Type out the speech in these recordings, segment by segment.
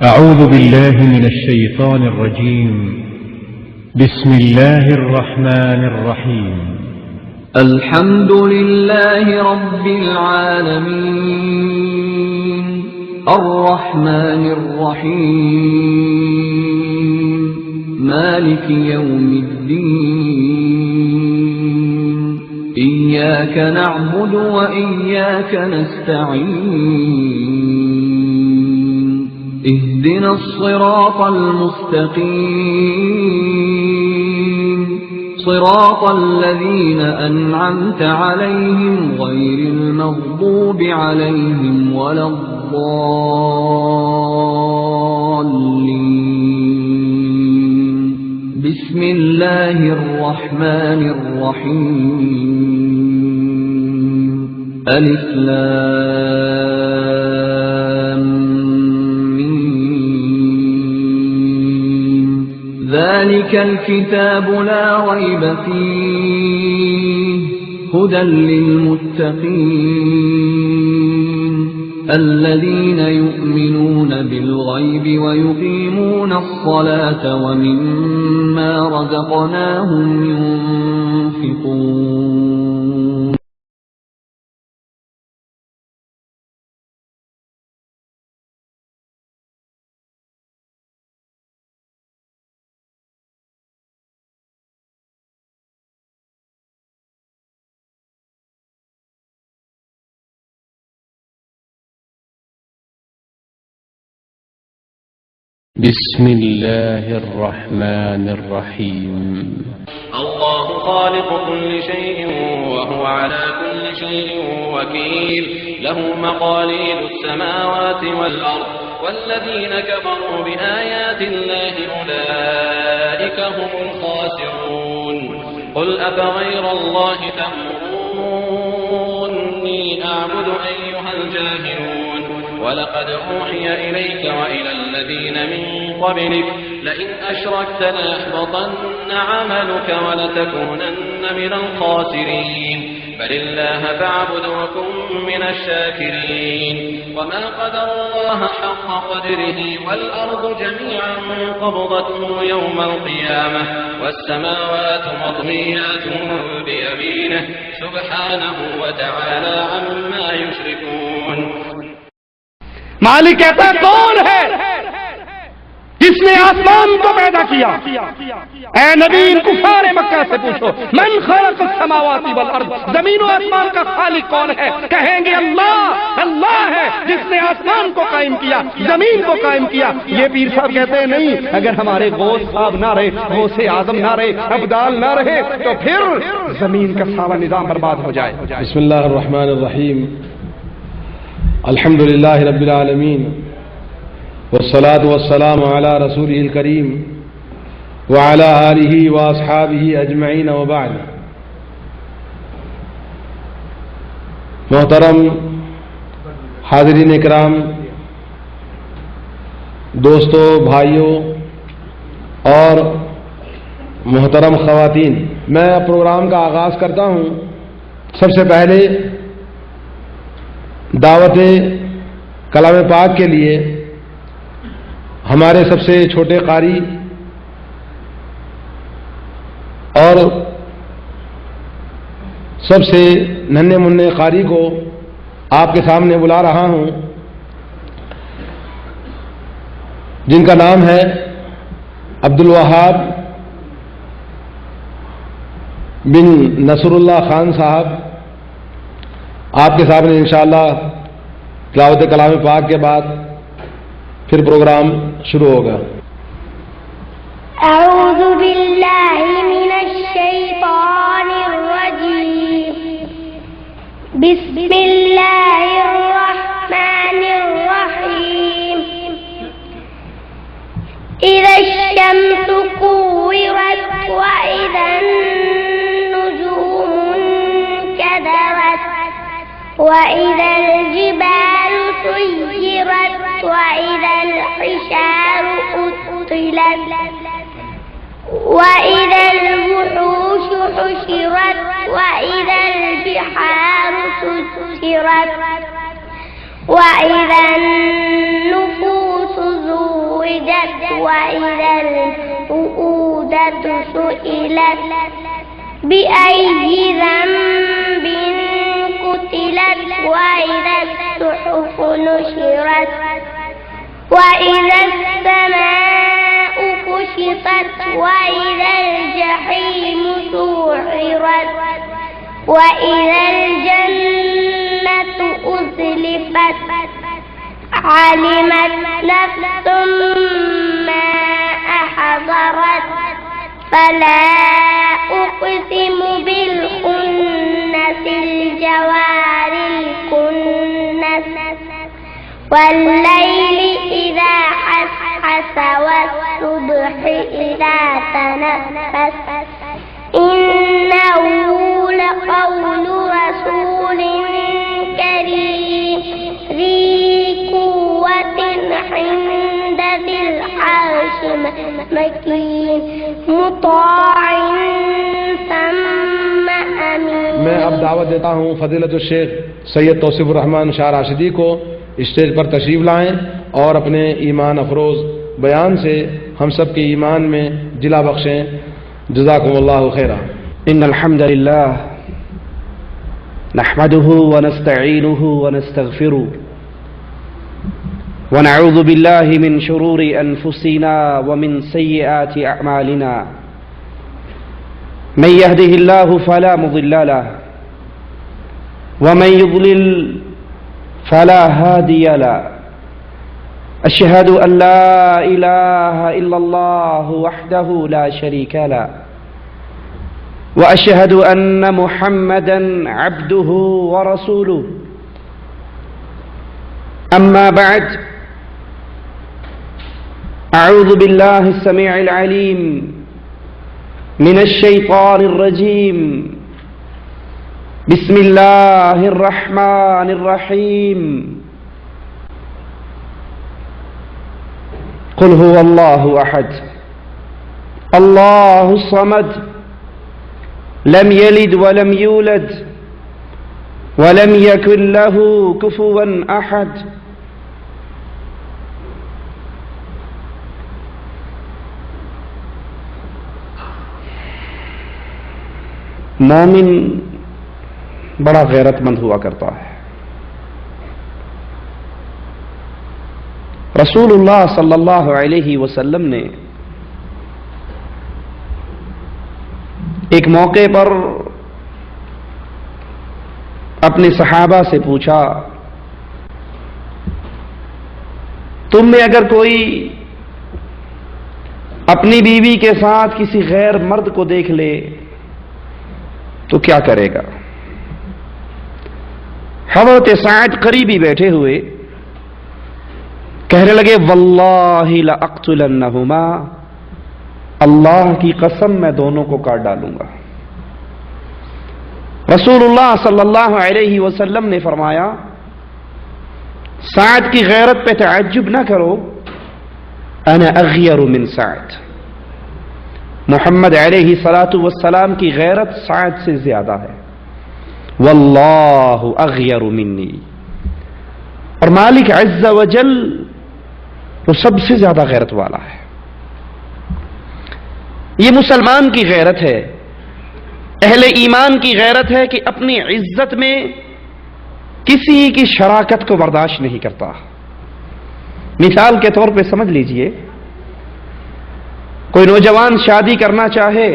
أعوذ بالله من الشيطان الرجيم. بسم الله الرحمن الرحيم. الحمد لله رب العالمين الرحمن الرحيم مالك يوم الدين إياك نعبد وإياك نستعين اهدنا الصراط المستقيم صراط الذين أنعمت عليهم غير المغضوب عليهم ولا الضالين. بسم الله الرحمن الرحيم. ألف لام ميم. ذلك الكتاب لا ريب فيه هدى للمتقين الذين يؤمنون بالغيب ويقيمون الصلاة ومما رزقناهم ينفقون. بسم الله الرحمن الرحيم. الله خالق كل شيء وهو على كل شيء وكيل له مقاليد السماوات والأرض والذين كفروا بآيات الله أولئك هم الخاسرون. قل أفغير الله تأمروني أعبد أيها الجاهلون ولقد أوحي إليك وإلى الذين من قبلك لئن أشركت ليحبطن عملك ولتكونن من الخاسرين. بل الله فاعبد وكن من الشاكرين. وما قدر الله حق قدره والأرض جميعا قبضته يوم القيامة والسماوات مطويات بيمينه سبحانه وتعالى عما يشركون. مالک کہتا ہے کون ہے جس نے آسمان کو پیدا کیا؟ اے نبی کفار مکہ سے پوچھو من خلق السماوات والارض، زمین و آسمان کا خالق کون ہے؟ کہیں گے اللہ اللہ ہے جس نے آسمان کو قائم کیا، زمین کو قائم کیا۔ یہ پیر صاحب کہتے ہیں نہیں، اگر ہمارے غوث صاحب نہ رہے، غوث اعظم نہ رہے، ابدال نہ رہے تو پھر زمین کا سارا نظام برباد ہو جائے۔ بسم اللہ الرحمن الرحیم. الحمد للہ رب العالمین والصلاة والسلام علی رسولہ الکریم وعلی آلہ واصحابہ اجمعین وبعد. محترم حاضرین اکرام، دوستوں، بھائیوں اور محترم خواتین، میں پروگرام کا آغاز کرتا ہوں. سب سے پہلے دعوت کلام پاک کے لیے ہمارے سب سے چھوٹے قاری اور سب سے ننھے منھے قاری کو آپ کے سامنے بلا رہا ہوں، جن کا نام ہے عبدالوہاب بن نصر اللہ خان صاحب. آپ کے سامنے انشاءاللہ تلاوت کلام پاک کے بعد پھر پروگرام شروع ہوگا. اعوذ باللہ من الشیطان الرجیم. بسم اللہ الرحمن الرحیم. اذا الشمس كورت واذا النجوم انكدرت وإذا الجبال سيرت وإذا الحشار عطلت وإذا الوحوش حشرت وإذا البحار سجرت وإذا النفوس زوجت زوجت وإذا الموءودة سئلت بأي ذنب قتلت وإذا الصحف نشرت وإذا السماء كشطت وإذا الجحيم سعرت وإذا الجنة أزلفت علمت نفس ما أحضرت فلا أقسم بالخنس الجوار الكنس والليل إذا عسعس والصبح إذا تنفس إنه لقول رسول كريم ذي قوة عند ذي العرش مكين مطاع ثم أمين. میں اب دعوت دیتا ہوں فضیلت الشیخ سید توصیف الرحمان شاہ راشدی کو اسٹیج پر تشریف لائیں اور اپنے ایمان افروز بیان سے ہم سب کے ایمان میں جلا بخشیں. جزاکم اللہ خیرا. ان الحمد لله نحمده ونستعينه ونستغفره ونعوذ بالله من شرور انفسنا ومن سيئات اعمالنا من يهده الله فلا مضل له ومن يضلل فلا هادي له. أشهد أن لا إله إلا الله وحده لا شريك له وأشهد أن محمدا عبده ورسوله. أما بعد أعوذ بالله السميع العليم من الشيطان الرجيم. بسم الله الرحمن الرحيم. قل هو الله أحد الله الصمد لم يلد ولم يولد ولم يكن له كفوا أحد. مومن بڑا غیرت مند ہوا کرتا ہے. رسول اللہ صلی اللہ علیہ وسلم نے ایک موقع پر اپنے صحابہ سے پوچھا تم میں اگر کوئی اپنی بیوی کے ساتھ کسی غیر مرد کو دیکھ لے تو کیا کرے گا؟ حضرت سعد قریبی بیٹھے ہوئے کہنے لگے واللہ لأقتلنہما، اللہ کی قسم میں دونوں کو کاٹ ڈالوں گا. رسول اللہ صلی اللہ علیہ وسلم نے فرمایا سعد کی غیرت پہ تعجب نہ کرو، انا اغیر من سعد. محمد علیہ الصلاۃ والسلام کی غیرت سعد سے زیادہ ہے. واللہ اغیر منی، اور مالک عز وجل وہ سب سے زیادہ غیرت والا ہے. یہ مسلمان کی غیرت ہے، اہل ایمان کی غیرت ہے کہ اپنی عزت میں کسی کی شراکت کو برداشت نہیں کرتا. مثال کے طور پہ سمجھ لیجئے، کوئی نوجوان شادی کرنا چاہے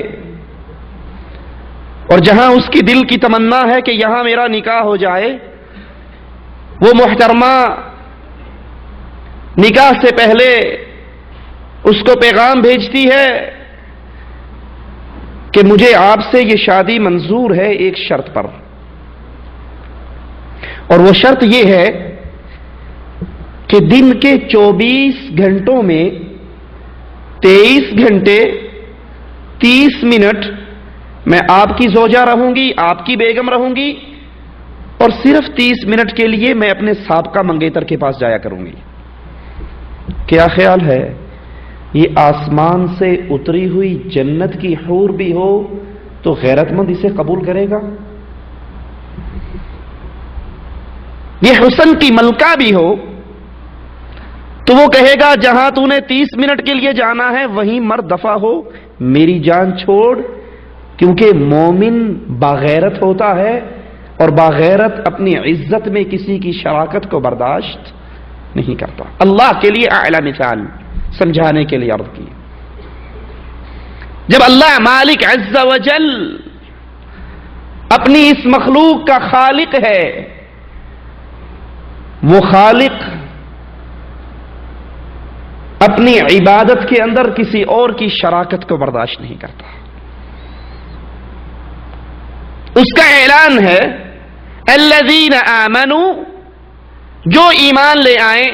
اور جہاں اس کی دل کی تمنا ہے کہ یہاں میرا نکاح ہو جائے، وہ محترمہ نکاح سے پہلے اس کو پیغام بھیجتی ہے کہ مجھے آپ سے یہ شادی منظور ہے ایک شرط پر، اور وہ شرط یہ ہے کہ دن کے 24 گھنٹوں میں 23 گھنٹے 30 منٹ میں آپ کی زوجہ رہوں گی، آپ کی بیگم رہوں گی، اور صرف 30 منٹ کے لیے میں اپنے سابقہ منگیتر کے پاس جایا کروں گی. کیا خیال ہے یہ آسمان سے اتری ہوئی جنت کی حور بھی ہو تو غیرت مند اسے قبول کرے گا؟ یہ حسن کی ملکہ بھی ہو تو وہ کہے گا جہاں تو نے 30 منٹ کے لیے جانا ہے وہیں مر دفع ہو، میری جان چھوڑ، کیونکہ مومن باغیرت ہوتا ہے اور باغیرت اپنی عزت میں کسی کی شراکت کو برداشت نہیں کرتا۔ اللہ کے لیے اعلی مثال سمجھانے کے لیے عرض کی، جب اللہ مالک عز و جل اپنی اس مخلوق کا خالق ہے، وہ خالق اپنی عبادت کے اندر کسی اور کی شراکت کو برداشت نہیں کرتا۔ اس کا اعلان ہے الذین آمنوا، جو ایمان لے آئیں،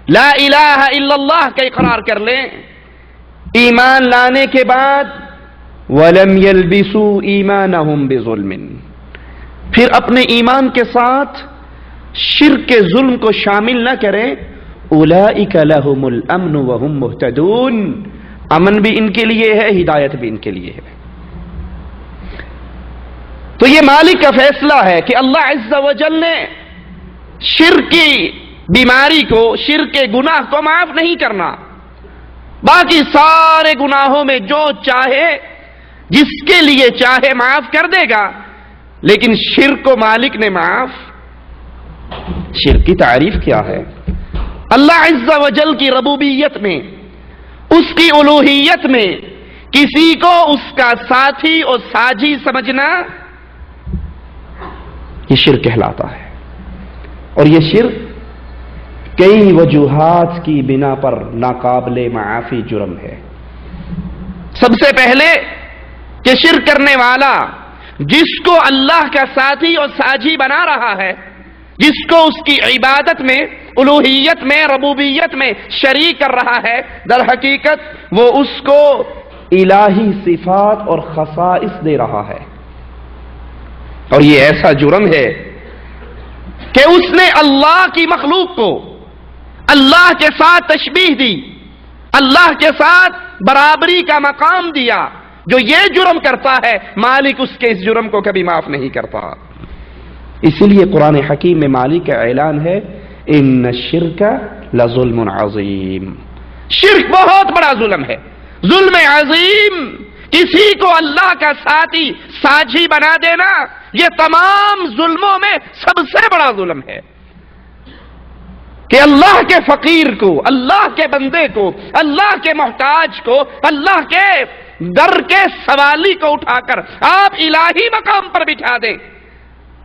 لا الہ الا اللہ کا اقرار کر لیں، ایمان لانے کے بعد وَلَمْ يَلْبِسُوا إِيمَانَهُمْ بِظُلْمٍ، پھر اپنے ایمان کے ساتھ شرک کے ظلم کو شامل نہ کریں، اولئک لہم الامن وہم مہتدون، امن بھی ان کے لیے ہے، ہدایت بھی ان کے لیے ہے۔ تو یہ مالک کا فیصلہ ہے کہ اللہ عز و جل نے شرک کی بیماری کو، شرک کے گناہ کو معاف نہیں کرنا، باقی سارے گناہوں میں جو چاہے جس کے لیے چاہے معاف کر دے گا، لیکن شرک کو مالک نے معاف۔ شرک کی تعریف کیا ہے؟ اللہ عز و جل کی ربوبیت میں، اس کی الوہیت میں کسی کو اس کا ساتھی اور ساجی سمجھنا، یہ شرک کہلاتا ہے۔ اور یہ شرک کئی وجوہات کی بنا پر ناقابل معافی جرم ہے۔ سب سے پہلے کہ شرک کرنے والا جس کو اللہ کا ساتھی اور ساجی بنا رہا ہے، جس کو اس کی عبادت میں، الوہیت میں، ربوبیت میں شریک کر رہا ہے، در حقیقت وہ اس کو الہی صفات اور خصائص دے رہا ہے۔ اور یہ ایسا جرم ہے کہ اس نے اللہ کی مخلوق کو اللہ کے ساتھ تشبیہ دی، اللہ کے ساتھ برابری کا مقام دیا۔ جو یہ جرم کرتا ہے مالک اس کے اس جرم کو کبھی معاف نہیں کرتا۔ اسی لیے قرآن حکیم میں مالک کا اعلان ہے ان الشرک لظلم عظیم، شرک بہت بڑا ظلم ہے، ظلم عظیم۔ کسی کو اللہ کا ساتھی ساجی بنا دینا یہ تمام ظلموں میں سب سے بڑا ظلم ہے، کہ اللہ کے فقیر کو، اللہ کے بندے کو، اللہ کے محتاج کو، اللہ کے در کے سوالی کو اٹھا کر آپ الہی مقام پر بٹھا دیں،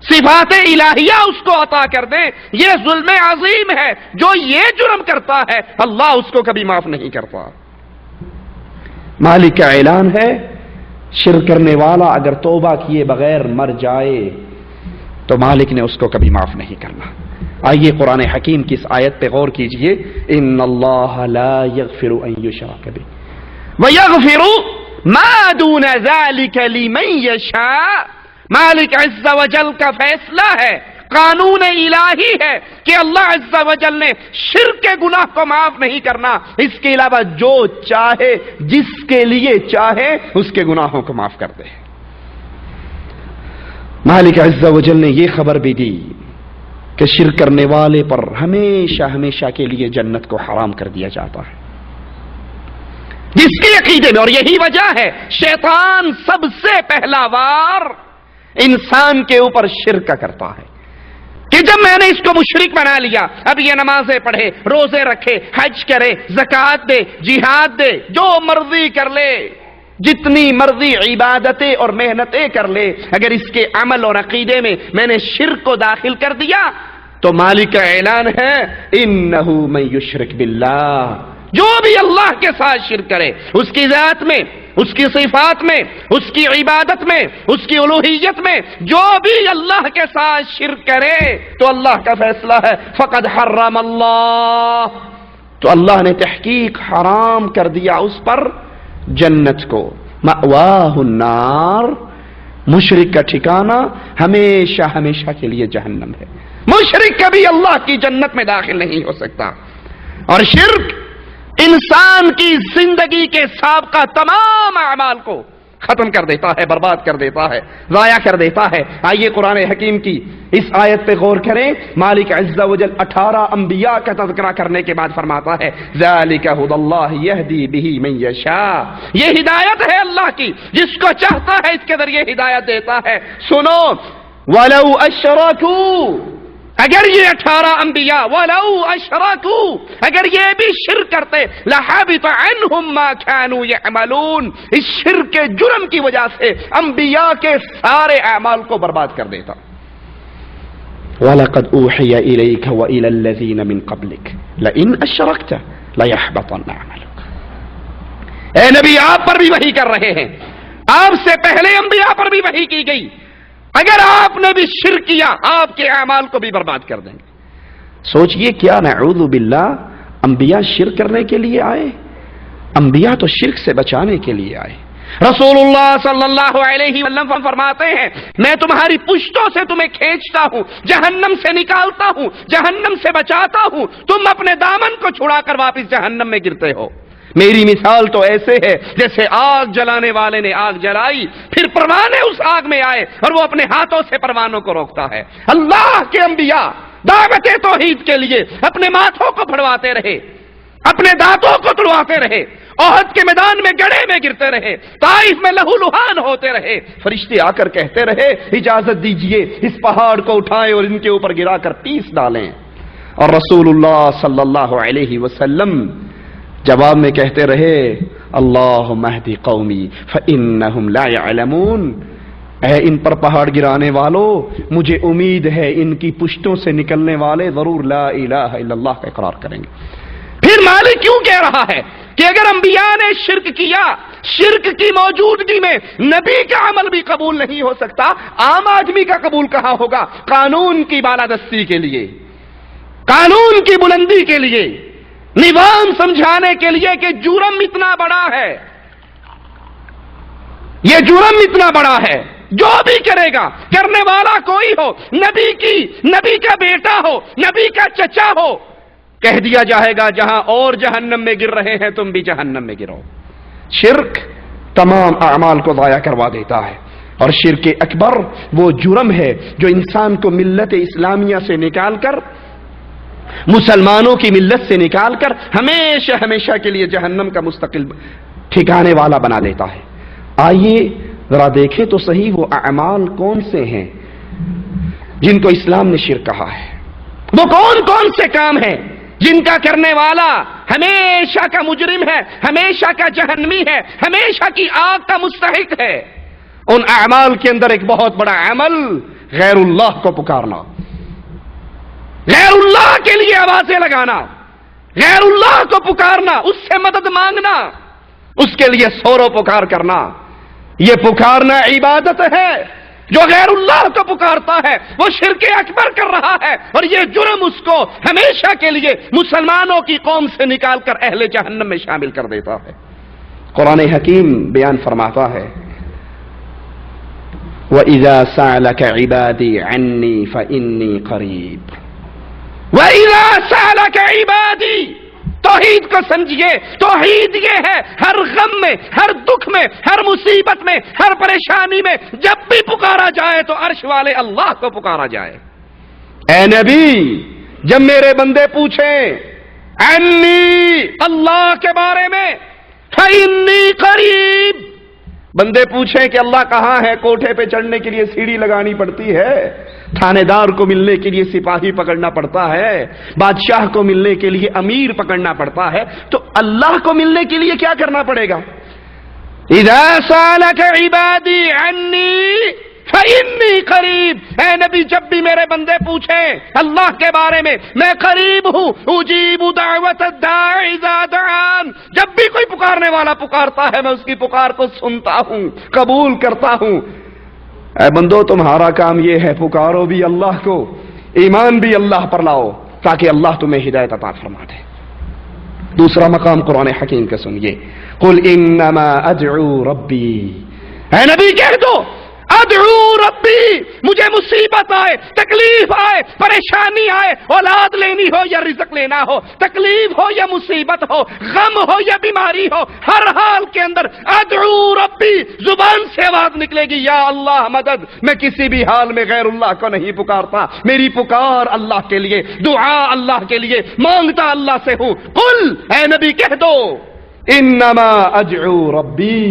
صفات الہیہ اس کو عطا کر دیں، یہ ظلم عظیم ہے۔ جو یہ جرم کرتا ہے اللہ اس کو کبھی معاف نہیں کرتا۔ مالک کا اعلان ہے شرک کرنے والا اگر توبہ کیے بغیر مر جائے تو مالک نے اس کو کبھی معاف نہیں کرنا۔ آئیے قرآن حکیم کی اس آیت پہ غور کیجئے، ان اللہ لا یغفر ان یشرک بہ ویغفر ما دون ذلک لمن یشاء۔ مالک عز و جل کا فیصلہ ہے، قانون الہی ہے کہ اللہ عز و جل نے شرک کے گناہ کو معاف نہیں کرنا، اس کے علاوہ جو چاہے جس کے لیے چاہے اس کے گناہوں کو معاف کر دے۔ مالک عز و جل نے یہ خبر بھی دی کہ شرک کرنے والے پر ہمیشہ ہمیشہ کے لیے جنت کو حرام کر دیا جاتا ہے، جس کے عقیدے میں، اور یہی وجہ ہے شیطان سب سے پہلا وار انسان کے اوپر شرک کرتا ہے کہ جب میں نے اس کو مشرک بنا لیا، اب یہ نمازیں پڑھے، روزے رکھے، حج کرے، زکوٰۃ دے، جہاد دے، جو مرضی کر لے، جتنی مرضی عبادتیں اور محنتیں کر لے، اگر اس کے عمل اور عقیدے میں نے شرک کو داخل کر دیا تو مالک کا اعلان ہے انہ من یشرک باللہ، جو بھی اللہ کے ساتھ شرک کرے، اس کی ذات میں، اس کی صفات میں، اس کی عبادت میں، اس کی الوہیت میں، جو بھی اللہ کے ساتھ شرک کرے تو اللہ کا فیصلہ ہے فقد حرم اللہ، تو اللہ نے تحقیق حرام کر دیا اس پر جنت کو، مأواہ النار، مشرک کا ٹھکانہ ہمیشہ ہمیشہ کے لیے جہنم ہے۔ مشرک کبھی اللہ کی جنت میں داخل نہیں ہو سکتا۔ اور شرک انسان کی زندگی کے سابقہ تمام اعمال کو ختم کر دیتا ہے، برباد کر دیتا ہے، ضائع کر دیتا ہے۔ آئیے قرآن حکیم کی اس آیت پہ غور کریں. مالک عز و جل 18 انبیاء کا تذکرہ کرنے کے بعد فرماتا ہے ذالک ھدی اللہ یہدی بہ من یشاء. یہ ہدایت ہے اللہ کی، جس کو چاہتا ہے اس کے ذریعے ہدایت دیتا ہے. سنو، ولو اشرکوا، اگر یہ 18 انبیاء ولو اشرکوا، اگر یہ بھی شرک کرتے، لحبط عنہم ما كانوا يعملون، اس شرک کے جرم کی وجہ سے انبیاء کے سارے اعمال کو برباد کر دیتا. وَلَقَدْ أُوحِيَ إِلَيْكَ وَإِلَى الَّذِينَ مِن قَبْلِكَ لَئِنْ أَشْرَكْتَ لَيَحْبَطَنَّ عَمَلُكَ. اے نبی، آپ پر بھی وحی کر رہے ہیں، آپ سے پہلے انبیاء پر بھی وحی کی گئی. اگر آپ نے بھی شرک کیا، آپ کے اعمال کو بھی برباد کر دیں گے. سوچئے، کیا نعوذ باللہ انبیاء شرک کرنے کے لیے آئے؟ انبیاء تو شرک سے بچانے کے لیے آئے. رسول اللہ صلی اللہ علیہ وسلم فرماتے ہیں میں تمہاری پشتوں سے تمہیں کھینچتا ہوں، جہنم سے نکالتا ہوں، جہنم سے بچاتا ہوں، تم اپنے دامن کو چھڑا کر واپس جہنم میں گرتے ہو. میری مثال تو ایسے ہے جیسے آگ جلانے والے نے آگ جلائی، پھر پروانے اس آگ میں آئے اور وہ اپنے ہاتھوں سے پروانوں کو روکتا ہے. اللہ کے انبیاء دعوت توحید کے لیے اپنے ماتھوں کو پھڑواتے رہے، اپنے دانتوں کو توڑواتے رہے، احد کے میدان میں گڑھے میں گرتے رہے، طائف میں لہو لہان ہوتے رہے. فرشتے آ کر کہتے رہے اجازت دیجئے اس پہاڑ کو اٹھائیں اور ان کے اوپر گرا کر پیس ڈالیں. اور رسول اللہ صلی اللہ علیہ وسلم جواب میں کہتے رہے اللہم اہد قومی فإنہم لا يعلمون. اے ان پر پہاڑ گرانے والو، مجھے امید ہے ان کی پشتوں سے نکلنے والے ضرور لا الہ الا اللہ کا اقرار کریں گے. پھر مالک کیوں کہہ رہا ہے کہ اگر انبیاء نے شرک کیا، شرک کی موجودگی میں نبی کا عمل بھی قبول نہیں ہو سکتا، عام آدمی کا قبول کہاں ہوگا؟ قانون کی بالادستی کے لیے، قانون کی بلندی کے لیے، نظام سمجھانے کے لیے کہ جرم اتنا بڑا ہے، یہ جرم اتنا بڑا ہے، جو بھی کرے گا، کرنے والا کوئی ہو، نبی کا بیٹا ہو، نبی کا چچا ہو، کہہ دیا جائے گا جہاں اور جہنم میں گر رہے ہیں تم بھی جہنم میں گرو. شرک تمام اعمال کو ضائع کروا دیتا ہے، اور شرک اکبر وہ جرم ہے جو انسان کو ملت اسلامیہ سے نکال کر، مسلمانوں کی ملت سے نکال کر ہمیشہ ہمیشہ کے لیے جہنم کا مستقل ٹھکانے والا بنا دیتا ہے. آئیے ذرا دیکھیں تو صحیح وہ اعمال کون سے ہیں جن کو اسلام نے شرک کہا ہے. وہ کون کون سے کام ہیں جن کا کرنے والا ہمیشہ کا مجرم ہے، ہمیشہ کا جہنمی ہے، ہمیشہ کی آگ کا مستحق ہے. ان اعمال کے اندر ایک بہت بڑا عمل غیر اللہ کو پکارنا، غیر اللہ کے لیے آوازیں لگانا، غیر اللہ کو پکارنا، اس سے مدد مانگنا، اس کے لیے سور و پکار کرنا. یہ پکارنا عبادت ہے. جو غیر اللہ کو پکارتا ہے وہ شرک اکبر کر رہا ہے، اور یہ جرم اس کو ہمیشہ کے لیے مسلمانوں کی قوم سے نکال کر اہل جہنم میں شامل کر دیتا ہے. قرآن حکیم بیان فرماتا ہے وَإِذَا سَأَلَكَ عِبَادِي عَنِّي فَإِنِّي قَرِيبٌ. وَإِذَا سَأَلَكَ عِبَادِي، توحید کو سمجھیے. توحید یہ ہے ہر غم میں، ہر دکھ میں، ہر مصیبت میں، ہر پریشانی میں جب بھی پکارا جائے تو عرش والے اللہ کو پکارا جائے. اے نبی، جب میرے بندے پوچھیں عنی، اللہ کے بارے میں، فإنی قریب، بندے پوچھیں کہ اللہ کہاں ہے، کوٹھے پہ چڑھنے کے لیے سیڑھی لگانی پڑتی ہے، تھانے دار کو ملنے کے لیے سپاہی پکڑنا پڑتا ہے، بادشاہ کو ملنے کے لیے امیر پکڑنا پڑتا ہے، تو اللہ کو ملنے کے لیے کیا کرنا پڑے گا؟ اذا سالک عبادی عنی فإنی قریب. اے نبی، جب بھی میرے بندے پوچھیں اللہ کے بارے میں، میں قریب ہوں. اجیب دعوت الداع اذا دعان، جب بھی کوئی پکارنے والا پکارتا ہے میں اس کی پکار کو سنتا ہوں، قبول کرتا ہوں. اے بندو، تمہارا کام یہ ہے پکارو بھی اللہ کو، ایمان بھی اللہ پر لاؤ تاکہ اللہ تمہیں ہدایت عطا فرما دے. دوسرا مقام قرآن حکیم کا سنیے، قل انما ادعو ربی. اے نبی کہہ دو ادعو ربی، مجھے مصیبت آئے، تکلیف آئے، پریشانی آئے، اولاد لینی ہو یا رزق لینا ہو، تکلیف ہو یا مصیبت ہو، غم ہو یا بیماری ہو، ہر حال کے اندر ادعو ربی، زبان سے آواز نکلے گی یا اللہ مدد. میں کسی بھی حال میں غیر اللہ کو نہیں پکارتا، میری پکار اللہ کے لیے، دعا اللہ کے لیے، مانگتا اللہ سے ہوں. قل، اے نبی کہہ دو، انما ادعو ربی،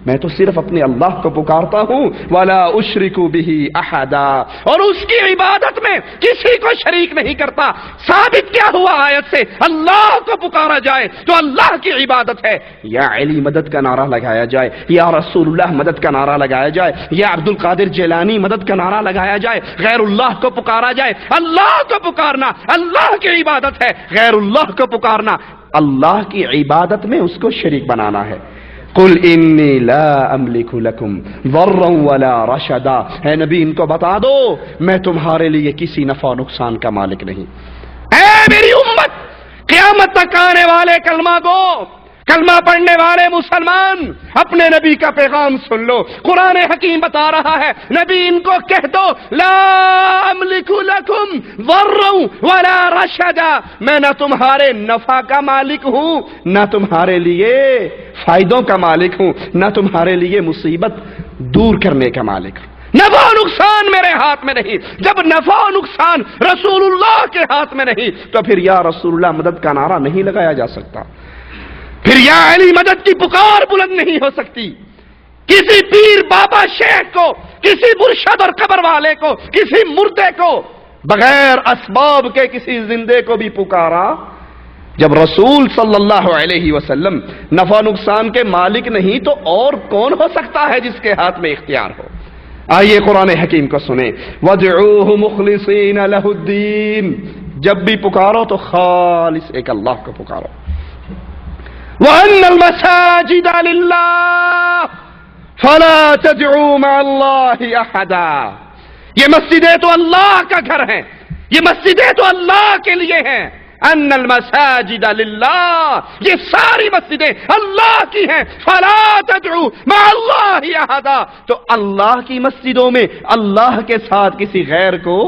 میں تو صرف اپنے اللہ کو پکارتا ہوں، ولا اشرک بہ احدا، اور اس کی عبادت میں کسی کو شریک نہیں کرتا. ثابت کیا ہوا آیت سے؟ اللہ کو پکارا جائے تو اللہ کی عبادت ہے. یا علی مدد کا نعرہ لگایا جائے، یا رسول اللہ مدد کا نعرہ لگایا جائے، یا عبد القادر جیلانی مدد کا نعرہ لگایا جائے، غیر اللہ کو پکارا جائے. اللہ کو پکارنا اللہ کی عبادت ہے، غیر اللہ کو پکارنا اللہ کی عبادت میں اس کو شریک بنانا ہے. قل انی لا املک لکم ضرا ولا رشدا، اے نبی ان کو بتا دو میں تمہارے لیے کسی نفع و نقصان کا مالک نہیں. اے میری امت، قیامت تک آنے والے کلمہ گو، کلمہ پڑھنے والے مسلمان، اپنے نبی کا پیغام سن لو. قرآن حکیم بتا رہا ہے نبی ان کو کہہ دو لا املک لکم ضرا ولا رشدا، میں نہ تمہارے نفع کا مالک ہوں، نہ تمہارے لیے فائدوں کا مالک ہوں، نہ تمہارے لیے مصیبت دور کرنے کا مالک ہوں. نفع و نقصان میرے ہاتھ میں نہیں. جب نفع و نقصان رسول اللہ کے ہاتھ میں نہیں تو پھر یا رسول اللہ مدد کا نعرہ نہیں لگایا جا سکتا، پھر یا علی مدد کی پکار بلند نہیں ہو سکتی. کسی پیر بابا شیخ کو، کسی مرشد اور قبر والے کو، کسی مردے کو بغیر اسباب کے کسی زندے کو بھی پکارا. جب رسول صلی اللہ علیہ وسلم نفع نقصان کے مالک نہیں تو اور کون ہو سکتا ہے جس کے ہاتھ میں اختیار ہو؟ آئیے قرآن حکیم کو سنیں. وَادْعُوهُ مُخْلِصِينَ لَهُ الدِّينَ، جب بھی پکارو تو خالص ایک اللہ کو پکارو. وَأَنَّ الْمَسَاجِدَ لِلَّهِ فَلَا تَدْعُوا مَعَ اللَّهِ أَحَدًا، یہ مسجدیں تو اللہ کا گھر ہیں، یہ مسجدیں تو اللہ کے لیے ہیں. ان المساجد للہ، یہ ساری مسجدیں اللہ کی ہیں. فلا تدعوا مع اللہ احدا، تو اللہ کی مسجدوں میں اللہ کے ساتھ کسی غیر کو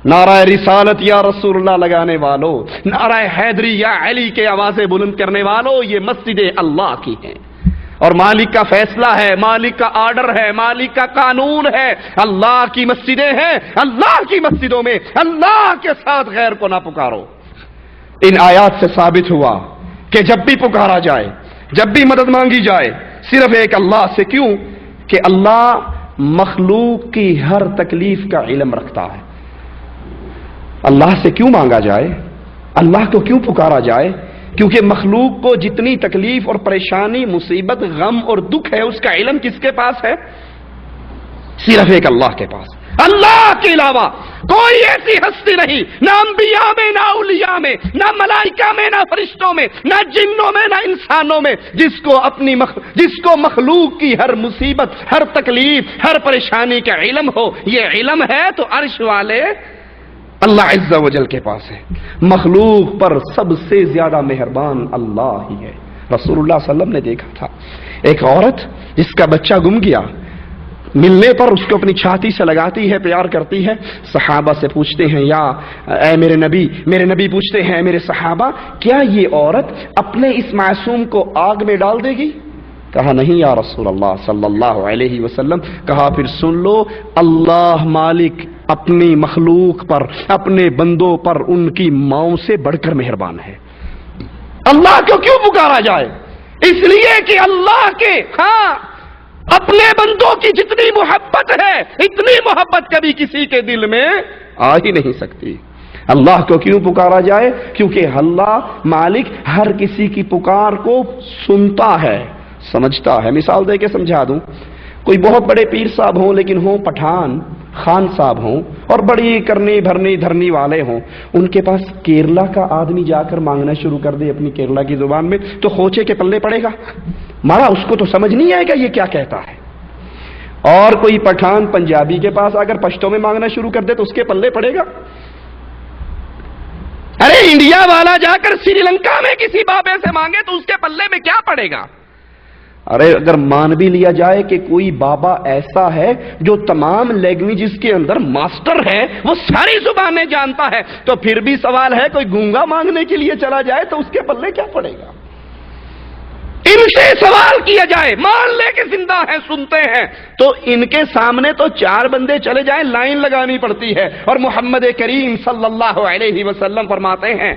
نعرہ رسالت یا رسول اللہ لگانے والوں، نعرہ حیدری یا علی کے آوازیں بلند کرنے والوں، یہ مسجدیں اللہ کی ہیں اور مالک کا فیصلہ ہے، مالک کا آرڈر ہے، مالک کا قانون ہے. اللہ کی مسجدیں ہیں، اللہ کی مسجدوں میں اللہ کے ساتھ غیر کو نہ پکارو. ان آیات سے ثابت ہوا کہ جب بھی پکارا جائے، جب بھی مدد مانگی جائے، صرف ایک اللہ سے. کیوں کہ اللہ مخلوق کی ہر تکلیف کا علم رکھتا ہے. اللہ سے کیوں مانگا جائے، اللہ کو کیوں پکارا جائے؟ کیونکہ مخلوق کو جتنی تکلیف اور پریشانی، مصیبت، غم اور دکھ ہے اس کا علم کس کے پاس ہے؟ صرف ایک اللہ کے پاس. اللہ کے علاوہ کوئی ایسی ہستی نہیں، نہ انبیاء میں، نہ اولیاء میں، نہ ملائکہ میں، نہ فرشتوں میں، نہ جنوں میں، نہ انسانوں میں، جس کو مخلوق کی ہر مصیبت، ہر تکلیف، ہر پریشانی کا علم ہو. یہ علم ہے تو عرش والے اللہ عز و جل کے پاس ہے. مخلوق پر سب سے زیادہ مہربان اللہ ہی ہے. رسول اللہ صلی اللہ علیہ وسلم نے دیکھا تھا ایک عورت جس کا بچہ گم گیا، ملنے پر اس کو اپنی چھاتی سے لگاتی ہے، پیار کرتی ہے. صحابہ سے پوچھتے ہیں یا اے میرے نبی پوچھتے ہیں اے میرے صحابہ، کیا یہ عورت اپنے اس معصوم کو آگ میں ڈال دے گی؟ کہا نہیں یا رسول اللہ صلی اللہ علیہ وسلم. کہا پھر سن لو، اللہ مالک اپنی مخلوق پر، اپنے بندوں پر ان کی ماؤں سے بڑھ کر مہربان ہے. اللہ کو کیوں پکارا جائے؟ اس لیے کہ اللہ کے اپنے بندوں کی جتنی محبت ہے اتنی محبت کبھی کسی کے دل میں آ ہی نہیں سکتی. اللہ کو کیوں پکارا جائے؟ کیونکہ اللہ مالک ہر کسی کی پکار کو سنتا ہے، سمجھتا ہے. مثال دے کے سمجھا دوں، کوئی بہت بڑے پیر صاحب ہوں لیکن ہوں پٹھان، خان صاحب ہوں اور بڑی کرنی بھرنی دھرنی والے ہوں، ان کے پاس کیرلا کا آدمی جا کر مانگنا شروع کر دے اپنی کیرلا کی زبان میں تو خوچے کے پلے پڑے گا؟ مارا اس کو تو سمجھ نہیں آئے گا یہ کیا کہتا ہے. اور کوئی پٹھان پنجابی کے پاس اگر پشتو میں مانگنا شروع کر دے تو اس کے پلے پڑے گا؟ ارے انڈیا والا جا کر سری لنکا میں کسی بابے سے مانگے تو اس کے پلے میں کیا پڑے گا؟ ارے اگر مان بھی لیا جائے کہ کوئی بابا ایسا ہے جو تمام لینگویجز کے اندر ماسٹر ہے، وہ ساری زبانیں جانتا ہے، تو پھر بھی سوال ہے کوئی گونگا مانگنے کے لیے چلا جائے تو اس کے پلے کیا پڑے گا؟ ان سے سوال کیا جائے، مان لے کے زندہ ہیں، سنتے ہیں، تو ان کے سامنے تو 4 بندے چلے جائیں لائن لگانی پڑتی ہے۔ اور محمد کریم صلی اللہ علیہ وسلم فرماتے ہیں،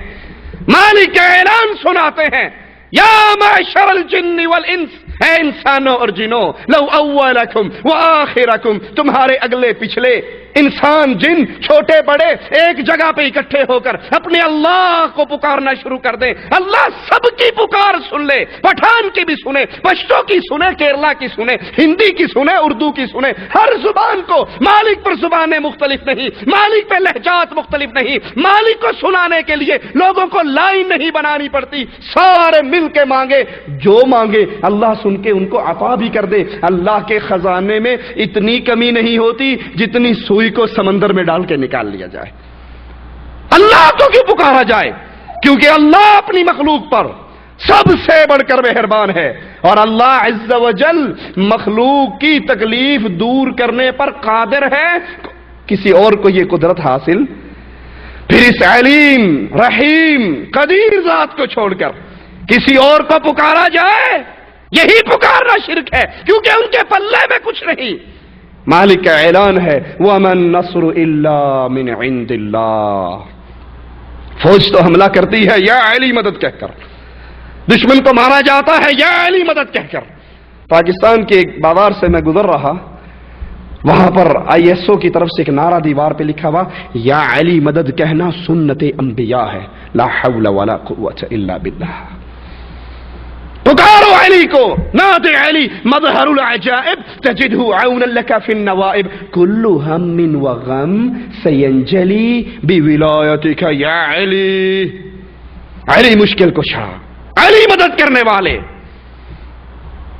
مالک کا اعلان سناتے ہیں، یا معشر الجن والانس، اے انسانوں اور جنوں، لو اولکم وآخرکم، تمہارے اگلے پچھلے انسان جن چھوٹے بڑے ایک جگہ پہ اکٹھے ہو کر اپنے اللہ کو پکارنا شروع کر دیں، اللہ سب کی پکار سن لے، پٹھان کی بھی سنے، پشتو کی سنے، کیرلا کی سنے، ہندی کی سنے، اردو کی سنے، ہر زبان کو، مالک پر زبانیں مختلف نہیں، مالک پہ لہجات مختلف نہیں، مالک کو سنانے کے لیے لوگوں کو لائن نہیں بنانی پڑتی، سارے مل کے مانگے، جو مانگے اللہ سن کے ان کو عطا بھی کر دے۔ اللہ کے خزانے میں اتنی کمی نہیں ہوتی جتنی سوئی کو سمندر میں ڈال کے نکال لیا جائے۔ اللہ کو کیوں پکارا جائے؟ کیونکہ اللہ اپنی مخلوق پر سب سے بڑھ کر مہربان ہے، اور اللہ عز و جل مخلوق کی تکلیف دور کرنے پر قادر ہے، کسی اور کو یہ قدرت حاصل، پھر اس علیم رحیم قدیر ذات کو چھوڑ کر کسی اور کو پکارا جائے، یہی پکارنا شرک ہے، کیونکہ ان کے پلے میں کچھ نہیں۔ مالک کا اعلان ہے، وَمَن نَّصْرُ إِلَّا مِنْ عِنْدِ اللَّهِ، فوج تو حملہ کرتی ہے یا علی مدد کہہ کر، دشمن کو مارا جاتا ہے یا علی مدد کہہ کر۔ پاکستان کے ایک بازار سے میں گزر رہا، وہاں پر ISO کی طرف سے ایک نعرہ دیوار پہ لکھا ہوا، یا علی مدد کہنا سنت انبیاء ہے، لا حول ولا قوت الا باللہ۔ پکارو علی کو، نعت علی مظہر العجائب تجدہ عونا لک فی النوائب، کل ہم وغم سینجلی بولایتک یا علی۔ علی مشکل کشا، علی مدد کرنے والے۔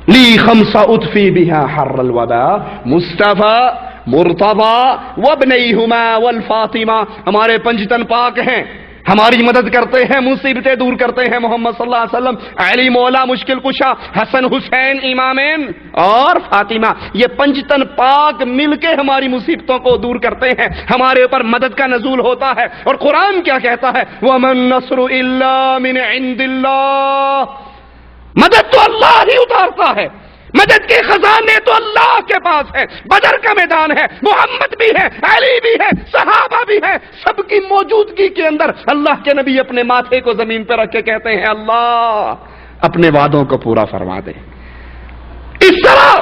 لی خمسہ اطفی بہا حر الوبا، مصطفیٰ مرتضی وابنیہما والفاطمہ، ہمارے 5 تن پاک ہیں، ہماری مدد کرتے ہیں، مصیبتیں دور کرتے ہیں، محمد صلی اللہ علیہ وسلم، علی مولا مشکل کشا، حسن حسین امامین اور فاطمہ، یہ 5 تن پاک مل کے ہماری مصیبتوں کو دور کرتے ہیں، ہمارے اوپر مدد کا نزول ہوتا ہے۔ اور قرآن کیا کہتا ہے، وَمَن نَّصْرُ إِلَّا مِنْ عِنْدِ اللَّهِ، مدد تو اللہ ہی اتارتا ہے، مدد کے خزانے تو اللہ کے پاس ہے۔ بدر کا میدان ہے، محمد بھی ہے، علی بھی ہے، صحابہ بھی ہے، سب کی موجودگی کے اندر اللہ کے نبی اپنے ماتھے کو زمین پہ رکھ کے کہتے ہیں، اللہ اپنے وعدوں کو پورا فرما دے۔ اس طرح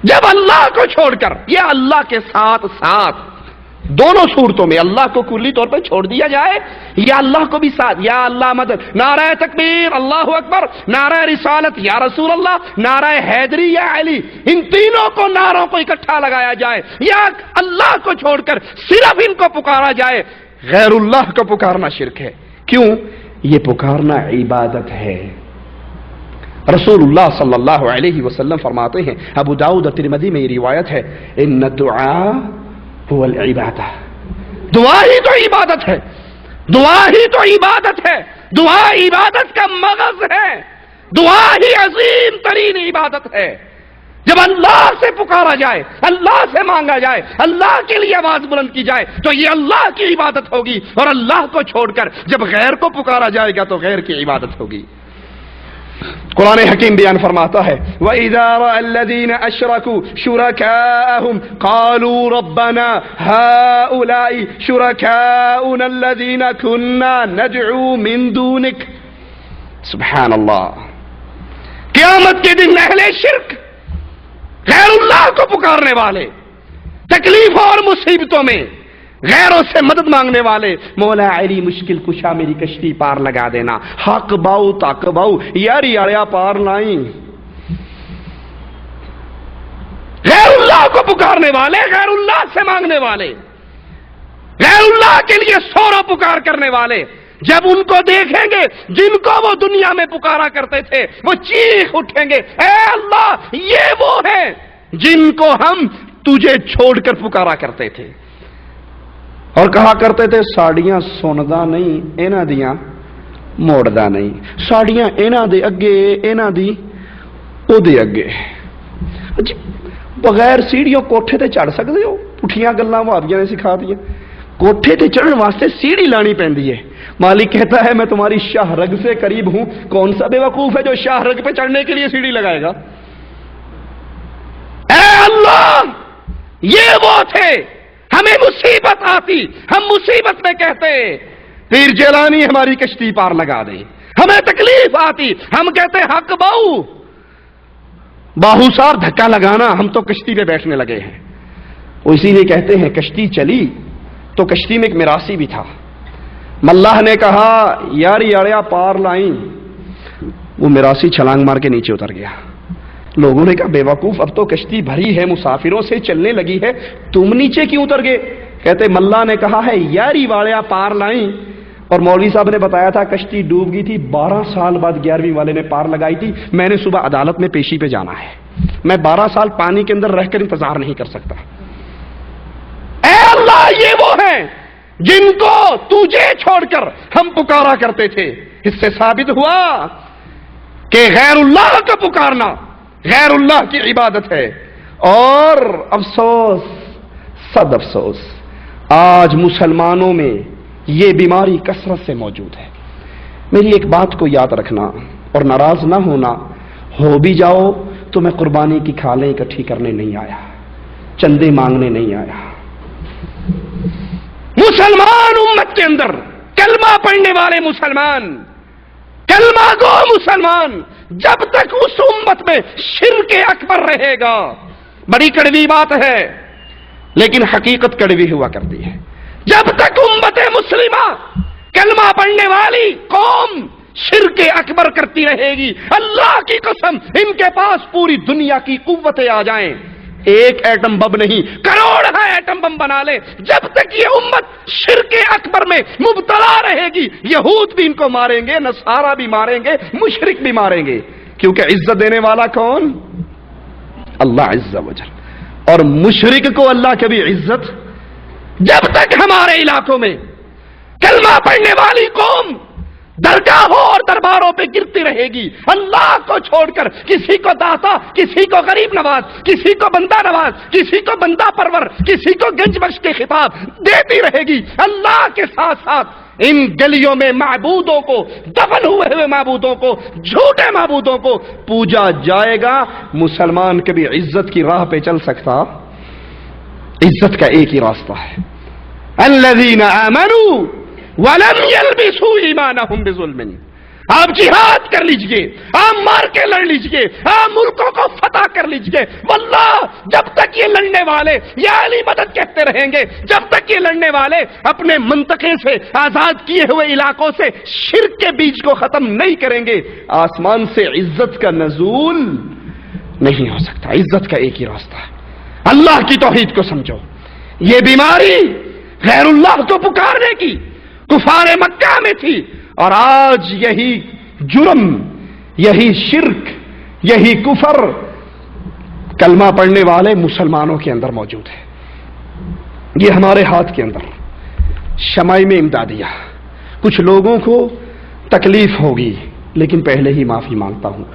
جب اللہ کو چھوڑ کر، یہ اللہ کے ساتھ ساتھ دونوں صورتوں میں اللہ کو کلی طور پر چھوڑ دیا جائے یا اللہ کو بھی ساتھ، یا اللہ مدد، نعرہ تکبیر اللہ اکبر، نعرہ رسالت یا رسول اللہ، نعرہ حیدری یا علی، ان تینوں کو نعروں کو اکٹھا لگایا جائے، یا اللہ کو چھوڑ کر صرف ان کو پکارا جائے، غیر اللہ کو پکارنا شرک ہے۔ کیوں؟ یہ پکارنا عبادت ہے۔ رسول اللہ صلی اللہ علیہ وسلم فرماتے ہیں، ابو داؤد اور ترمذی میں یہ روایت ہے، ان الدعاء هو العبادہ، دعا ہی تو عبادت ہے، دعا ہی تو عبادت ہے، دعا عبادت کا مغز ہے، دعا ہی عظیم ترین عبادت ہے۔ جب اللہ سے پکارا جائے، اللہ سے مانگا جائے، اللہ کے لیے آواز بلند کی جائے تو یہ اللہ کی عبادت ہوگی، اور اللہ کو چھوڑ کر جب غیر کو پکارا جائے گا تو غیر کی عبادت ہوگی۔ قرآن حکیم بیان فرماتا ہے، وَإِذَا رَأَى الَّذِينَ أَشْرَكُوا شُرَكَاءَهُمْ قَالُوا رَبَّنَا هَؤُلَاءِ شُرَكَاؤُنَا الَّذِينَ كُنَّا نَدْعُو مِن دُونِكَ۔ سبحان اللہ، قیامت کے دن اہل شرک، غیر اللہ کو پکارنے والے، تکلیفوں اور مصیبتوں میں غیروں سے مدد مانگنے والے، مولا علی مشکل کشا میری کشتی پار لگا دینا، حق باؤ تاک باؤ یاری اڑیا پار لائیں، غیر اللہ کو پکارنے والے، غیر اللہ سے مانگنے والے، غیر اللہ کے لیے سورا پکار کرنے والے، جب ان کو دیکھیں گے جن کو وہ دنیا میں پکارا کرتے تھے، وہ چیخ اٹھیں گے، اے اللہ یہ وہ ہیں جن کو ہم تجھے چھوڑ کر پکارا کرتے تھے، اور کہا کرتے تھے ساڑیاں سندا نہیں انہاں دیاں موڑدا نہیں، ساڑیاں انہاں دے اگے انہاں دی او دے اگے جی بغیر سیڑھیوں کوٹھے تے چڑھ سکتے ہو؟ پٹھیاں گلاں وہابیاں نے سکھا دیا. کوٹھے تے چڑھنے واسطے سیڑھی لانی پڑتی ہے. مالک کہتا ہے میں تمہاری شاہ رگ سے قریب ہوں. کون سا بے وقوف ہے جو شاہ رگ پہ چڑھنے کے لیے سیڑھی لگائے گا؟ اے اللہ، یہ وہ تھے، ہمیں مصیبت آتی ہم مصیبت میں کہتے پیر جیلانی ہماری کشتی پار لگا دے. ہمیں تکلیف آتی ہم کہتے حق باؤ، باہو سار دھکا لگانا، ہم تو کشتی پہ بیٹھنے لگے ہیں. وہ اسی لیے کہتے ہیں کشتی چلی تو کشتی میں ایک میراثی بھی تھا. ملاح نے کہا یاری اڑیا پار لائیں، وہ میراثی چھلانگ مار کے نیچے اتر گیا. لوگوں نے کہا بے وقوف، اب تو کشتی بھری ہے، مسافروں سے چلنے لگی ہے، تم نیچے کیوں اتر گئے؟ کہتے ملا نے کہا ہے یاری واڑیا پار لائیں، اور مولوی صاحب نے بتایا تھا کشتی ڈوب گئی تھی، 12 سال بعد 11ویں والے نے پار لگائی تھی. میں نے صبح عدالت میں پیشی پہ جانا ہے، میں 12 سال پانی کے اندر رہ کر انتظار نہیں کر سکتا. اے اللہ، یہ وہ ہیں جن کو تجھے چھوڑ کر ہم پکارا کرتے تھے. اس سے ثابت ہوا کہ غیر اللہ کا پکارنا غیر اللہ کی عبادت ہے. اور افسوس، صد افسوس، آج مسلمانوں میں یہ بیماری کثرت سے موجود ہے. میری ایک بات کو یاد رکھنا اور ناراض نہ ہونا، ہو بھی جاؤ تو میں قربانی کی کھالیں اکٹھی کرنے نہیں آیا، چندے مانگنے نہیں آیا. مسلمان امت کے اندر کلمہ پڑھنے والے مسلمان، کلمہ گو مسلمان، جب تک اس امت میں شرک اکبر رہے گا، بڑی کڑوی بات ہے لیکن حقیقت کڑوی ہوا کرتی ہے، جب تک امت مسلمہ کلمہ پڑھنے والی قوم شرک اکبر کرتی رہے گی، اللہ کی قسم ان کے پاس پوری دنیا کی قوتیں آ جائیں، ایک ایٹم بم نہیں کروڑ ہے ایٹم بم بنا لے، جب تک یہ امت شرک اکبر میں مبتلا رہے گی، یہود بھی ان کو ماریں گے، نصارہ بھی ماریں گے، مشرک بھی ماریں گے. کیونکہ عزت دینے والا کون؟ اللہ عز و جل. اور مشرک کو اللہ کبھی عزت، جب تک ہمارے علاقوں میں کلمہ پڑھنے والی قوم درگاہوں اور درباروں پہ گرتی رہے گی، اللہ کو چھوڑ کر کسی کو داتا، کسی کو غریب نواز، کسی کو بندہ نواز، کسی کو بندہ پرور، کسی کو گنج بخش کے خطاب دیتی رہے گی، اللہ کے ساتھ ساتھ ان گلیوں میں معبودوں کو، دفن ہوئے معبودوں کو، جھوٹے معبودوں کو پوجا جائے گا. مسلمان کبھی عزت کی راہ پہ چل سکتا؟ عزت کا ایک ہی راستہ ہے، الذین آمنوا وَلَمْ يَلْبِسُوا إِيمَانَهُمْ بِظُلْمٍ. آپ جہاد کر لیجئے، آپ مار کے لڑ لیجئے، آپ ملکوں کو فتح کر لیجئے، واللہ جب تک یہ لڑنے والے یا علی مدد کہتے رہیں گے، جب تک یہ لڑنے والے اپنے منطقے سے آزاد کیے ہوئے علاقوں سے شرک کے بیج کو ختم نہیں کریں گے، آسمان سے عزت کا نزول نہیں ہو سکتا. عزت کا ایک ہی راستہ ہے، اللہ کی توحید کو سمجھو. یہ بیماری غیر اللہ کو پکارنے کی کفار مکہ میں تھی، اور آج یہی جرم، یہی شرک، یہی کفر کلمہ پڑھنے والے مسلمانوں کے اندر موجود ہے. یہ ہمارے ہاتھ کے اندر شمائم امدادیہ. کچھ لوگوں کو تکلیف ہوگی لیکن پہلے ہی معافی مانگتا ہوں.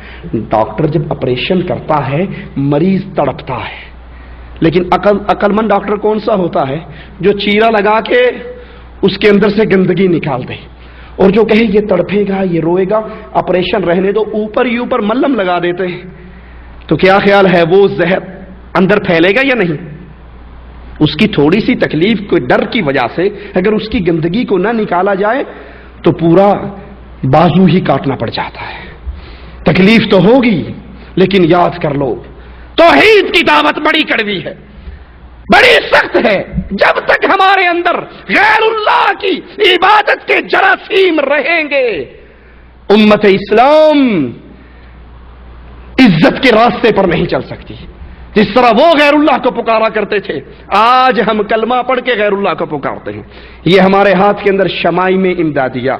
ڈاکٹر جب آپریشن کرتا ہے مریض تڑپتا ہے، لیکن عقل مند ڈاکٹر کون سا ہوتا ہے؟ جو چیرا لگا کے اس کے اندر سے گندگی نکال دے، اور جو کہے یہ تڑپے گا، یہ روئے گا، آپریشن رہنے دو، اوپر ہی اوپر ملم لگا دیتے ہیں. تو کیا خیال ہے وہ زہر اندر پھیلے گا یا نہیں؟ اس کی تھوڑی سی تکلیف کو ڈر کی وجہ سے اگر اس کی گندگی کو نہ نکالا جائے تو پورا بازو ہی کاٹنا پڑ جاتا ہے. تکلیف تو ہوگی لیکن یاد کر لو توحید کی دعوت بڑی کڑوی ہے، بڑی سخت ہے. جب تک ہمارے اندر غیر اللہ کی عبادت کے جراثیم رہیں گے، امت اسلام عزت کے راستے پر نہیں چل سکتی. جس طرح وہ غیر اللہ کو پکارا کرتے تھے، آج ہم کلمہ پڑھ کے غیر اللہ کو پکارتے ہیں. یہ ہمارے ہاتھ کے اندر شمائم امدادیہ.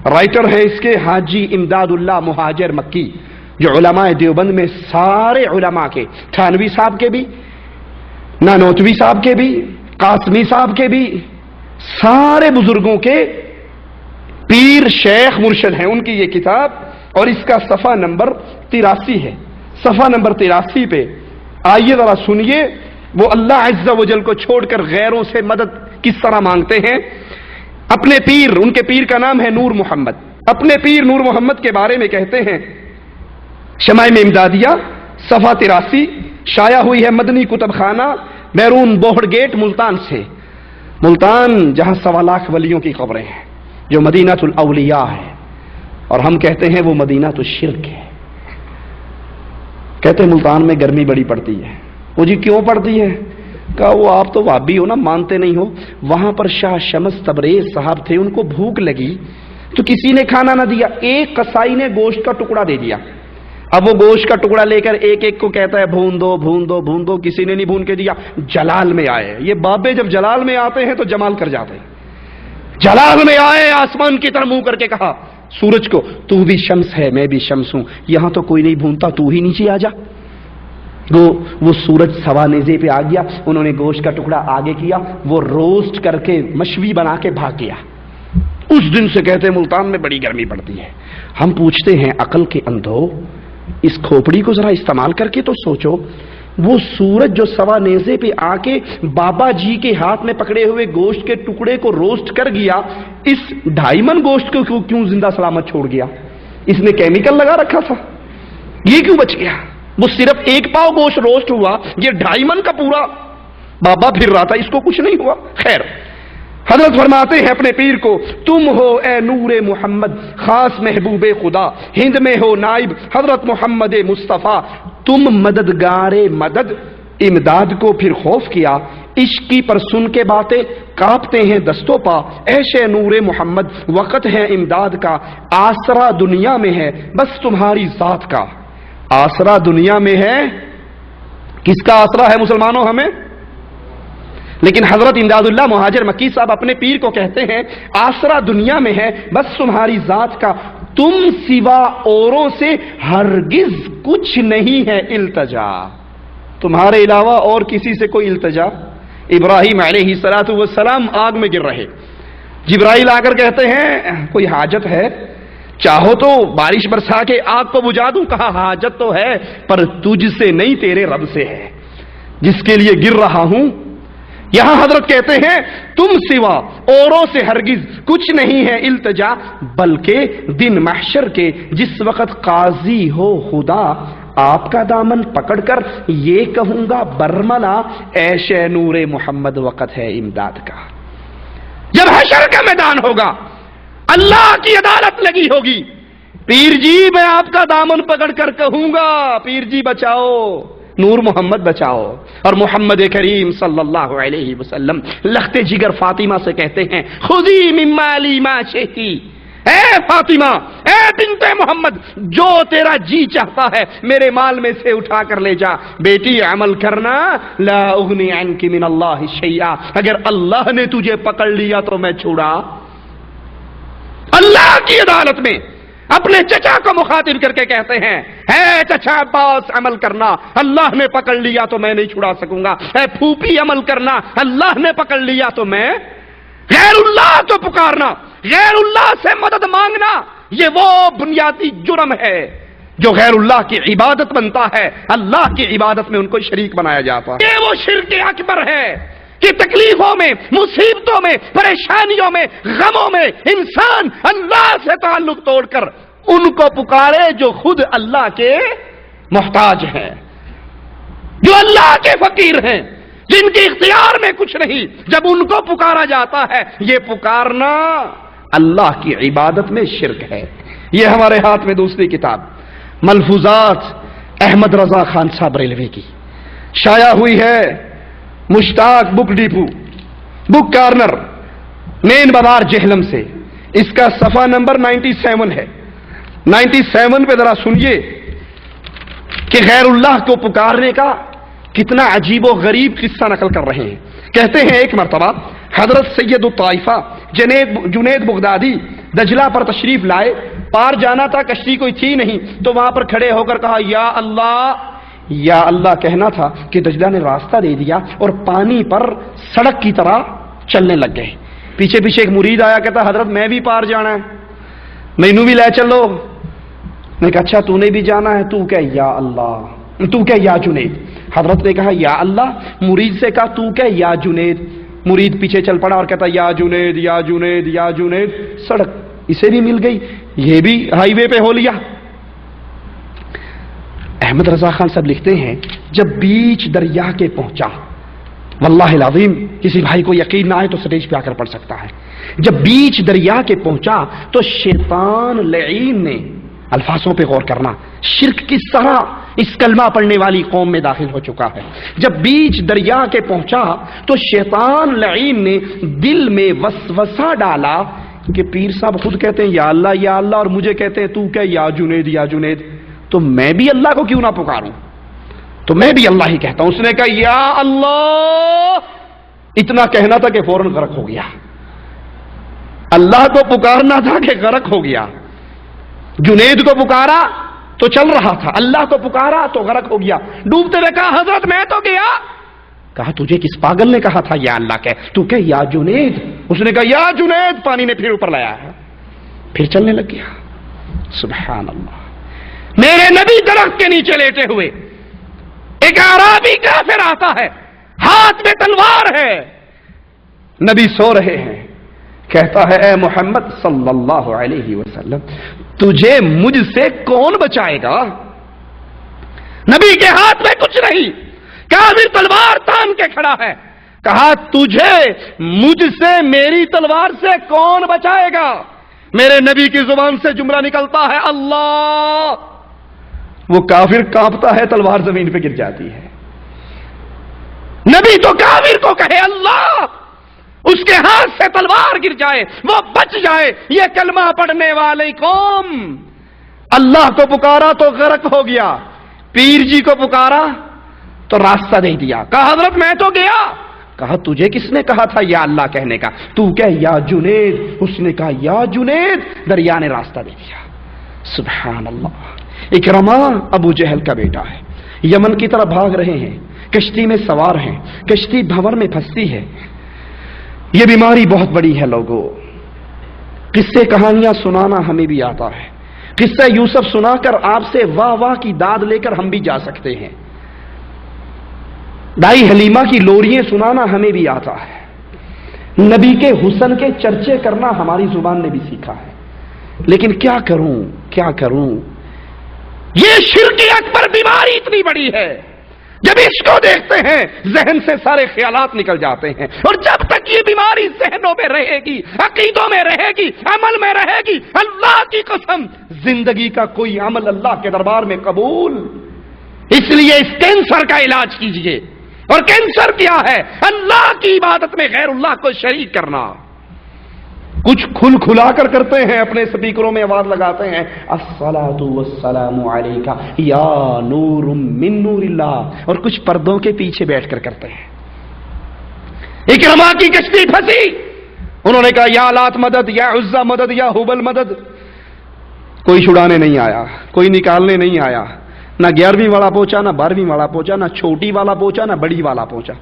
رائٹر ہے اس کے حاجی امداد اللہ مہاجر مکی، جو علماء دیوبند میں سارے علماء کے، تھانوی صاحب کے بھی، نانوتوی صاحب کے بھی، قاسمی صاحب کے بھی، سارے بزرگوں کے پیر شیخ مرشد ہیں. ان کی یہ کتاب، اور اس کا صفحہ نمبر 83 ہے. صفحہ نمبر 83 پہ آئیے ذرا سنیے وہ اللہ عز و جل کو چھوڑ کر غیروں سے مدد کس طرح مانگتے ہیں. اپنے پیر، ان کے پیر کا نام ہے نور محمد، اپنے پیر نور محمد کے بارے میں کہتے ہیں شمائم امدادیہ صفحہ 83 شائع ہوئی ہے مدنی کتب خانہ بیرون بوہڑ گیٹ ملتان سے. ملتان جہاں 1.25 لاکھ ولیوں کی قبریں ہیں، جو مدینہ الاولیاء ہے، اور ہم کہتے ہیں وہ مدینہ الشرک ہے. کہتے ہیں ملتان میں گرمی بڑی پڑتی ہے. وہ جی کیوں پڑتی ہے؟ کہا وہ آپ تو وہابی ہو نا، مانتے نہیں ہو. وہاں پر شاہ شمس تبریز صاحب تھے، ان کو بھوک لگی تو کسی نے کھانا نہ دیا، ایک قصائی نے گوشت کا ٹکڑا دے دیا. اب وہ گوشت کا ٹکڑا لے کر ایک ایک کو کہتا ہے بھون دو بھون دو بھون دو. کسی نے نہیں بھون کے دیا. جلال میں آئے. یہ بابے جب جلال میں آتے ہیں تو جمال کر جاتے ہیں. جلال میں آئے، آسمان کی طرف منہ کر کے کہا سورج کو تو بھی شمس ہے میں بھی شمس ہوں، یہاں تو کوئی نہیں بھونتا، تو ہی نیچے آ جا. وہ سورج سوا نیزے پہ آ گیا. انہوں نے گوشت کا ٹکڑا آگے کیا، وہ روسٹ کر کے مشوی بنا کے بھاگ گیا. اس دن سے کہتے ہیں ملتان میں بڑی گرمی پڑتی ہے. ہم پوچھتے ہیں عقل کے اندھو، اس کھوپڑی کو ذرا استعمال کر کے تو سوچو، وہ سورج جو سوا نیزے پہ آ کے بابا جی کے ہاتھ میں پکڑے ہوئے گوشت کے ٹکڑے کو روسٹ کر گیا، اس 2.5 من گوشت کو کیوں زندہ سلامت چھوڑ گیا؟ اس نے کیمیکل لگا رکھا تھا، یہ کیوں بچ گیا؟ وہ صرف 1 پاؤ گوشت روسٹ ہوا، یہ 2.5 من کا پورا بابا پھر رہا تھا، اس کو کچھ نہیں ہوا. خیر، حضرت فرماتے ہیں اپنے پیر کو تم ہو اے نور محمد خاص محبوب خدا، ہند میں ہو نائب حضرت محمد مصطفیٰ، تم مددگار مدد امداد کو پھر خوف کیا، عشق کی پر سن کے باتیں کانپتے ہیں دستوں پا، ایشے نور محمد وقت ہے امداد کا، آسرا دنیا میں ہے بس تمہاری ذات کا. آسرا دنیا میں ہے، کس کا آسرا ہے مسلمانوں ہمیں؟ لیکن حضرت امداد اللہ مہاجر مکی صاحب اپنے پیر کو کہتے ہیں آسرا دنیا میں ہے بس تمہاری ذات کا، تم سوا اوروں سے ہرگز کچھ نہیں ہے التجا، تمہارے علاوہ اور کسی سے کوئی التجا. ابراہیم علیہ السلام آگ میں گر رہے، جبرائیل آ کر کہتے ہیں کوئی حاجت ہے؟ چاہو تو بارش برسا کے آگ کو بجھا دوں. کہا حاجت تو ہے پر تجھ سے نہیں تیرے رب سے ہے جس کے لیے گر رہا ہوں. یہاں حضرت کہتے ہیں تم سوا اوروں سے ہرگز کچھ نہیں ہے التجا، بلکہ دن محشر کے جس وقت قاضی ہو خدا، آپ کا دامن پکڑ کر یہ کہوں گا برملا ایش نور محمد وقت ہے امداد کا. جب حشر کا میدان ہوگا، اللہ کی عدالت لگی ہوگی، پیر جی میں آپ کا دامن پکڑ کر کہوں گا پیر جی بچاؤ، نور محمد بچاؤ. اور محمد کریم صلی اللہ علیہ وسلم لخت جگر فاطمہ سے کہتے ہیں خذی من مالی ما شئتی، اے فاطمہ، اے بنت محمد، جو تیرا جی چاہتا ہے میرے مال میں سے اٹھا کر لے جا. بیٹی عمل کرنا، لا اغنی عنک من اللہ شیئا، اگر اللہ نے تجھے پکڑ لیا تو میں چھوڑا. اللہ کی عدالت میں اپنے چچا کو مخاطب کر کے کہتے ہیں اے چچا عباس عمل کرنا، اللہ نے پکڑ لیا تو میں نہیں چھڑا سکوں گا. اے پھوپھی عمل کرنا، اللہ نے پکڑ لیا تو میں. غیر اللہ کو پکارنا، غیر اللہ سے مدد مانگنا، یہ وہ بنیادی جرم ہے جو غیر اللہ کی عبادت بنتا ہے. اللہ کی عبادت میں ان کو شریک بنایا جاتا ہے. یہ وہ شرک اکبر ہے کہ تکلیفوں میں، مصیبتوں میں، پریشانیوں میں، غموں میں انسان اللہ سے تعلق توڑ کر ان کو پکارے جو خود اللہ کے محتاج ہیں، جو اللہ کے فقیر ہیں، جن کے اختیار میں کچھ نہیں. جب ان کو پکارا جاتا ہے، یہ پکارنا اللہ کی عبادت میں شرک ہے. یہ ہمارے ہاتھ میں دوسری کتاب ملفوظات احمد رضا خان صاحب ریلوی کی شائع ہوئی ہے، مشتاق بک ڈیپو بک کارنر مین بازار جہلم سے. اس کا صفحہ نمبر 97 ہے. 97 پہ ذرا سنیے کہ غیر اللہ کو پکارنے کا کتنا عجیب و غریب قصہ نقل کر رہے ہیں. کہتے ہیں ایک مرتبہ حضرت سید الطائفہ جنید بغدادی دجلہ پر تشریف لائے. پار جانا تھا، کشتی کوئی تھی نہیں، تو وہاں پر کھڑے ہو کر کہا یا اللہ یا اللہ کہنا تھا کہ دجلہ نے راستہ دے دیا اور پانی پر سڑک کی طرح چلنے لگ گئے. پیچھے پیچھے ایک مرید آیا، کہتا حضرت میں بھی پار جانا ہے، مینوں بھی لے چلو. نے کہا اچھا تو نے بھی جانا ہے، تو کہ یا اللہ، تو کہ یا جنید۔ حضرت نے کہا یا اللہ، مرید سے کہا تو کہ یا جنید۔ مرید پیچھے چل پڑا اور کہتا یا جنید یا جنید یا جنید۔ سڑک اسے بھی مل گئی، یہ بھی ہائی وے پہ ہو لیا۔ احمد رضا خان صاحب لکھتے ہیں جب بیچ دریا کے پہنچا، واللہ العظیم کسی بھائی کو یقین نہ آئے تو سٹیج پہ آ کر پڑھ سکتا ہے، جب بیچ دریا کے پہنچا تو شیطان لعین نے، الفاظوں پہ غور کرنا، شرک کس طرح اس کلمہ پڑھنے والی قوم میں داخل ہو چکا ہے۔ جب بیچ دریا کے پہنچا تو شیطان لعین نے دل میں وسوسہ ڈالا کہ پیر صاحب خود کہتے ہیں یا اللہ اور مجھے کہتے ہیں تو کہ یا جنید یا جنید، تو میں بھی اللہ کو کیوں نہ پکاروں، تو میں بھی اللہ ہی کہتا ہوں۔ اس نے کہا یا اللہ، اتنا کہنا تھا کہ فوراً غرق ہو گیا۔ اللہ کو پکارنا تھا کہ غرق ہو گیا۔ جنید کو پکارا تو چل رہا تھا، اللہ کو پکارا تو غرق ہو گیا۔ ڈوبتے ہوئے کہا حضرت میں تو گیا۔ کہا تجھے کس پاگل نے کہا تھا یا اللہ کہ تو کہ یا جنید؟ اس نے کہا یا جنید، پانی نے پھر اوپر لایا ہے، پھر چلنے لگ گیا۔ سبحان اللہ۔ میرے نبی درخت کے نیچے لیٹے ہوئے، ایک اعرابی کافر آتا ہے، ہاتھ میں تلوار ہے، نبی سو رہے ہیں، کہتا ہے اے محمد صلی اللہ علیہ وسلم تجھے مجھ سے کون بچائے گا؟ نبی کے ہاتھ میں کچھ نہیں، کافر تلوار تان کے کھڑا ہے، کہا تجھے مجھ سے، میری تلوار سے کون بچائے گا؟ میرے نبی کی زبان سے جملہ نکلتا ہے اللہ۔ وہ کافر کانپتا ہے، تلوار زمین پہ گر جاتی ہے۔ نبی تو کافر کو کہے اللہ، اس کے ہاتھ سے تلوار گر جائے، وہ بچ جائے۔ یہ کلمہ پڑھنے والی قوم اللہ کو پکارا تو غرق ہو گیا، پیر جی کو پکارا تو راستہ دے دیا۔ کہا حضرت میں تو گیا۔ کہا تجھے کس نے کہا تھا یا اللہ کہنے کا؟ تو کہ یا جنید۔ اس نے کہا یا جنید، دریا نے راستہ دے دیا۔ سبحان اللہ۔ اکرما ابو جہل کا بیٹا ہے، یمن کی طرف بھاگ رہے ہیں، کشتی میں سوار ہیں، کشتی بھنور میں پھنستی ہے۔ یہ بیماری بہت بڑی ہے لوگوں، قصے کہانیاں سنانا ہمیں بھی آتا ہے، قصہ یوسف سنا کر آپ سے واہ واہ کی داد لے کر ہم بھی جا سکتے ہیں، دائی حلیمہ کی لوریاں سنانا ہمیں بھی آتا ہے، نبی کے حسن کے چرچے کرنا ہماری زبان نے بھی سیکھا ہے، لیکن کیا کروں یہ شرک اکبر بیماری اتنی بڑی ہے، جب اس کو دیکھتے ہیں ذہن سے سارے خیالات نکل جاتے ہیں، اور جب تک یہ بیماری ذہنوں میں رہے گی، عقیدوں میں رہے گی، عمل میں رہے گی، اللہ کی قسم زندگی کا کوئی عمل اللہ کے دربار میں قبول۔ اس لیے اس کینسر کا علاج کیجئے، اور کینسر کیا ہے؟ اللہ کی عبادت میں غیر اللہ کو شریک کرنا۔ کچھ کھل کھلا کر کرتے ہیں، اپنے سپیکروں میں آواز لگاتے ہیں الصلاۃ والسلام علیک یا نور من نور اللہ، اور کچھ پردوں کے پیچھے بیٹھ کر کرتے ہیں۔ اکرما کی کشتی پھنسی، انہوں نے کہا یا لات مدد، یا عزا مدد، یا ہبل مدد، کوئی چھڑانے نہیں آیا، کوئی نکالنے نہیں آیا، نہ 11ویں والا پہنچا، نہ 12ویں والا پہنچا، نہ چھوٹی والا پہنچا، نہ بڑی والا پہنچا۔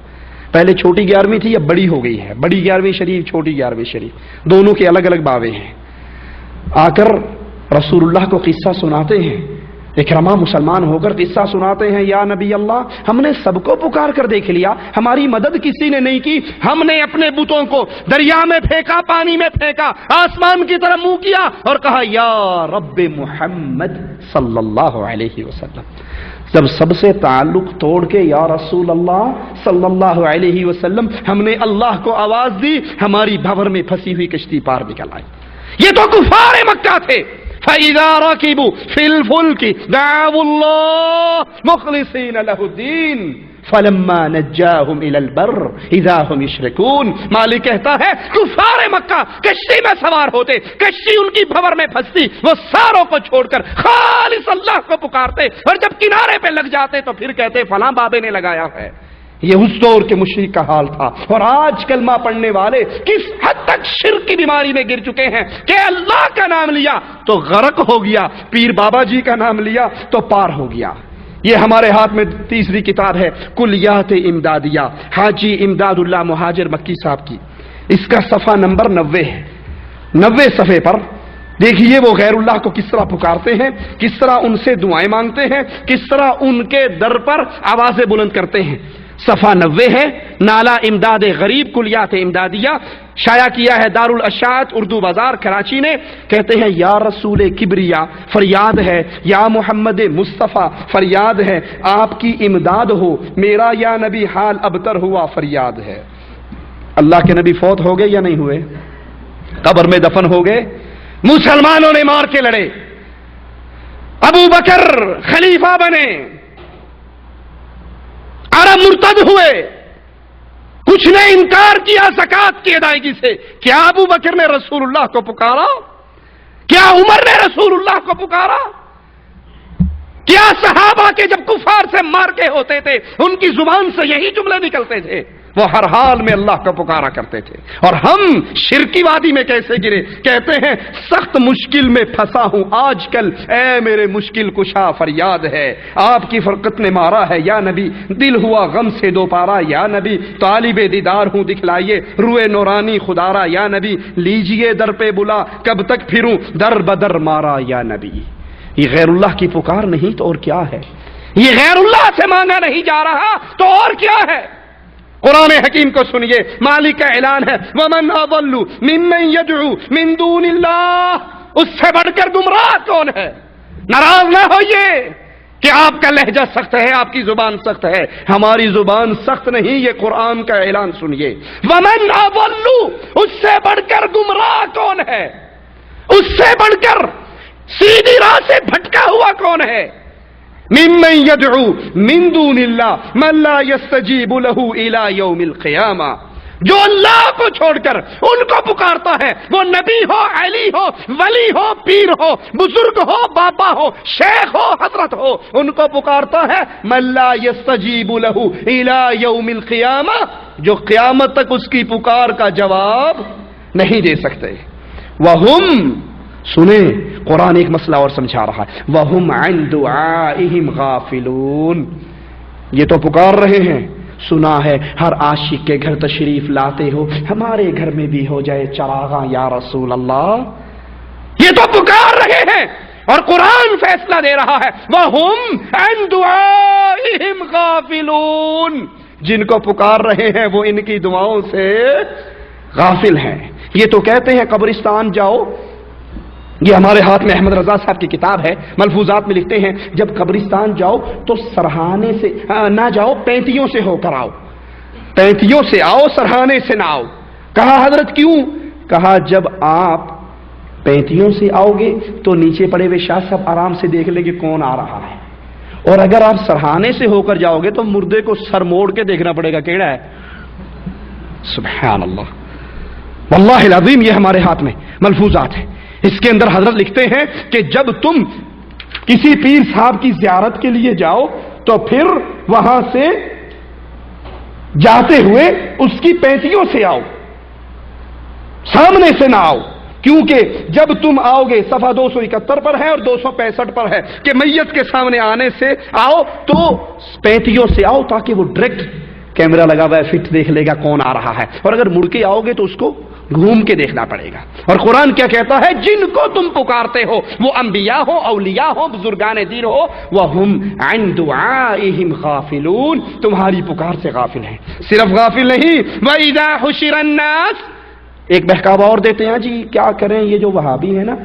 پہلے چھوٹی 11ویں تھی، اب بڑی ہو گئی ہے، بڑی 11ویں شریف، چھوٹی 11ویں شریف، دونوں کے الگ الگ بابے ہیں۔ آ کر رسول اللہ کو قصہ سناتے ہیں، اکرما مسلمان ہو کر قصہ سناتے ہیں یا نبی اللہ، ہم نے سب کو پکار کر دیکھ لیا، ہماری مدد کسی نے نہیں کی، ہم نے اپنے بتوں کو دریا میں پھینکا، پانی میں پھینکا، آسمان کی طرف منہ کیا اور کہا یا رب محمد صلی اللہ علیہ وسلم۔ جب سب سے تعلق توڑ کے یا رسول اللہ صلی اللہ علیہ وسلم ہم نے اللہ کو آواز دی، ہماری بھنور میں پھنسی ہوئی کشتی پار نکل آئی۔ یہ تو کفار مکہ تھے۔ فَإِذَا رَكِبُوا فِي الْفُلْكِ دَعَوُا اللَّهَ مُخْلِصِينَ لَهُ الدِّينَ فَلَمَّا نَجَّاهُمْ إِلَى الْبَرِّ إِذَا هُمْ يُشْرِكُونَ۔ مالک کہتا ہے کفار مکہ کشتی میں سوار ہوتے، کشتی ان کی بھنور میں پھنستی، وہ ساروں کو چھوڑ کر خالص اللہ کو پکارتے، اور جب کنارے پہ لگ جاتے تو پھر کہتے فلاں بابے نے لگایا ہے۔ یہ اس دور کے مشرک کا حال تھا، اور آج کلمہ پڑھنے والے کس حد تک شرک کی بیماری میں گر چکے ہیں کہ اللہ کا نام لیا تو غرق ہو گیا، پیر بابا جی کا نام لیا تو پار ہو گیا۔ یہ ہمارے ہاتھ میں تیسری کتاب ہے کلیات امدادیہ، حاجی امداد اللہ مہاجر مکی صاحب کی، اس کا صفحہ نمبر 90 ہے۔ 90 صفحے پر دیکھیے وہ غیر اللہ کو کس طرح پکارتے ہیں، کس طرح ان سے دعائیں مانگتے ہیں، کس طرح ان کے در پر آوازیں بلند کرتے ہیں۔ صفحہ 90 ہے، نالا امداد غریب کلیات امدادیہ، شائع کیا ہے دارالاشاعت اردو بازار کراچی نے۔ کہتے ہیں یا رسول کبریا فریاد ہے، یا محمد مصطفیٰ فریاد ہے، آپ کی امداد ہو، میرا یا نبی حال ابتر ہوا فریاد ہے۔ اللہ کے نبی فوت ہو گئے یا نہیں ہوئے؟ قبر میں دفن ہو گئے، مسلمانوں نے مار کے لڑے، ابو بکر خلیفہ بنے، عرب مرتد ہوئے، کچھ نے انکار کیا زکات کی ادائیگی سے۔ کیا ابو بکر نے رسول اللہ کو پکارا؟ کیا عمر نے رسول اللہ کو پکارا؟ کیا صحابہ کے جب کفار سے مار کے ہوتے تھے ان کی زبان سے یہی جملے نکلتے تھے؟ وہ ہر حال میں اللہ کا پکارا کرتے تھے۔ اور ہم شرکی وادی میں کیسے گرے؟ کہتے ہیں سخت مشکل میں پھنسا ہوں آج کل، اے میرے مشکل کشا فریاد ہے، آپ کی فرقت نے مارا ہے یا نبی، دل ہوا غم سے دو پارا یا نبی، طالب دیدار ہوں دکھلائیے روئے نورانی خدارا یا نبی، لیجئے در پہ بلا کب تک پھروں در بدر مارا یا نبی۔ یہ غیر اللہ کی پکار نہیں تو اور کیا ہے؟ یہ غیر اللہ سے مانگا نہیں جا رہا تو اور کیا ہے؟ قرآن حکیم کو سنیے، مالک کا اعلان ہے وَمَنْ أَضَلُّ مِمَّنْ يَدْعُو مِن دُونِ اللَّهِ، اس سے بڑھ کر گمراہ کون ہے؟ ناراض نہ ہوئیے کہ آپ کا لہجہ سخت ہے، آپ کی زبان سخت ہے، ہماری زبان سخت نہیں، یہ قرآن کا اعلان سنیے۔ وَمَنْ أَضَلُّ، اس سے بڑھ کر گمراہ کون ہے؟ اس سے بڑھ کر سیدھی راہ سے بھٹکا ہوا کون ہے؟ ممن يدعو من دون اللہ من لا يستجیب له الى یوم القیامہ، جو اللہ کو چھوڑ کر ان کو پکارتا ہے، وہ نبی ہو، علی ہو، ولی ہو، پیر ہو، بزرگ ہو، بابا ہو، شیخ ہو، حضرت ہو، ان کو پکارتا ہے من لا يستجیب له الى یوم القیامہ، جو قیامت تک اس کی پکار کا جواب نہیں دے سکتے۔ وہم، سنیں قرآن ایک مسئلہ اور سمجھا رہا ہے، وَهُمْ عَنْ دُعَائِهِمْ غَافِلُونَ، یہ تو پکار رہے ہیں، سنا ہے ہر عاشق کے گھر تشریف لاتے ہو، ہمارے گھر میں بھی ہو جائے چراغاں یا رسول اللہ، یہ تو پکار رہے ہیں اور قرآن فیصلہ دے رہا ہے وَهُمْ عَنْ دُعَائِهِمْ غَافِلُونَ، جن کو پکار رہے ہیں وہ ان کی دعاؤں سے غافل ہیں۔ یہ تو کہتے ہیں قبرستان جاؤ، یہ ہمارے ہاتھ میں احمد رضا صاحب کی کتاب ہے، ملفوظات میں لکھتے ہیں جب قبرستان جاؤ تو سرہانے سے نہ جاؤ، پینتیوں سے ہو کر آؤ، پینتیوں سے آؤ، سرہانے سے نہ آؤ۔ کہا حضرت کیوں؟ کہا جب آپ پینتیوں سے آؤ گے تو نیچے پڑے ہوئے شاہ صاحب آرام سے دیکھ لیں کہ کون آ رہا ہے، اور اگر آپ سرہانے سے ہو کر جاؤ گے تو مردے کو سر موڑ کے دیکھنا پڑے گا کیڑا ہے۔ سبحان اللہ، واللہ العظیم یہ ہمارے ہاتھ میں ملفوظات ہیں۔ اس کے اندر حضرت لکھتے ہیں کہ جب تم کسی پیر صاحب کی زیارت کے لیے جاؤ تو پھر وہاں سے جاتے ہوئے اس کی پینتیوں سے آؤ، سامنے سے نہ آؤ، کیونکہ جب تم آؤ گے صفحہ 271 پر ہے اور 265 پر ہے کہ میت کے سامنے آنے سے آؤ تو پینتیوں سے آؤ تاکہ وہ ڈائریکٹ کیمرہ لگا ہوا ہے فٹ دیکھ لے گا کون آ رہا ہے، اور اگر مڑ کے آؤ گے تو اس کو گھوم کے دیکھنا پڑے گا۔ اور قرآن کیا کہتا ہے؟ جن کو تم پکارتے ہو وہ انبیاء ہو، اولیاء ہو، بزرگان دین ہو، وَهُمْ عَنْ دُعَائِهِمْ غَافِلُونَ، تمہاری پکار سے غافل ہیں۔ صرف غافل نہیں، وَإِذَا حُشِرَ النَّاسُ، ایک بہکاوا اور دیتے ہیں جی کیا کریں، یہ جو وہابی ہے نا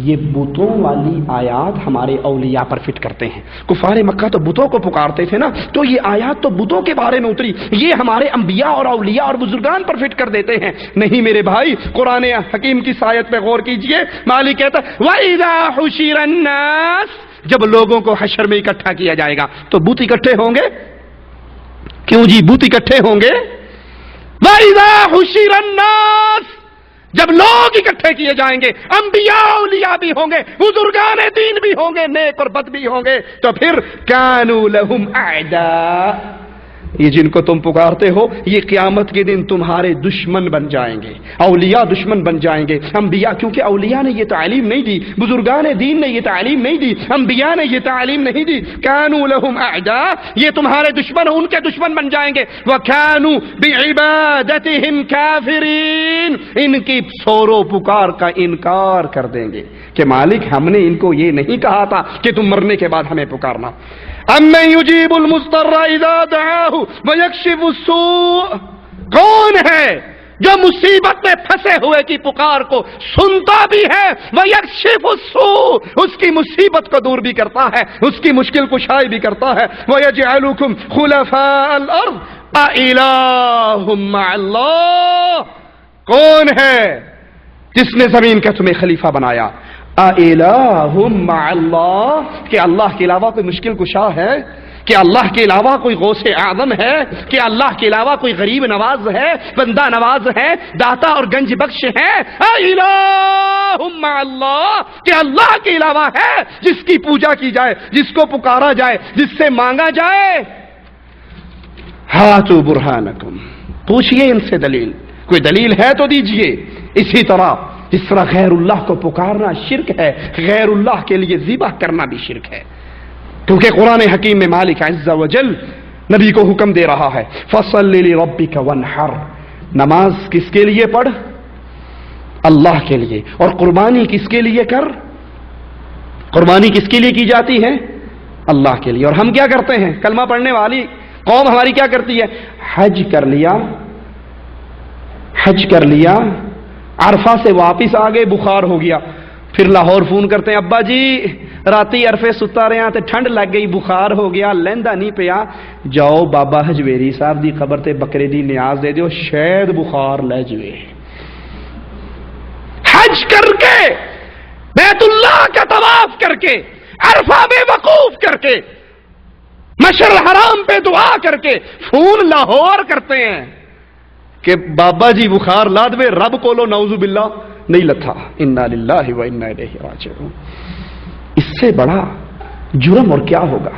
یہ بتوں والی آیات ہمارے اولیاء پر فٹ کرتے ہیں۔ کفار مکہ تو بتوں کو پکارتے تھے نا، تو یہ آیات تو بتوں کے بارے میں اتری، یہ ہمارے انبیاء اور اولیاء اور بزرگان پر فٹ کر دیتے ہیں۔ نہیں میرے بھائی، قرآن حکیم کی آیت پہ غور کیجئے، مالک کہتا ہے وَإِذَا حُشِرَ النَّاسُ، جب لوگوں کو حشر میں اکٹھا کیا جائے گا تو بت اکٹھے ہوں گے؟ کیوں جی بت اکٹھے ہوں گے؟ وَإِذَا حُشِرَ النَّاسُ، جب لوگ اکٹھے کیے جائیں گے، انبیاء اولیاء بھی ہوں گے، بزرگان دین بھی ہوں گے، نیک اور بد بھی ہوں گے، تو پھر کانوا لہم اعداء، یہ جن کو تم پکارتے ہو یہ قیامت کے دن تمہارے دشمن بن جائیں گے، اولیاء دشمن بن جائیں گے، انبیاء، کیونکہ اولیاء نے یہ تعلیم نہیں دی، بزرگان دین نے یہ تعلیم نہیں دی، انبیاء نے یہ تعلیم نہیں دی۔ کانوا لهم اعداء، یہ تمہارے دشمن، ان کے دشمن بن جائیں گے۔ وکانوا بعبادتهم کافرین، ان کی سور و پکار کا انکار کر دیں گے کہ مالک ہم نے ان کو یہ نہیں کہا تھا کہ تم مرنے کے بعد ہمیں پکارنا۔ امن یجیب المضطر اذا دعاہ ویکشف السوء، کون ہے جو مصیبت میں پھنسے ہوئے کی پکار کو سنتا بھی ہے، ویکشف السوء، اس کی مصیبت کو دور بھی کرتا ہے، اس کی مشکل کشائی بھی کرتا ہے۔ ویجعلکم خلفاء الارض االہ مع اللہ، کون ہے جس نے زمین کا تمہیں خلیفہ بنایا؟ الہ مع اللہ، کہ اللہ کے علاوہ کوئی مشکل کشا ہے؟ کہ اللہ کے علاوہ کوئی غوث اعظم ہے؟ کہ اللہ کے علاوہ کوئی غریب نواز ہے، بندہ نواز ہے، داتا اور گنج بخش ہے؟ الہ مع اللہ، کہ اللہ کے علاوہ ہے جس کی پوجا کی جائے، جس کو پکارا جائے، جس سے مانگا جائے؟ ہاتھو برہانکم، پوچھئے ان سے دلیل، کوئی دلیل ہے تو دیجئے۔ اسی طرح جس طرح غیر اللہ کو پکارنا شرک ہے، غیر اللہ کے لیے ذبح کرنا بھی شرک ہے، کیونکہ قرآن حکیم میں مالک عز و جل نبی کو حکم دے رہا ہے فَصَلِّ لِرَبِّكَ وَانْحَرْ، نماز کس کے لیے پڑھ؟ اللہ کے لیے۔ اور قربانی کس کے لیے کر؟ قربانی کس کے لیے کی جاتی ہے؟ اللہ کے لیے۔ اور ہم کیا کرتے ہیں؟ کلمہ پڑھنے والی قوم ہماری کیا کرتی ہے؟ حج کر لیا، عرفہ سے واپس آ گئے، بخار ہو گیا، پھر لاہور فون کرتے ہیں ابا جی راتی عرفے ستا رہے ہیں تے ٹھنڈ لگ گئی، بخار ہو گیا، لہندا نہیں پیا، جاؤ بابا ہجویری صاحب دی قبر تے بکرے دی نیاز دے دیو، شاید بخار لے جوے۔ حج کر کے، بیت اللہ کا طواف کر کے، عرفہ میں وقوف کر کے، مشعر حرام پہ دعا کر کے فون لاہور کرتے ہیں کہ بابا جی بخار لا دے، رب کولو نعوذ باللہ نہیں لتھا، انا للہ و انا الیہ راجعون۔ اس سے بڑا جرم اور کیا ہوگا؟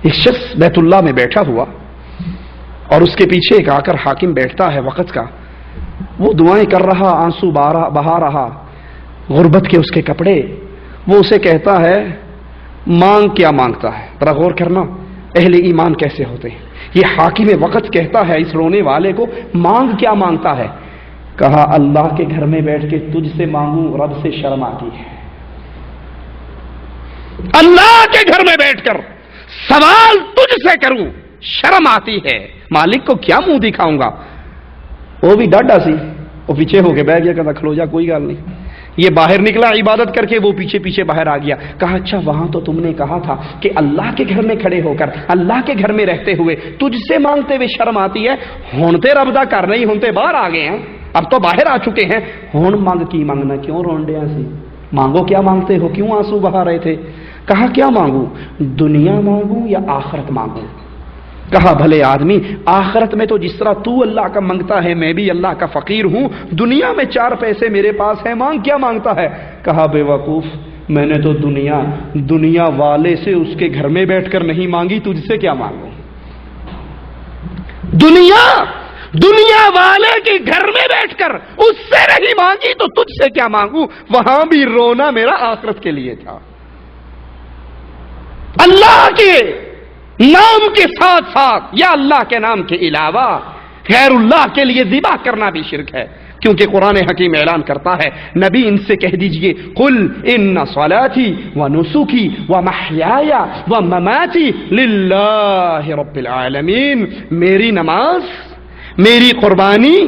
ایک شخص بیت اللہ میں بیٹھا ہوا اور اس کے پیچھے ایک آ کر حاکم بیٹھتا ہے وقت کا، وہ دعائیں کر رہا، آنسو بہا رہا، غربت کے اس کے کپڑے، وہ اسے کہتا ہے مانگ کیا مانگتا ہے؟ ذرا غور کرنا اہل ایمان کیسے ہوتے ہیں۔ یہ حاکم وقت کہتا ہے اس رونے والے کو مانگ کیا مانگتا ہے؟ کہا اللہ کے گھر میں بیٹھ کے تجھ سے مانگوں، رب سے شرم آتی ہے۔ اللہ کے گھر میں بیٹھ کر سوال تجھ سے کروں، شرم آتی ہے، مالک کو کیا منہ دکھاؤں گا؟ وہ بھی ڈاڈا سی، وہ پیچھے ہو کے بیٹھ گیا، کہتا کھلو جا کوئی گل نہیں۔ یہ باہر نکلا عبادت کر کے، وہ پیچھے پیچھے باہر آ گیا۔ کہا اچھا وہاں تو تم نے کہا تھا کہ اللہ کے گھر میں کھڑے ہو کر، اللہ کے گھر میں رہتے ہوئے تجھ سے مانگتے ہوئے شرم آتی ہے، ہونتے رب دا کر نہیں، ہونتے باہر آ گئے ہیں، اب تو باہر آ چکے ہیں، ہون مانگ کی مانگنا، کیوں رونڈیا سی؟ مانگو کیا مانگتے ہو، کیوں آنسو بہا رہے تھے؟ کہا کیا مانگوں؟ دنیا مانگوں یا آخرت مانگوں؟ کہا بھلے آدمی، آخرت میں تو جس طرح تو اللہ کا منگتا ہے میں بھی اللہ کا فقیر ہوں، دنیا میں 4 پیسے میرے پاس ہیں، مانگ کیا مانگتا ہے؟ کہا بے وقوف، میں نے تو دنیا والے سے اس کے گھر میں بیٹھ کر نہیں مانگی، تجھ سے کیا مانگوں؟ دنیا والے کے گھر میں بیٹھ کر اس سے نہیں مانگی تو تجھ سے کیا مانگوں؟ وہاں بھی رونا میرا آخرت کے لیے تھا۔ اللہ کے نام کے ساتھ ساتھ یا اللہ کے نام کے علاوہ غیر اللہ کے لیے ذبح کرنا بھی شرک ہے، کیونکہ قرآن حکیم اعلان کرتا ہے نبی ان سے کہہ دیجئے قل ان صلاتی ونسکی ومحیای ومماتی للہ رب العالمین، میری نماز، میری قربانی،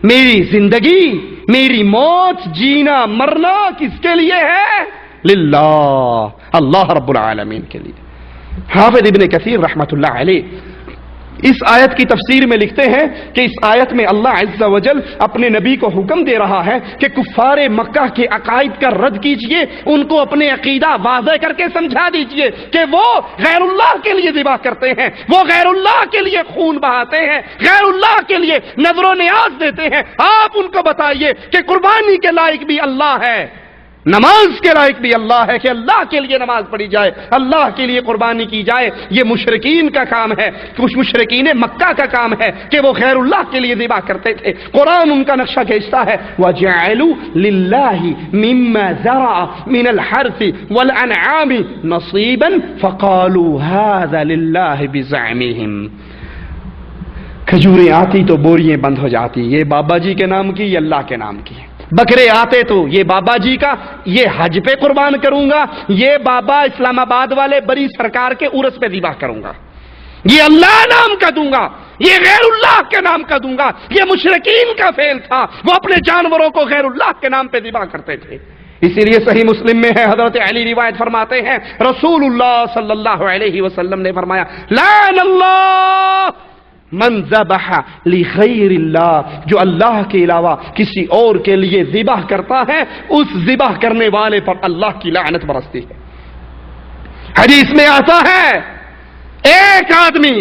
میری زندگی، میری موت، جینا مرنا کس کے لیے ہے؟ للہ، اللہ رب العالمین کے لیے۔ حافظ ابن کثیر رحمت اللہ علیہ اس آیت کی تفسیر میں لکھتے ہیں کہ اس آیت میں اللہ عز و جل اپنے نبی کو حکم دے رہا ہے کہ کفار مکہ کے عقائد کا رد کیجئے، ان کو اپنے عقیدہ واضح کر کے سمجھا دیجئے کہ وہ غیر اللہ کے لیے ذبح کرتے ہیں، وہ غیر اللہ کے لیے خون بہاتے ہیں، غیر اللہ کے لیے نذر و نیاز دیتے ہیں۔ آپ ان کو بتائیے کہ قربانی کے لائق بھی اللہ ہے، نماز کے لائق بھی اللہ ہے کہ اللہ کے لیے نماز پڑھی جائے، اللہ کے لیے قربانی کی جائے۔ یہ مشرکین کا کام ہے، کچھ مشرکین مکہ کا کام ہے کہ وہ غیر اللہ کے لیے ذبح کرتے تھے۔ قرآن ان کا نقشہ کھینچتا ہے وَجَعَلُوا لِلَّهِ مِمَّا زَرَعَ مِنَ الْحَرْثِ وَالْأَنْعَامِ نَصِيبًا فَقَالُوا هَذَا لِلَّهِ بِزَعْمِهِمْ۔ کھجوریں آتی تو بوریاں بند ہو جاتی، یہ بابا جی کے نام کی، یہ اللہ کے نام کی۔ بکرے آتے تو یہ بابا جی کا، یہ حج پہ قربان کروں گا، یہ بابا اسلام آباد والے بڑی سرکار کے عرس پہ ذبح کروں گا، یہ اللہ نام کا دوں گا، یہ غیر اللہ کے نام کا دوں گا۔ یہ مشرکین کا فعل تھا، وہ اپنے جانوروں کو غیر اللہ کے نام پہ ذبح کرتے تھے۔ اسی لیے صحیح مسلم میں ہے، حضرت علی روایت فرماتے ہیں رسول اللہ صلی اللہ علیہ وسلم نے فرمایا لعن اللہ من ذبح لغیر اللہ، جو اللہ کے علاوہ کسی اور کے لیے ذبح کرتا ہے اس ذبح کرنے والے پر اللہ کی لعنت برستی ہے۔ حدیث میں آتا ہے ایک آدمی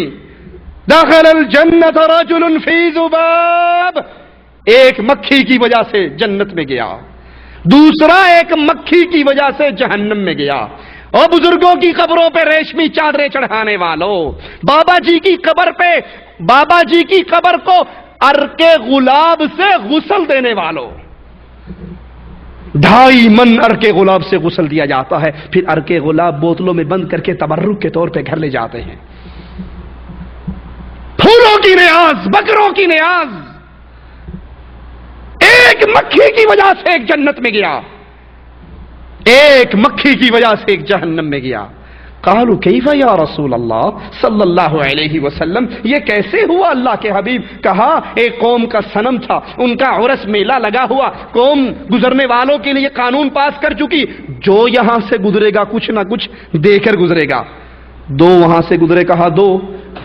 دخل الجنت رجل فی ذباب، ایک مکھی کی وجہ سے جنت میں گیا، دوسرا ایک مکھی کی وجہ سے جہنم میں گیا۔ اور بزرگوں کی قبروں پہ ریشمی چادریں چڑھانے والوں، بابا جی کی قبر پہ، بابا جی کی قبر کو عرق گلاب سے غسل دینے والوں، 2.5 من عرق گلاب سے غسل دیا جاتا ہے، پھر عرق گلاب بوتلوں میں بند کر کے تبرک کے طور پہ گھر لے جاتے ہیں۔ پھولوں کی نیاز، بکروں کی نیاز، ایک مکھی کی وجہ سے ایک جنت میں گیا، ایک مکھی کی وجہ سے ایک جہنم میں گیا۔ قالوا کیف یا رسول اللہ صلی اللہ علیہ وسلم، یہ کیسے ہوا اللہ کے حبیب؟ کہا ایک قوم کا صنم تھا، ان کا عرس میلہ لگا ہوا، قوم گزرنے والوں کے لیے قانون پاس کر چکی، جو یہاں سے گزرے گا کچھ نہ کچھ دے کر گزرے گا۔ 2 وہاں سے گزرے، کہا 2،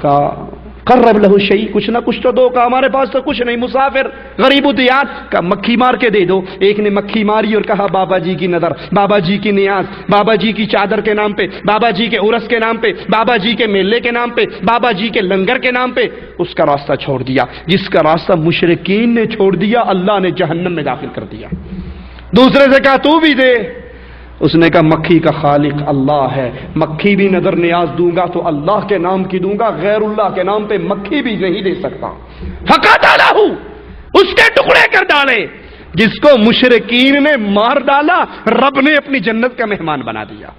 کہا قرب لہو شیء، کچھ نہ کچھ تو دو، کہا ہمارے پاس تو کچھ نہیں، مسافر غریب الدیار، کہا مکھی مار کے دے دو۔ ایک نے مکھی ماری اور کہا بابا جی کی نظر، بابا جی کی نیاز، بابا جی کی چادر کے نام پہ، بابا جی کے عرس کے نام پہ، بابا جی کے میلے کے نام پہ، بابا جی کے لنگر کے نام پہ اس کا راستہ چھوڑ دیا، جس کا راستہ مشرکین نے چھوڑ دیا اللہ نے جہنم میں داخل کر دیا۔ دوسرے سے کہا تو بھی دے، اس نے کہا مکھی کا خالق اللہ ہے، مکھی بھی نظر نیاز دوں گا تو اللہ کے نام کی دوں گا، غیر اللہ کے نام پہ مکھی بھی نہیں دے سکتا۔ فقتلہ، اس کے ٹکڑے کر ڈالے، جس کو مشرکین نے مار ڈالا رب نے اپنی جنت کا مہمان بنا دیا۔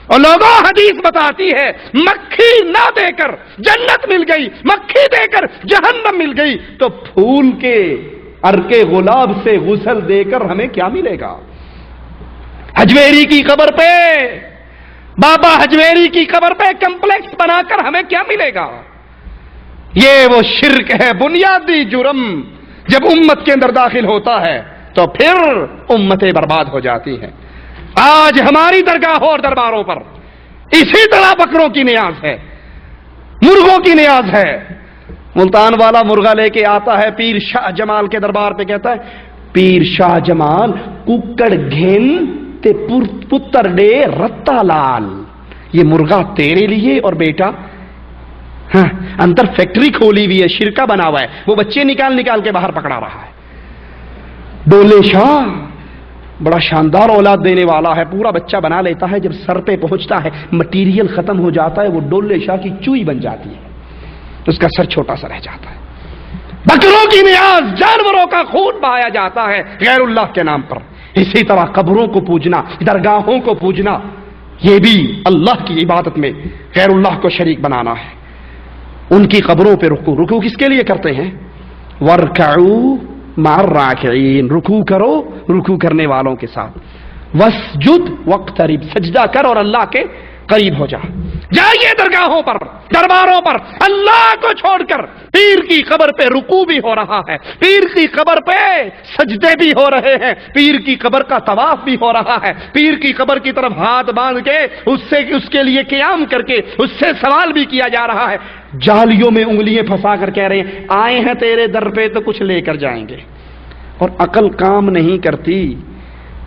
اور لوگوں حدیث بتاتی ہے مکھی نہ دے کر جنت مل گئی، مکھی دے کر جہنم مل گئی، تو پھول کے عرق گلاب سے غسل دے کر ہمیں کیا ملے گا؟ حجویری کی قبر پہ، بابا حجویری کی قبر پہ کمپلیکس بنا کر ہمیں کیا ملے گا؟ یہ وہ شرک ہے، بنیادی جرم جب امت کے اندر داخل ہوتا ہے تو پھر امتیں برباد ہو جاتی ہیں۔ آج ہماری درگاہوں اور درباروں پر اسی طرح بکروں کی نیاز ہے، مرغوں کی نیاز ہے۔ ملتان والا مرغا لے کے آتا ہے پیر شاہ جمال کے دربار پہ، کہتا ہے پیر شاہ جمال ککڑ گھن تے پتر ڈے رتا لال، یہ مرغا تیرے لیے اور بیٹا، ہاں اندر فیکٹری کھولی ہوئی ہے، شرکا بنا ہوا ہے، وہ بچے نکال نکال کے باہر پکڑا رہا ہے۔ ڈولے شاہ بڑا شاندار اولاد دینے والا ہے، پورا بچہ بنا لیتا ہے، جب سر پہ پہنچتا ہے مٹیریل ختم ہو جاتا ہے، وہ ڈولے شاہ کی چوئی بن جاتی ہے، اس کا سر چھوٹا سا رہ جاتا ہے۔ بکروں کی نیاز، جانوروں کا خون بہایا جاتا ہے غیر اللہ کے نام پر۔ اسی طرح قبروں کو پوجنا، درگاہوں کو پوجنا، یہ بھی اللہ کی عبادت میں غیر اللہ کو شریک بنانا ہے۔ ان کی قبروں پہ رکوع کس کے لیے کرتے ہیں؟ وَارْكَعُوا مَعَ الرَّاكِعِينَ، رکوع کرو رکوع کرنے والوں کے ساتھ، وَاسْجُدْ وَاقْتَرِب، سجدہ کر اور اللہ کے قریب ہو جا۔ جائیے درگاہوں پر، درباروں پر، اللہ کو چھوڑ کر پیر کی قبر پہ رکوع بھی ہو رہا ہے، پیر کی قبر پہ سجدے بھی ہو رہے ہیں، پیر کی قبر کا طواف بھی ہو رہا ہے، پیر کی قبر کی طرف ہاتھ باندھ کے اس کے لیے قیام کر کے اس سے سوال بھی کیا جا رہا ہے۔ جالیوں میں انگلیاں پھنسا کر کہہ رہے ہیں آئے ہیں تیرے در پہ تو کچھ لے کر جائیں گے، اور عقل کام نہیں کرتی،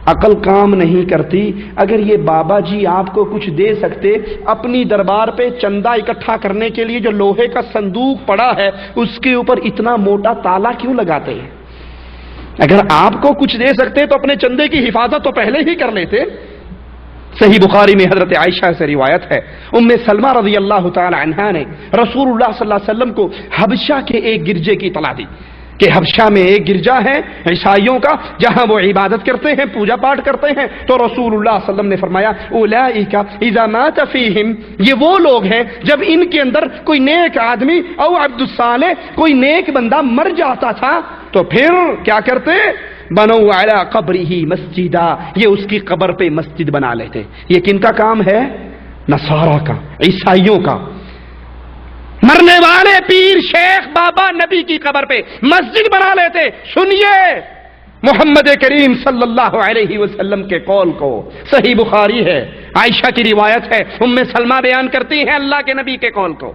عقل کام نہیں کرتی۔ اگر یہ بابا جی آپ کو کچھ دے سکتے، اپنی دربار پہ چندہ اکٹھا کرنے کے لیے جو لوہے کا صندوق پڑا ہے اس کے اوپر اتنا موٹا تالا کیوں لگاتے ہیں؟ اگر آپ کو کچھ دے سکتے تو اپنے چندے کی حفاظت تو پہلے ہی کر لیتے. صحیح بخاری میں حضرت عائشہ سے روایت ہے، ام سلمہ رضی اللہ تعالی عنہا نے رسول اللہ صلی اللہ علیہ وسلم کو حبشہ کے ایک گرجے کی اطلاع دی کہ حبشہ میں ایک گرجا ہے عیسائیوں کا جہاں وہ عبادت کرتے ہیں، پوجا پاٹ کرتے ہیں. تو رسول اللہ صلی اللہ علیہ وسلم نے فرمایا اولئک اذا مات فیہم، یہ وہ لوگ ہیں جب ان کے اندر کوئی نیک آدمی او عبد الصالح کوئی نیک بندہ مر جاتا تھا تو پھر کیا کرتے؟ بنو علی قبرہ مسجدا، یہ اس کی قبر پہ مسجد بنا لیتے. یہ کن کا کام ہے؟ نصارہ کا، عیسائیوں کا. مرنے والے پیر شیخ بابا نبی کی قبر پہ مسجد بنا لیتے. سنیے محمد کریم صلی اللہ علیہ وسلم کے قول کو، صحیح بخاری ہے، عائشہ کی روایت ہے، ام سلمہ بیان کرتی ہیں اللہ کے نبی کے قول کو.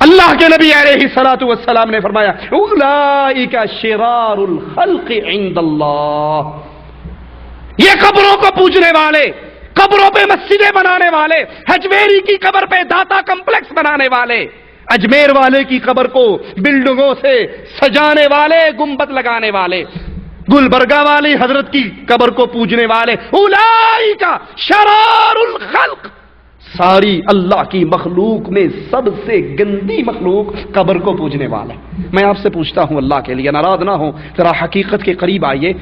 اللہ کے نبی علیہ الصلوۃ والسلام نے فرمایا اولئک شرار الخلق عند اللہ، یہ قبروں کو پوجنے والے، قبروں پہ مسجدیں بنانے والے، حجویری کی قبر پہ داتا کمپلیکس بنانے والے، اجمیر والے کی قبر کو بلڈنگوں سے سجانے والے، گنبد لگانے والے، گلبرگہ والی حضرت کی قبر کو پوجنے والے، اولئک شرار الخلق، ساری اللہ کی مخلوق میں سب سے گندی مخلوق قبر کو پوجنے والے. میں آپ سے پوچھتا ہوں اللہ کے لیے ناراض نہ ہو، ذرا حقیقت کے قریب آئیے.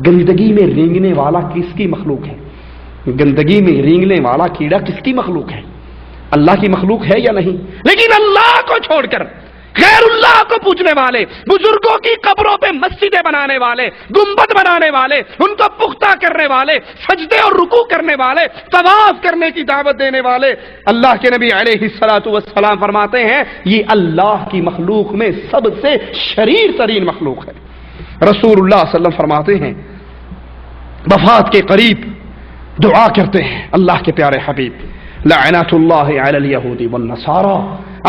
گندگی میں رینگنے والا کس کی مخلوق ہے؟ گندگی میں رینگنے والا کیڑا کس کی مخلوق ہے؟ اللہ کی مخلوق ہے یا نہیں؟ لیکن اللہ کو چھوڑ کر غیر اللہ کو پوجنے والے، بزرگوں کی قبروں پہ مسجدیں بنانے والے، گنبد بنانے والے، ان کو پختہ کرنے والے، سجدے اور رکوع کرنے والے، طواف کرنے کی دعوت دینے والے، اللہ کے نبی علیہ الصلوۃ والسلام فرماتے ہیں یہ اللہ کی مخلوق میں سب سے شریر ترین مخلوق ہے. رسول اللہ صلی اللہ علیہ وسلم فرماتے ہیں وفات کے قریب دعا کرتے ہیں اللہ کے پیارے حبیب لعنت اللہ علی الیہود والنصارى،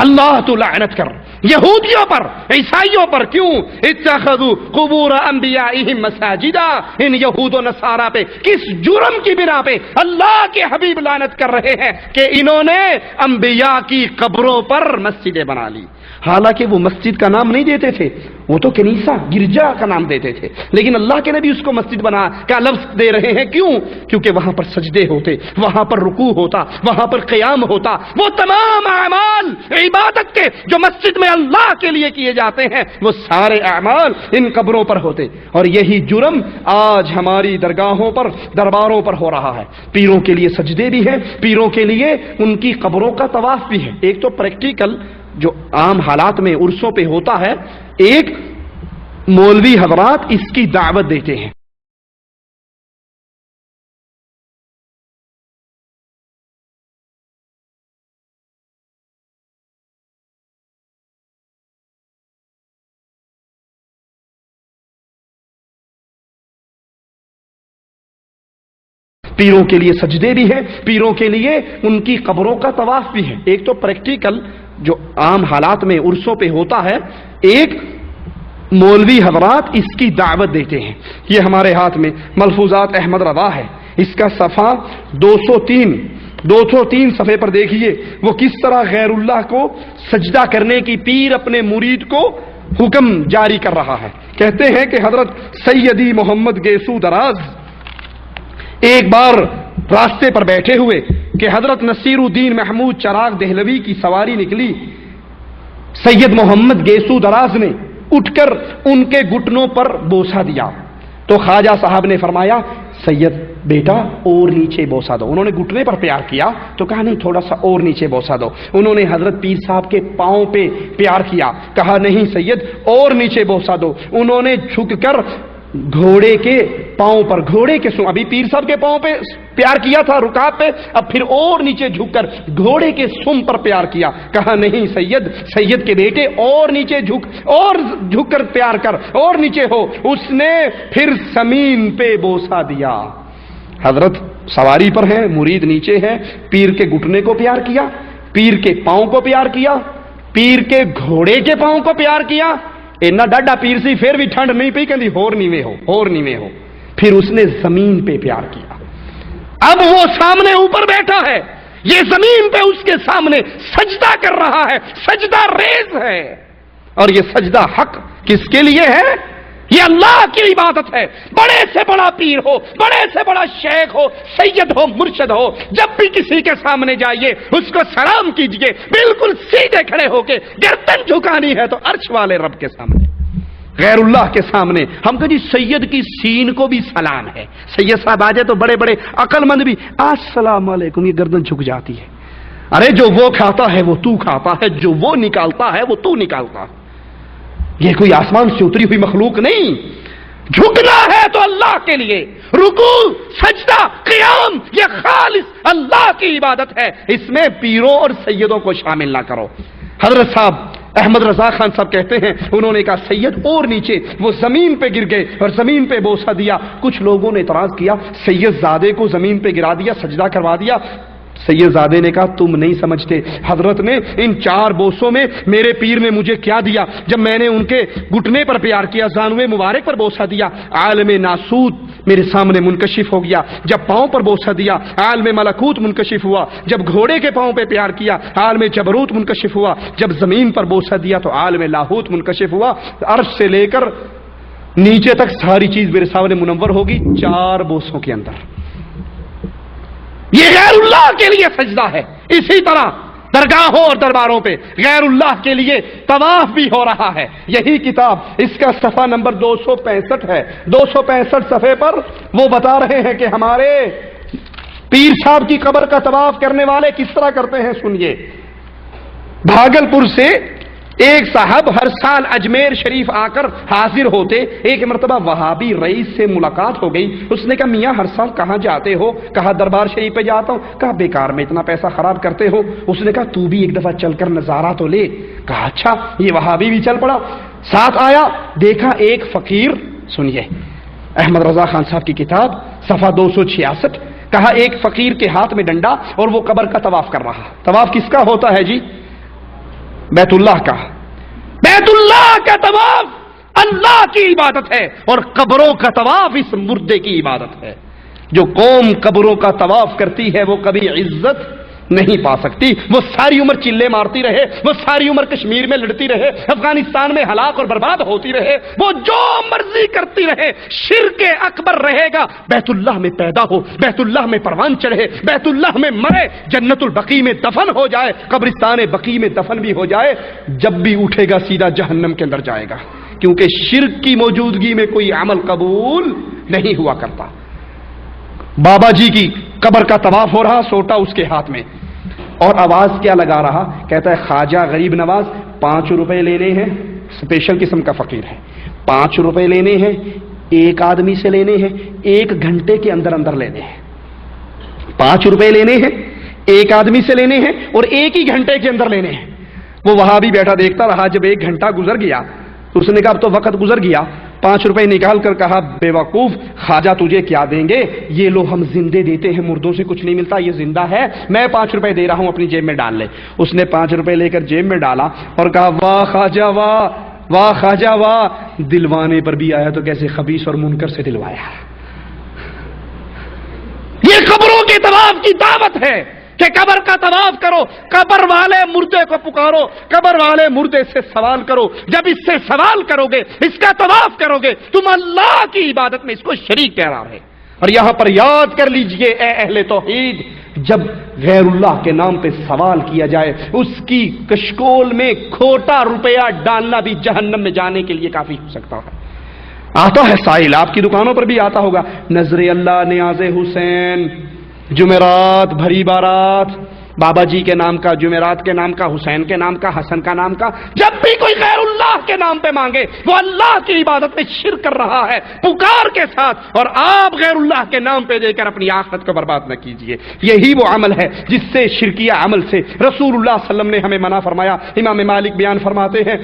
اللہ تو لعنت کر یہودیوں پر، عیسائیوں پر. کیوں؟ اتخذوا قبور انبیائہم مساجدا، ان یہود و نصارہ پہ کس جرم کی بنا پہ اللہ کے حبیب لعنت کر رہے ہیں کہ انہوں نے انبیاء کی قبروں پر مسجدیں بنا لی. حالانکہ وہ مسجد کا نام نہیں دیتے تھے، وہ تو کنیسہ گرجا کا نام دیتے تھے، لیکن اللہ کے نبی اس کو مسجد بنا کا لفظ دے رہے ہیں. کیوں؟ کیونکہ وہاں پر سجدے ہوتے، وہاں پر رکوع ہوتا، وہاں پر قیام ہوتا، وہ تمام اعمال عبادت کے جو مسجد میں اللہ کے لیے کیے جاتے ہیں وہ سارے اعمال ان قبروں پر ہوتے. اور یہی جرم آج ہماری درگاہوں پر، درباروں پر ہو رہا ہے. پیروں کے لیے سجدے بھی ہیں، پیروں کے لیے ان کی قبروں کا طواف بھی ہے. ایک تو پریکٹیکل جو عام حالات میں عرسوں پہ ہوتا ہے، ایک مولوی حضرات اس کی دعوت دیتے ہیں. پیروں کے لیے سجدے بھی ہیں، پیروں کے لیے ان کی قبروں کا طواف بھی ہے. ایک تو پریکٹیکل جو عام حالات میں عرسوں پہ ہوتا ہے، ایک مولوی حضرات اس کی دعوت دیتے ہیں. یہ ہمارے ہاتھ میں ملفوظات احمد رضا ہے، اس کا صفحہ 203 صفحے پر دیکھیے وہ کس طرح غیر اللہ کو سجدہ کرنے کی پیر اپنے مرید کو حکم جاری کر رہا ہے. کہتے ہیں کہ حضرت سیدی محمد گیسو دراز ایک بار راستے پر بیٹھے ہوئے کہ حضرت نصیر الدین محمود چراغ دہلوی کی سواری نکلی. سید محمد گیسو دراز نے اٹھ کر ان کے گھٹنوں پر بوسہ دیا تو خواجہ صاحب نے فرمایا سید بیٹا اور نیچے بوسہ دو. انہوں نے گھٹنے پر پیار کیا تو کہا نہیں تھوڑا سا اور نیچے بوسہ دو. انہوں نے حضرت پیر صاحب کے پاؤں پہ پیار کیا، کہا نہیں سید اور نیچے بوسہ دو. انہوں نے جھک کر گھوڑے کے پاؤں پر، گھوڑے کے سم، ابھی پیر صاحب کے پاؤں پہ پیار کیا تھا رکاب پہ، اب پھر اور نیچے جھک کر گھوڑے کے سم پر پیار کیا. کہا نہیں سید کے بیٹے اور نیچے جھک کر پیار کر، اور نیچے ہو. اس نے پھر زمین پہ بوسہ دیا. حضرت سواری پر ہیں، مرید نیچے ہے، پیر کے گھٹنے کو پیار کیا، پیر کے پاؤں کو پیار کیا، پیر کے گھوڑے کے پاؤں کو پیار کیا. اینا ڈاڈا پیر سی پھر بھی ٹھنڈ نہیں پئی، کہندی ہور نیویں ہو. پھر اس نے زمین پہ پیار کیا. اب وہ سامنے اوپر بیٹھا ہے، یہ زمین پہ اس کے سامنے سجدہ کر رہا ہے، سجدہ ریز ہے. اور یہ سجدہ حق کس کے لیے ہے؟ یہ اللہ کی عبادت ہے. بڑے سے بڑا پیر ہو، بڑے سے بڑا شیخ ہو، سید ہو، مرشد ہو، جب بھی کسی کے سامنے جائیے اس کو سلام کیجئے، بالکل سیدھے کھڑے ہو کے. گردن جھکانی ہے تو عرش والے رب کے سامنے، غیر اللہ کے سامنے. ہم کہ جی سید کی سین کو بھی سلام ہے. سید صاحب آ جائے تو بڑے بڑے عقل مند بھی السلام علیکم، یہ گردن جھک جاتی ہے. ارے جو وہ کھاتا ہے وہ تو کھاتا ہے، جو وہ نکالتا ہے وہ تو نکالتا ہے. یہ کوئی آسمان سے اتری ہوئی مخلوق نہیں. جھکنا ہے تو اللہ کے لیے، رکوع، سجدہ، قیام، یہ خالص اللہ کی عبادت ہے. اس میں پیروں اور سیدوں کو شامل نہ کرو. حضرت صاحب احمد رضا خان صاحب کہتے ہیں، انہوں نے کہا سید اور نیچے، وہ زمین پہ گر گئے اور زمین پہ بوسہ دیا. کچھ لوگوں نے اعتراض کیا، سید زادے کو زمین پہ گرا دیا، سجدہ کروا دیا. سید زادے نے کہا تم نہیں سمجھتے، حضرت نے ان 4 بوسوں میں میرے پیر نے مجھے کیا دیا. جب میں نے ان کے گھٹنے پر پیار کیا، زانوے مبارک پر بوسہ دیا، عالم ناسوت میرے سامنے منکشف ہو گیا. جب پاؤں پر بوسہ دیا، عالم ملکوت منکشف ہوا. جب گھوڑے کے پاؤں پہ پیار کیا، عالم جبروت منکشف ہوا. جب زمین پر بوسہ دیا تو عالم لاہوت منکشف ہوا. عرش سے لے کر نیچے تک ساری چیز میرے سامنے منور ہوگی 4 بوسوں کے اندر. یہ غیر اللہ کے لیے سجدہ ہے. اسی طرح درگاہوں اور درباروں پہ غیر اللہ کے لیے طواف بھی ہو رہا ہے. یہی کتاب اس کا صفحہ نمبر 265 ہے. 265 صفحے پر وہ بتا رہے ہیں کہ ہمارے پیر صاحب کی قبر کا طواف کرنے والے کس طرح کرتے ہیں. سنیے، بھاگل پور سے ایک صاحب ہر سال اجمیر شریف آ کر حاضر ہوتے. ایک مرتبہ وہابی رئیس سے ملاقات ہو گئی. اس نے کہا میاں ہر سال کہاں جاتے ہو؟ کہا دربار شریف پہ جاتا ہوں. کہا بیکار میں اتنا پیسہ خراب کرتے ہو. اس نے کہا تو بھی ایک دفعہ چل کر نظارہ تو لے. کہا اچھا. یہ وہابی بھی چل پڑا، ساتھ آیا. دیکھا ایک فقیر، سنیے احمد رضا خان صاحب کی کتاب صفحہ 266. کہا ایک فقیر کے ہاتھ میں ڈنڈا اور وہ قبر کا طواف کر رہا. طواف کس کا ہوتا ہے جی؟ بیت اللہ کا. بیت اللہ کا طواف اللہ کی عبادت ہے اور قبروں کا طواف اس مردے کی عبادت ہے. جو قوم قبروں کا طواف کرتی ہے وہ کبھی عزت نہیں پا سکتی. وہ ساری عمر چلے مارتی رہے، وہ ساری عمر کشمیر میں لڑتی رہے، افغانستان میں ہلاک اور برباد ہوتی رہے، وہ جو مرضی کرتی رہے، شرک اکبر رہے گا. بیت اللہ میں پیدا ہو، بیت اللہ میں پروان چڑھے، بیت اللہ میں مرے، جنت البقیع میں دفن ہو جائے، قبرستان بقیع میں دفن بھی ہو جائے، جب بھی اٹھے گا سیدھا جہنم کے اندر جائے گا. کیونکہ شرک کی موجودگی میں کوئی عمل قبول نہیں ہوا کرتا. بابا جی کی قبر کا طواف ہو رہا، سوٹا اس کے ہاتھ میں، اور آواز کیا لگا رہا؟ کہتا ہے خواجہ غریب نواز 5 روپے لینے ہیں. اسپیشل قسم کا فقیر ہے. 5 روپے لینے ہیں، ایک آدمی سے لینے ہیں، 1 گھنٹے کے اندر اندر لینے ہیں. 5 روپے لینے ہیں، ایک آدمی سے لینے ہیں اور 1 ہی گھنٹے کے اندر لینے ہیں. وہ وہاں بھی بیٹھا دیکھتا رہا. جب 1 گھنٹہ گزر گیا اس نے کہا اب تو وقت گزر گیا. 5 روپے نکال کر کہا بے وقوف، خواجہ تجھے کیا دیں گے؟ یہ لو ہم زندے دیتے ہیں، مردوں سے کچھ نہیں ملتا، یہ زندہ ہے، میں 5 روپے دے رہا ہوں، اپنی جیب میں ڈال لے. اس نے 5 روپے لے کر جیب میں ڈالا اور کہا واہ خواجہ واہ، واہ خواجہ واہ. دلوانے پر بھی آیا تو کیسے خبیث اور منکر سے دلوایا. یہ قبروں کے طواف کی دعوت ہے کہ قبر کا طواف کرو، قبر والے مردے کو پکارو، قبر والے مردے سے سوال کرو. جب اس سے سوال کرو گے، اس کا طواف کرو گے، تم اللہ کی عبادت میں اس کو شریک قرار ہے. اور یہاں پر یاد کر لیجئے اے اہل توحید، جب غیر اللہ کے نام پہ سوال کیا جائے اس کی کشکول میں کھوٹا روپیہ ڈالنا بھی جہنم میں جانے کے لیے کافی ہو سکتا ہے. آتا ہے سائل، آپ کی دکانوں پر بھی آتا ہوگا، نظر اللہ، نیاز حسین، جمعرات، بھری بارات، بابا جی کے نام کا، جمعرات کے نام کا، حسین کے نام کا، حسن کا نام کا. جب بھی کوئی غیر اللہ کے نام پہ مانگے وہ اللہ کی عبادت میں شرک کر رہا ہے پکار کے ساتھ. اور آپ غیر اللہ کے نام پہ دے کر اپنی آخرت کو برباد نہ کیجیے. یہی وہ عمل ہے جس سے شرکیہ عمل سے رسول اللہ صلی اللہ علیہ وسلم نے ہمیں منع فرمایا. امام مالک بیان فرماتے ہیں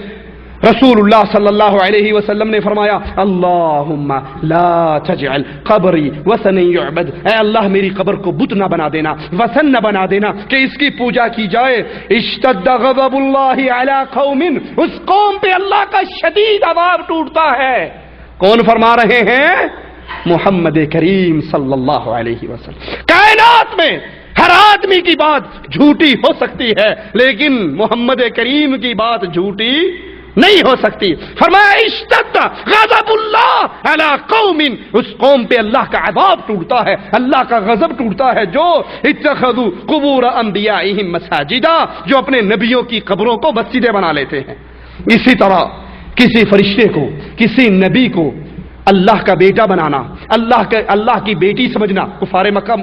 رسول اللہ صلی اللہ علیہ وسلم نے فرمایا اللہم لا تجعل قبری وثن یعبد، اے اللہ میری قبر کو بت نہ بنا دینا، وثن نہ بنا دینا کہ اس کی پوجا کی جائے. اشتد غضب اللہ علی قوم، اس قوم پہ اللہ کا شدید عذاب ٹوٹتا ہے. کون فرما رہے ہیں؟ محمد کریم صلی اللہ علیہ وسلم. کائنات میں ہر آدمی کی بات جھوٹی ہو سکتی ہے لیکن محمد کریم کی بات جھوٹی نہیں ہو سکتی. فرمایا اشتد غضب اللہ علی قوم، اس قوم پہ اللہ کا عذاب ٹوٹتا ہے، اللہ کا غضب ٹوٹتا ہے جو اتخذوا قبور انبیائہم مساجدا، جو اپنے نبیوں کی قبروں کو مسجدیں بنا لیتے ہیں. اسی طرح کسی فرشتے کو، کسی نبی کو اللہ کا بیٹا بنانا، اللہ کی بیٹی سمجھنا. کفار مکہ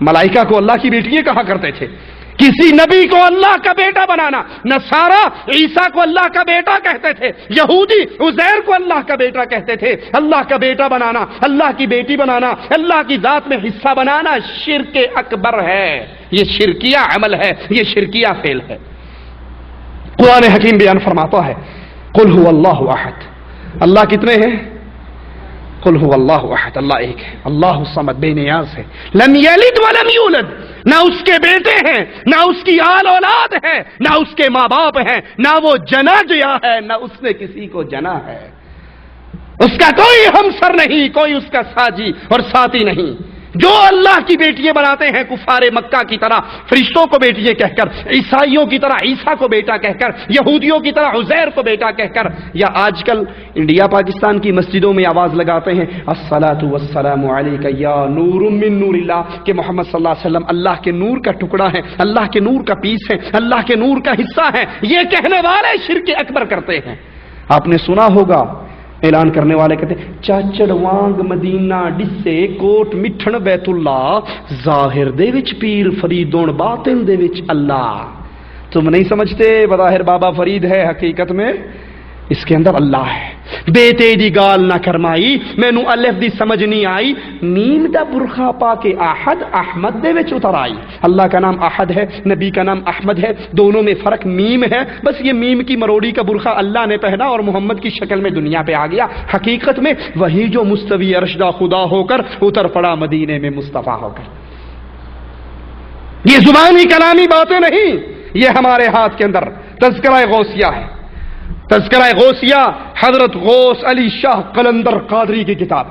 ملائکہ کو اللہ کی بیٹی کہا کرتے تھے. کسی نبی کو اللہ کا بیٹا بنانا، نصارہ عیسیٰ کو اللہ کا بیٹا کہتے تھے، یہودی عزیر کو اللہ کا بیٹا کہتے تھے. اللہ کا بیٹا بنانا، اللہ کی بیٹی بنانا، اللہ کی ذات میں حصہ بنانا شرک اکبر ہے. یہ شرکیہ عمل ہے، یہ شرکیہ فعل ہے. قرآن حکیم بیان فرماتا ہے قل هو اللہ احد. اللہ کتنے ہیں؟ قل هو اللہ احد، اللہ ایک ہے. اللہ الصمد، بے نیاز ہے. لم یلد ولم یولد، نہ اس کے بیٹے ہیں، نہ اس کی آل اولاد ہے، نہ اس کے ماں باپ ہیں، نہ وہ جنا جیا ہے، نہ اس نے کسی کو جنا ہے. اس کا کوئی ہمسر نہیں، کوئی اس کا ساجی اور ساتھی نہیں. جو اللہ کی بیٹیاں بناتے ہیں کفار مکہ کی طرح فرشتوں کو بیٹیاں کہہ کر، عیسائیوں کی طرح عیسیٰ کو بیٹا کہہ کر، یہودیوں کی طرح عزیر کو بیٹا کہہ کر، یا آج کل انڈیا پاکستان کی مسجدوں میں آواز لگاتے ہیں الصلاۃ والسلام علیک یا نور من نور اللہ، کہ محمد صلی اللہ علیہ وسلم اللہ کے نور کا ٹکڑا ہے، اللہ کے نور کا پیس ہے، اللہ کے نور کا حصہ ہے. یہ کہنے والے شرک اکبر کرتے ہیں. آپ نے سنا ہوگا اعلان کرنے والے کہتے ہیں چاچڑ وانگ مدینہ ڈسے کوٹ مٹھن بیت اللہ، ظاہر دے وچ پیر فریدون باطن دے وچ اللہ. تم نہیں سمجھتے بظاہر بابا فرید ہے، حقیقت میں اس کے اندر اللہ ہے. بیٹے دی گال نہ کرمائی، مینو الف دی سمجھ نہیں آئی، نیم دا برخا پا کے احد احمد دے وچ اتر آئی. اللہ کا نام احد ہے، نبی کا نام احمد ہے، دونوں میں فرق میم ہے. بس یہ میم کی مروڑی کا برخا اللہ نے پہنا اور محمد کی شکل میں دنیا پہ آ گیا. حقیقت میں وہی جو مستوی عرشدہ خدا ہو کر اتر پڑا مدینے میں مصطفیٰ ہو کر. یہ زبانی کلامی باتیں نہیں، یہ ہمارے ہاتھ کے اندر تذکرہ غوثیہ ہے. تذکرہ غوثیہ حضرت غوث علی شاہ قلندر قادری کی کتاب.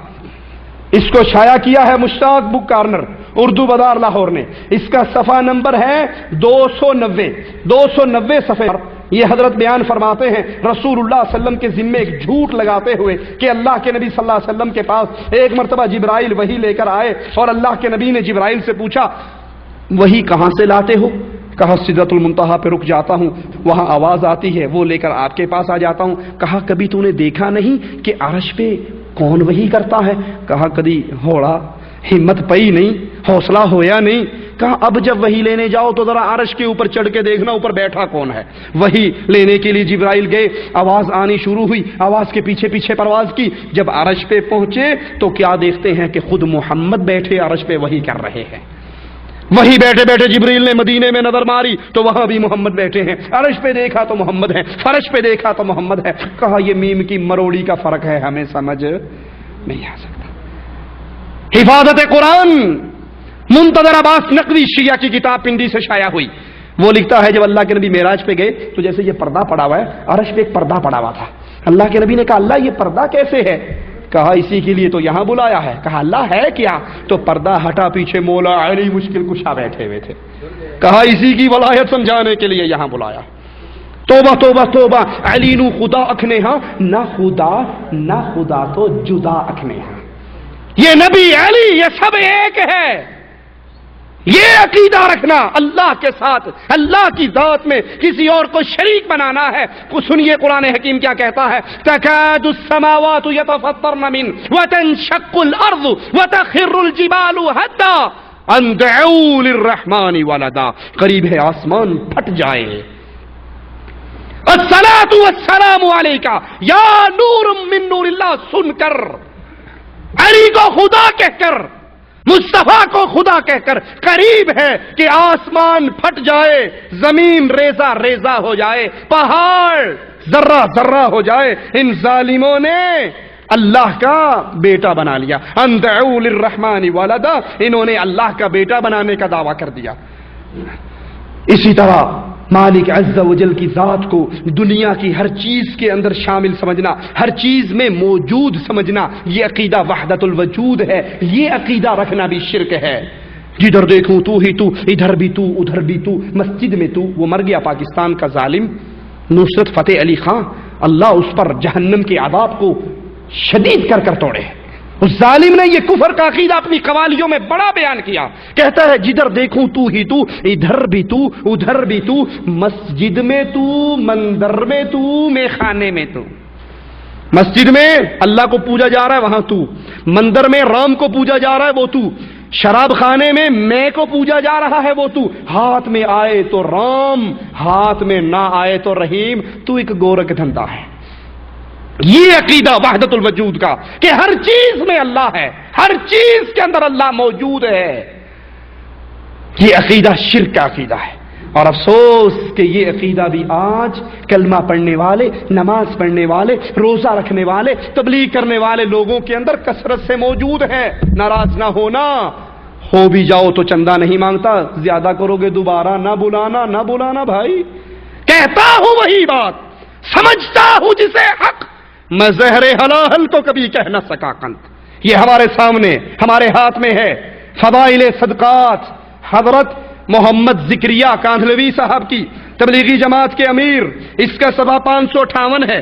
اس کو شائع کیا ہے مشتاق بک کارنر اردو بازار لاہور نے. اس کا صفحہ نمبر ہے 290 صفحے پر یہ حضرت بیان فرماتے ہیں رسول اللہ صلی اللہ علیہ وسلم کے ذمے ایک جھوٹ لگاتے ہوئے کہ اللہ کے نبی صلی اللہ علیہ وسلم کے پاس ایک مرتبہ جبرائیل وحی لے کر آئے اور اللہ کے نبی نے جبرائیل سے پوچھا وحی کہاں سے لاتے ہو؟ کہا سدرۃ المنتہا پہ رک جاتا ہوں، وہاں آواز آتی ہے، وہ لے کر آپ کے پاس آ جاتا ہوں. کہا کبھی تو نے دیکھا نہیں کہ عرش پہ کون وحی کرتا ہے؟ کہا کبھی ہوڑا ہمت پئی نہیں، حوصلہ ہویا نہیں. کہا اب جب وحی لینے جاؤ تو ذرا عرش کے اوپر چڑھ کے دیکھنا اوپر بیٹھا کون ہے. وحی لینے کے لیے جبرائیل گئے، آواز آنی شروع ہوئی، آواز کے پیچھے پیچھے پرواز کی. جب عرش پہ پہنچے تو کیا دیکھتے ہیں کہ خود محمد بیٹھے عرش پہ وحی کر رہے ہیں. وہی بیٹھے بیٹھے جبریل نے مدینے میں نظر ماری تو وہاں بھی محمد بیٹھے ہیں. عرش پہ دیکھا تو محمد ہے، فرش پہ دیکھا تو محمد ہے. کہا یہ میم کی مروڑی کا فرق ہے، ہمیں سمجھ نہیں آ سکتا. حفاظت قرآن منتظر عباس نقوی شیعہ کی کتاب پنڈی سے شائع ہوئی. وہ لکھتا ہے جب اللہ کے نبی معراج پہ گئے تو جیسے یہ پردہ پڑا ہوا ہے، عرش پہ ایک پردہ پڑا ہوا تھا. اللہ کے نبی نے کہا اللہ یہ پردہ کیسے ہے؟ کہا اسی کے لیے تو یہاں بلایا ہے. کہا اللہ ہے کیا؟ تو پردہ ہٹا، پیچھے مولا علی مشکل کشا بیٹھے ہوئے تھے. کہا اسی کی ولایت سمجھانے کے لیے یہاں بلایا. توبہ توبہ توبہ، علی نو خدا اکھنے ہاں، نہ خدا تو جدا اکھنے ہاں. یہ نبی علی یہ سب ایک ہے. یہ عقیدہ رکھنا اللہ کے ساتھ اللہ کی ذات میں کسی اور کو شریک بنانا ہے. سنیے قرآن حکیم کیا کہتا ہے، تکاد السماوات یتفطرن من وتنشق الارض وتخر الجبال حتا ان دعوا للرحمن ولدا. قریب ہے آسمان پھٹ جائے. الصلاۃ والسلام علیک یا نور من نور اللہ سن کر، علی کو خدا کہہ کر، مصطفیٰ کو خدا کہہ کر قریب ہے کہ آسمان پھٹ جائے، زمین ریزہ ریزہ ہو جائے، پہاڑ ذرہ ذرہ ہو جائے. ان ظالموں نے اللہ کا بیٹا بنا لیا. ان دعوا للرحمن ولدا، انہوں نے اللہ کا بیٹا بنانے کا دعویٰ کر دیا. اسی طرح مالک عز و جل کی ذات کو دنیا کی ہر چیز کے اندر شامل سمجھنا، ہر چیز میں موجود سمجھنا، یہ عقیدہ وحدت الوجود ہے. یہ عقیدہ رکھنا بھی شرک ہے. جدھر دیکھوں تو ہی تو، ادھر بھی تو ادھر بھی تو، مسجد میں تو. وہ مر گیا پاکستان کا ظالم نصرت فتح علی خان، اللہ اس پر جہنم کے عذاب کو شدید کر کر توڑے۔ اس ظالم نے یہ کفر کا عقیدہ اپنی قوالیوں میں بڑا بیان کیا، کہتا ہے جدھر دیکھوں تو ہی تو، ادھر بھی تو ادھر بھی تو، مسجد میں تو، مندر میں تو، میخانے میں تو۔ مسجد میں اللہ کو پوجا جا رہا ہے وہاں تو، مندر میں رام کو پوجا جا رہا ہے وہ تو، شراب خانے میں میں کو پوجا جا رہا ہے وہ تو، ہاتھ میں آئے تو رام، ہاتھ میں نہ آئے تو رحیم، تو ایک گورکھ دھندا ہے۔ یہ عقیدہ وحدت الوجود کا کہ ہر چیز میں اللہ ہے، ہر چیز کے اندر اللہ موجود ہے، یہ عقیدہ شرک کا عقیدہ ہے۔ اور افسوس کہ یہ عقیدہ بھی آج کلمہ پڑھنے والے، نماز پڑھنے والے، روزہ رکھنے والے، تبلیغ کرنے والے لوگوں کے اندر کثرت سے موجود ہے۔ ناراض نہ ہونا، ہو بھی جاؤ تو چندہ نہیں مانگتا، زیادہ کرو گے دوبارہ نہ بلانا بھائی۔ کہتا ہوں وہی بات، سمجھتا ہوں جسے حق، میں زہر حلال تو کبھی کہہ نہ سکا قند۔ یہ ہمارے سامنے، ہمارے ہاتھ میں ہے فضائل صدقات، حضرت محمد ذکریہ کاندھلوی صاحب کی تبلیغی جماعت کے امیر، اس کا صفحہ 558 ہے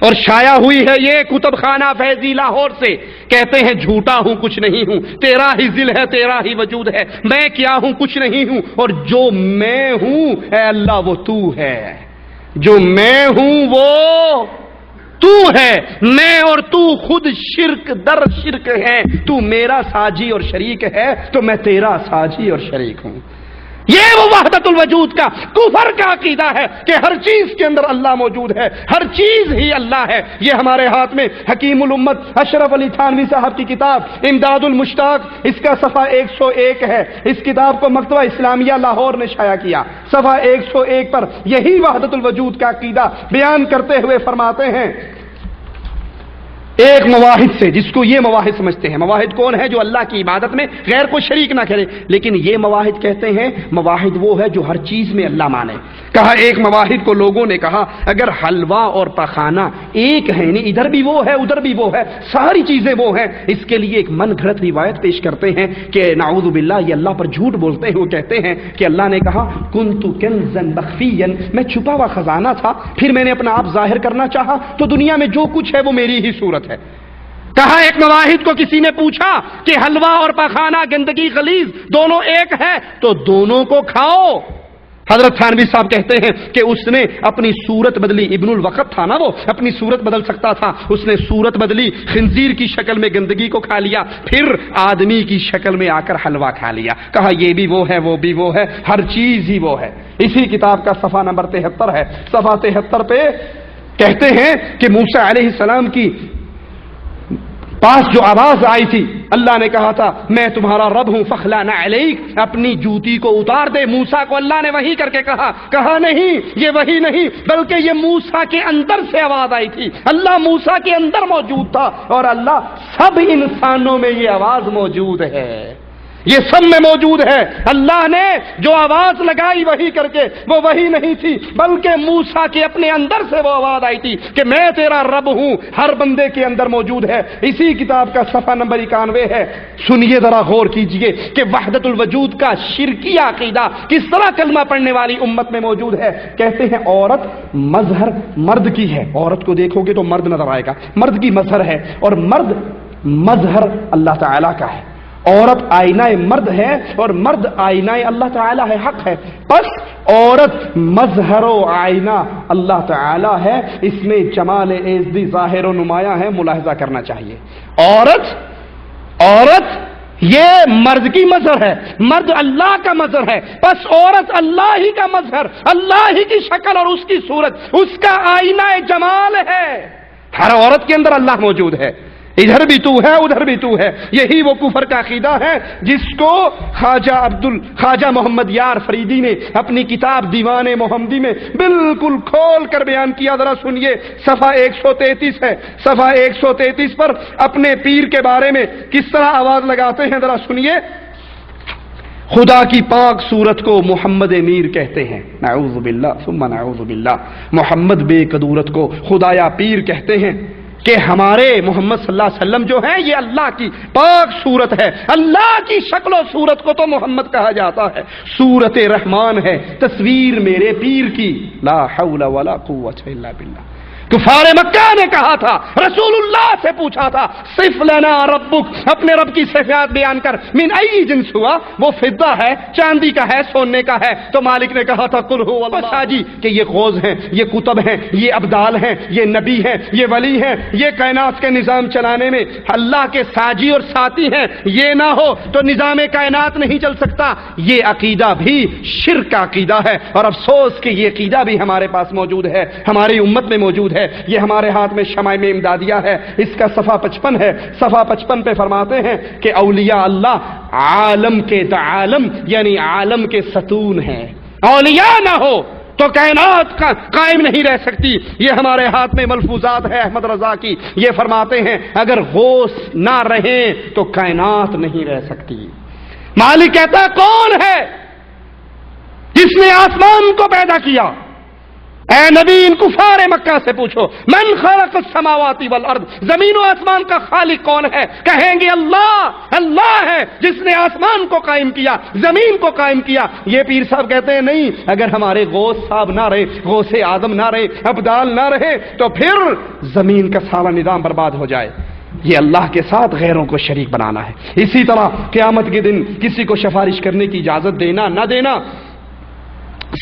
اور شائع ہوئی ہے یہ کتب خانہ فیضی لاہور سے۔ کہتے ہیں جھوٹا ہوں کچھ نہیں ہوں، تیرا ہی ذل ہے تیرا ہی وجود ہے، میں کیا ہوں کچھ نہیں ہوں، اور جو میں ہوں اے اللہ وہ تو ہے، جو میں ہوں وہ تو ہے، میں اور تو خود شرک در شرک ہے، تو میرا ساجی اور شریک ہے تو میں تیرا ساجی اور شریک ہوں۔ یہ وہ وحدت الوجود کا کفر کا عقیدہ ہے کہ ہر چیز کے اندر اللہ موجود ہے، ہر چیز ہی اللہ ہے۔ یہ ہمارے ہاتھ میں حکیم الامت اشرف علی تھانوی صاحب کی کتاب امداد المشتاق، اس کا صفحہ 101 ہے۔ اس کتاب کو مکتبہ اسلامیہ لاہور نے شائع کیا، صفحہ 101 پر یہی وحدت الوجود کا عقیدہ بیان کرتے ہوئے فرماتے ہیں ایک مواحد سے، جس کو یہ مواحد سمجھتے ہیں۔ مواحد کون ہے؟ جو اللہ کی عبادت میں غیر کو شریک نہ کرے، لیکن یہ مواحد کہتے ہیں مواحد وہ ہے جو ہر چیز میں اللہ مانے۔ کہا ایک مواحد کو لوگوں نے کہا اگر حلوہ اور پخانہ ایک ہے، یعنی ادھر بھی وہ ہے ادھر بھی وہ ہے، ساری چیزیں وہ ہیں، اس کے لیے ایک من گھڑت روایت پیش کرتے ہیں کہ نعوذ باللہ یہ اللہ پر جھوٹ بولتے ہیں۔ وہ کہتے ہیں کہ اللہ نے کہا کنت کنزا مخفیا، میں چھپا ہوا خزانہ تھا، پھر میں نے اپنا آپ ظاہر کرنا چاہا تو دنیا میں جو کچھ ہے وہ میری ہی صورت ہے۔ کہا ایک مواحد کو کسی نے پوچھا کہ حلوہ اور پخانہ گندگی غلیظ دونوں ایک ہے تو دونوں کو کھاؤ۔ حضرت تھانوی صاحب کہتے ہیں کہ اس نے اپنی صورت بدلی، ابن الوقت تھا نا، وہ اپنی صورت بدل سکتا تھا، اس نے صورت بدلی، خنزیر کی شکل میں گندگی کو کھا لیا، پھر آدمی کی شکل میں آ کر حلوہ کھا لیا۔ کہا یہ بھی وہ ہے وہ بھی وہ ہے، ہر چیز ہی وہ ہے۔ اسی کتاب کا صفحہ نمبر 73 ہے، صفحہ 73 پہ کہتے ہیں کہ موسیٰ علیہ السلام کی پاس جو آواز آئی تھی، اللہ نے کہا تھا میں تمہارا رب ہوں فخلع نعلیک، اپنی جوتی کو اتار دے۔ موسیٰ کو اللہ نے وحی کر کے کہا نہیں، یہ وحی نہیں، بلکہ یہ موسیٰ کے اندر سے آواز آئی تھی۔ اللہ موسیٰ کے اندر موجود تھا اور اللہ سب انسانوں میں یہ آواز موجود ہے، یہ سب میں موجود ہے۔ اللہ نے جو آواز لگائی وحی کر کے وہ وحی نہیں تھی، بلکہ موسیٰ کے اپنے اندر سے وہ آواز آئی تھی کہ میں تیرا رب ہوں، ہر بندے کے اندر موجود ہے۔ اسی کتاب کا صفحہ نمبر 91 ہے۔ سنیے ذرا غور کیجئے کہ وحدت الوجود کا شرکی عقیدہ کس طرح کلمہ پڑھنے والی امت میں موجود ہے۔ کہتے ہیں عورت مظہر مرد کی ہے، عورت کو دیکھو گے تو مرد نظر آئے گا، مرد کی مظہر ہے، اور مرد مظہر اللہ تعالیٰ کا ہے۔ عورت آئینہ مرد ہے اور مرد آئینہ اللہ تعالیٰ ہے، حق ہے۔ بس عورت مظہر و آئینہ اللہ تعالیٰ ہے، اس میں جمال ایزدی ظاہر و نمایاں ہے، ملاحظہ کرنا چاہیے۔ عورت یہ مرد کی مظہر ہے، مرد اللہ کا مظہر ہے، بس عورت اللہ ہی کا مظہر، اللہ ہی کی شکل اور اس کی صورت، اس کا آئینہ جمال ہے۔ ہر عورت کے اندر اللہ موجود ہے، ادھر بھی تو ہے ادھر بھی تو ہے۔ یہی وہ کفر کا عقیدہ ہے جس کو خواجہ محمد یار فریدی نے اپنی کتاب دیوان محمدی میں بالکل کھول کر بیان کیا۔ ذرا سنیے، صفحہ 133 ہے، صفحہ 133 پر اپنے پیر کے بارے میں کس طرح آواز لگاتے ہیں، ذرا سنیے۔ خدا کی پاک صورت کو محمد میر کہتے ہیں، نعوذ باللہ ثم نعوذ باللہ۔ محمد بے قدورت کو خدایا پیر کہتے ہیں کہ ہمارے محمد صلی اللہ علیہ وسلم جو ہیں یہ اللہ کی پاک صورت ہے، اللہ کی شکل و صورت کو تو محمد کہا جاتا ہے، صورت رحمان ہے، تصویر میرے پیر کی، لا حول ولا قوت الا باللہ۔ کفار مکہ نے کہا تھا، رسول اللہ سے پوچھا تھا صف لنا ربک، اپنے رب کی صفات بیان کر، من ای جنس ہوا، وہ فضہ ہے، چاندی کا ہے، سونے کا ہے؟ تو مالک نے کہا تھا قل هو اللہ جی کہ یہ غوث ہیں، یہ کتب ہیں، یہ ابدال ہیں، یہ نبی ہیں، یہ ولی ہیں، یہ کائنات کے نظام چلانے میں اللہ کے ساجی اور ساتھی ہیں، یہ نہ ہو تو نظام کائنات نہیں چل سکتا۔ یہ عقیدہ بھی شرک کا عقیدہ ہے، اور افسوس کہ یہ عقیدہ بھی ہمارے پاس موجود ہے، ہماری امت میں موجود ہے۔ یہ ہمارے ہاتھ میں شمائم امدادیہ ہے، اس کا صفحہ 55 ہے، صفحہ 55 پہ فرماتے ہیں کہ اولیاء اللہ عالم کے عالم یعنی عالم کے ستون ہیں، اولیاء نہ ہو تو کائنات کا قائم نہیں رہ سکتی۔ یہ ہمارے ہاتھ میں ملفوظات ہے احمد رضا کی، یہ فرماتے ہیں اگر غوث نہ رہیں تو کائنات نہیں رہ سکتی۔ مالک کہتا ہے کون ہے جس نے آسمان کو پیدا کیا؟ اے نبی ان کفار مکہ سے پوچھو من خلق السماوات والارض، زمین و آسمان کا خالق کون ہے؟ کہیں گے اللہ، اللہ ہے جس نے آسمان کو قائم کیا، زمین کو قائم کیا۔ یہ پیر صاحب کہتے ہیں نہیں، اگر ہمارے غوث صاحب نہ رہے، غوث آدم نہ رہے، ابدال نہ رہے تو پھر زمین کا سارا نظام برباد ہو جائے۔ یہ اللہ کے ساتھ غیروں کو شریک بنانا ہے۔ اسی طرح قیامت کے دن کسی کو سفارش کرنے کی اجازت دینا نہ دینا،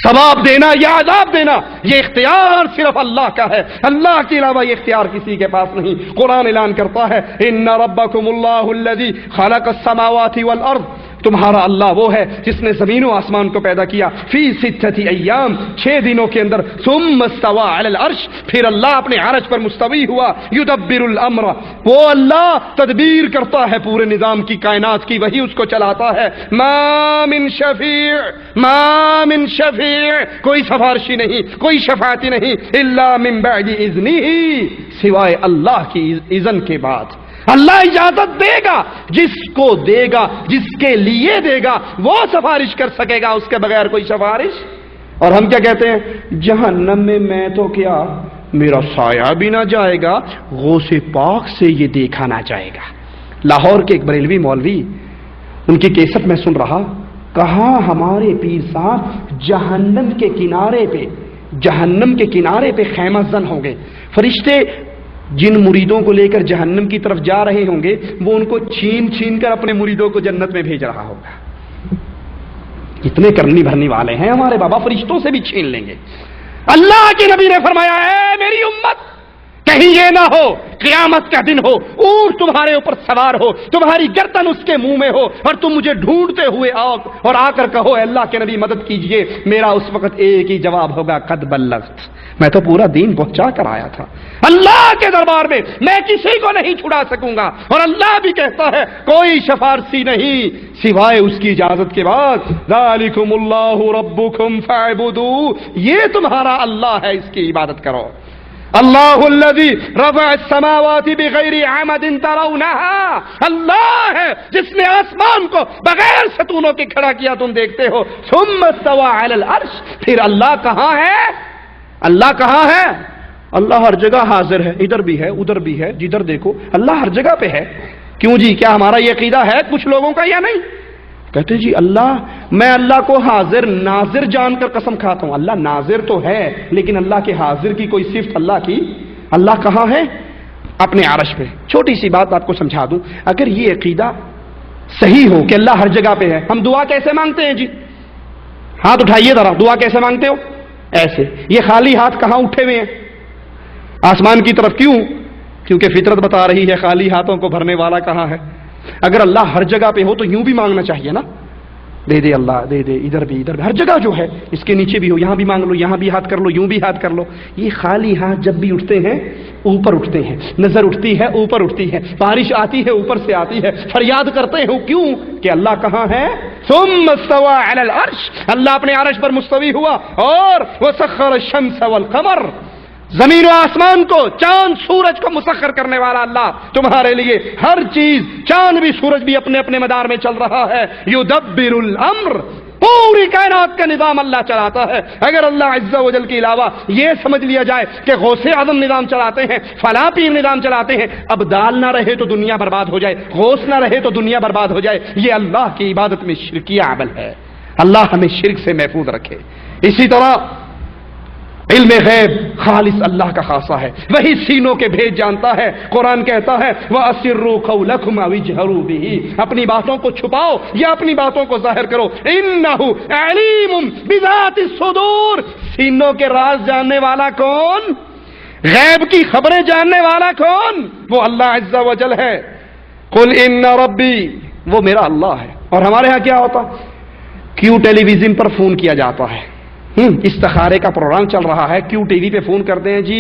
ثواب دینا یا عذاب دینا، یہ اختیار صرف اللہ کا ہے، اللہ کے علاوہ یہ اختیار کسی کے پاس نہیں۔ قرآن اعلان کرتا ہے ان ربکم اللہ الذی خلق السماوات والارض، تمہارا اللہ وہ ہے جس نے زمین و آسمان کو پیدا کیا، فی ستۃ ایام، 6 دنوں کے اندر، ثم استوى علی العرش، پھر اللہ اپنے عرش پر مستوی ہوا، یدبر الامر، وہ اللہ تدبیر کرتا ہے پورے نظام کی، کائنات کی، وہی اس کو چلاتا ہے۔ ما من شفیع، ما من شفیع، کوئی سفارشی نہیں، کوئی شفاعتی نہیں، الا من بعد اذنہ، سوائے اللہ کی اذن کے بعد۔ اللہ اجازت دے گا، جس کو دے گا، جس کے لیے دے گا وہ سفارش کر سکے گا، اس کے بغیر کوئی سفارش۔ اور ہم کیا کہتے ہیں؟ جہنم میں تو کیا میرا سایہ بھی نہ جائے گا، غوث پاک سے یہ دیکھا نہ جائے گا۔ لاہور کے ایک بریلوی مولوی، ان کی کیسٹ میں سن رہا، کہا ہمارے پیر صاحب جہنم کے کنارے پہ، جہنم کے کنارے پہ خیمہ زن ہوں گے، فرشتے جن مریدوں کو لے کر جہنم کی طرف جا رہے ہوں گے وہ ان کو چھین چھین کر اپنے مریدوں کو جنت میں بھیج رہا ہوگا۔ اتنے کرنی بھرنی والے ہیں ہمارے بابا، فرشتوں سے بھی چھین لیں گے۔ اللہ کے نبی نے فرمایا ہے میری امت، کہیں یہ نہ ہو قیامت کا دن ہو، اونٹ تمہارے اوپر سوار ہو، تمہاری گردن اس کے منہ میں ہو، اور تم مجھے ڈھونڈتے ہوئے آؤ اور آ کر کہو اے اللہ کے نبی مدد کیجئے، میرا اس وقت ایک ہی جواب ہوگا قد بلغت، میں تو پورا دین پہنچا کر آیا تھا۔ اللہ کے دربار میں میں کسی کو نہیں چھڑا سکوں گا، اور اللہ بھی کہتا ہے کوئی سفارشی نہیں سوائے اس کی اجازت کے بعد۔ ذالکم اللہ ربکم فاعبدوہ، یہ تمہارا اللہ ہے، اس کی عبادت کرو۔ اللہ الذی رفع السماوات بغیر عمد ترونها، اللہ ہے جس نے آسمان کو بغیر ستونوں کے کھڑا کیا، تم دیکھتے ہو۔ ثم استوى علی العرش، پھر اللہ کہاں ہے؟ اللہ کہاں ہے؟ اللہ ہر جگہ حاضر ہے، ادھر بھی ہے ادھر بھی ہے، جدھر دیکھو اللہ ہر جگہ پہ ہے۔ کیوں جی، کیا ہمارا یہ عقیدہ ہے کچھ لوگوں کا یا نہیں؟ کہتے جی اللہ، میں اللہ کو حاضر ناظر جان کر قسم کھاتا ہوں، اللہ ناظر تو ہے لیکن اللہ کے حاضر کی کوئی صفت اللہ کی، اللہ کہاں ہے؟ اپنے عرش پہ۔ چھوٹی سی بات آپ کو سمجھا دوں، اگر یہ عقیدہ صحیح ہو کہ اللہ ہر جگہ پہ ہے، ہم دعا کیسے مانگتے ہیں جی؟ ہاتھ اٹھائیے ذرا، دعا کیسے مانگتے ہو؟ ایسے۔ یہ خالی ہاتھ کہاں اٹھے ہوئے ہیں؟ آسمان کی طرف۔ کیوں؟ کیونکہ فطرت بتا رہی ہے خالی ہاتھوں کو بھرنے والا کہاں ہے۔ اگر اللہ ہر جگہ پہ ہو تو یوں بھی مانگنا چاہیے نا، دے دے اللہ دے دے، ادھر بھی ادھر بھی، ہر جگہ جو ہے، اس کے نیچے بھی ہو، یہاں بھی مانگ لو، یہاں بھی ہاتھ کر لو، یوں بھی ہاتھ کر لو۔ یہ خالی ہاتھ جب بھی اٹھتے ہیں اوپر اٹھتے ہیں، نظر اٹھتی ہے اوپر اٹھتی ہے، بارش آتی ہے اوپر سے آتی ہے، فریاد کرتے ہیں کیوں؟ کہ اللہ کہاں ہے؟ ثم استوى علی العرش، اللہ اپنے عرش پر مستوی ہوا، اور وسخر الشمس والقمر، زمین و آسمان کو، چاند سورج کو مسخر کرنے والا اللہ تمہارے لیے ہر چیز، چاند بھی سورج بھی اپنے اپنے مدار میں چل رہا ہے۔ یدبر الامر، پوری کائنات کا نظام اللہ چلاتا ہے۔ اگر اللہ عز و جل کے علاوہ یہ سمجھ لیا جائے کہ غوث اعظم نظام چلاتے ہیں، فلاں پیر نظام چلاتے ہیں، اب دال نہ رہے تو دنیا برباد ہو جائے، غوث نہ رہے تو دنیا برباد ہو جائے، یہ اللہ کی عبادت میں شرکیہ عمل ہے۔ اللہ ہمیں شرک سے محفوظ رکھے۔ اسی طرح علم غیب خالص اللہ کا خاصہ ہے، وہی سینوں کے بھیج جانتا ہے۔ قرآن کہتا ہے وَأَسِرُّوا قَوْلَكُمْ أَوِ اجْهَرُوا بِهِ، اپنی باتوں کو چھپاؤ یا اپنی باتوں کو ظاہر کرو۔ إِنَّهُ عَلِيمٌ بِذَاتِ الصُّدُورِ، سینوں کے راز جاننے والا کون؟ غیب کی خبریں جاننے والا کون؟ وہ اللہ عز و جل ہے۔ قُلْ إِنَّ رَبِّي، وہ میرا اللہ ہے۔ اور ہمارے ہاں کیا ہوتا؟ کیوں ٹیلی ویژن پر فون کیا جاتا ہے، استخارے کا پروگرام چل رہا ہے، کیوں ٹی وی پہ فون کرتے ہیں جی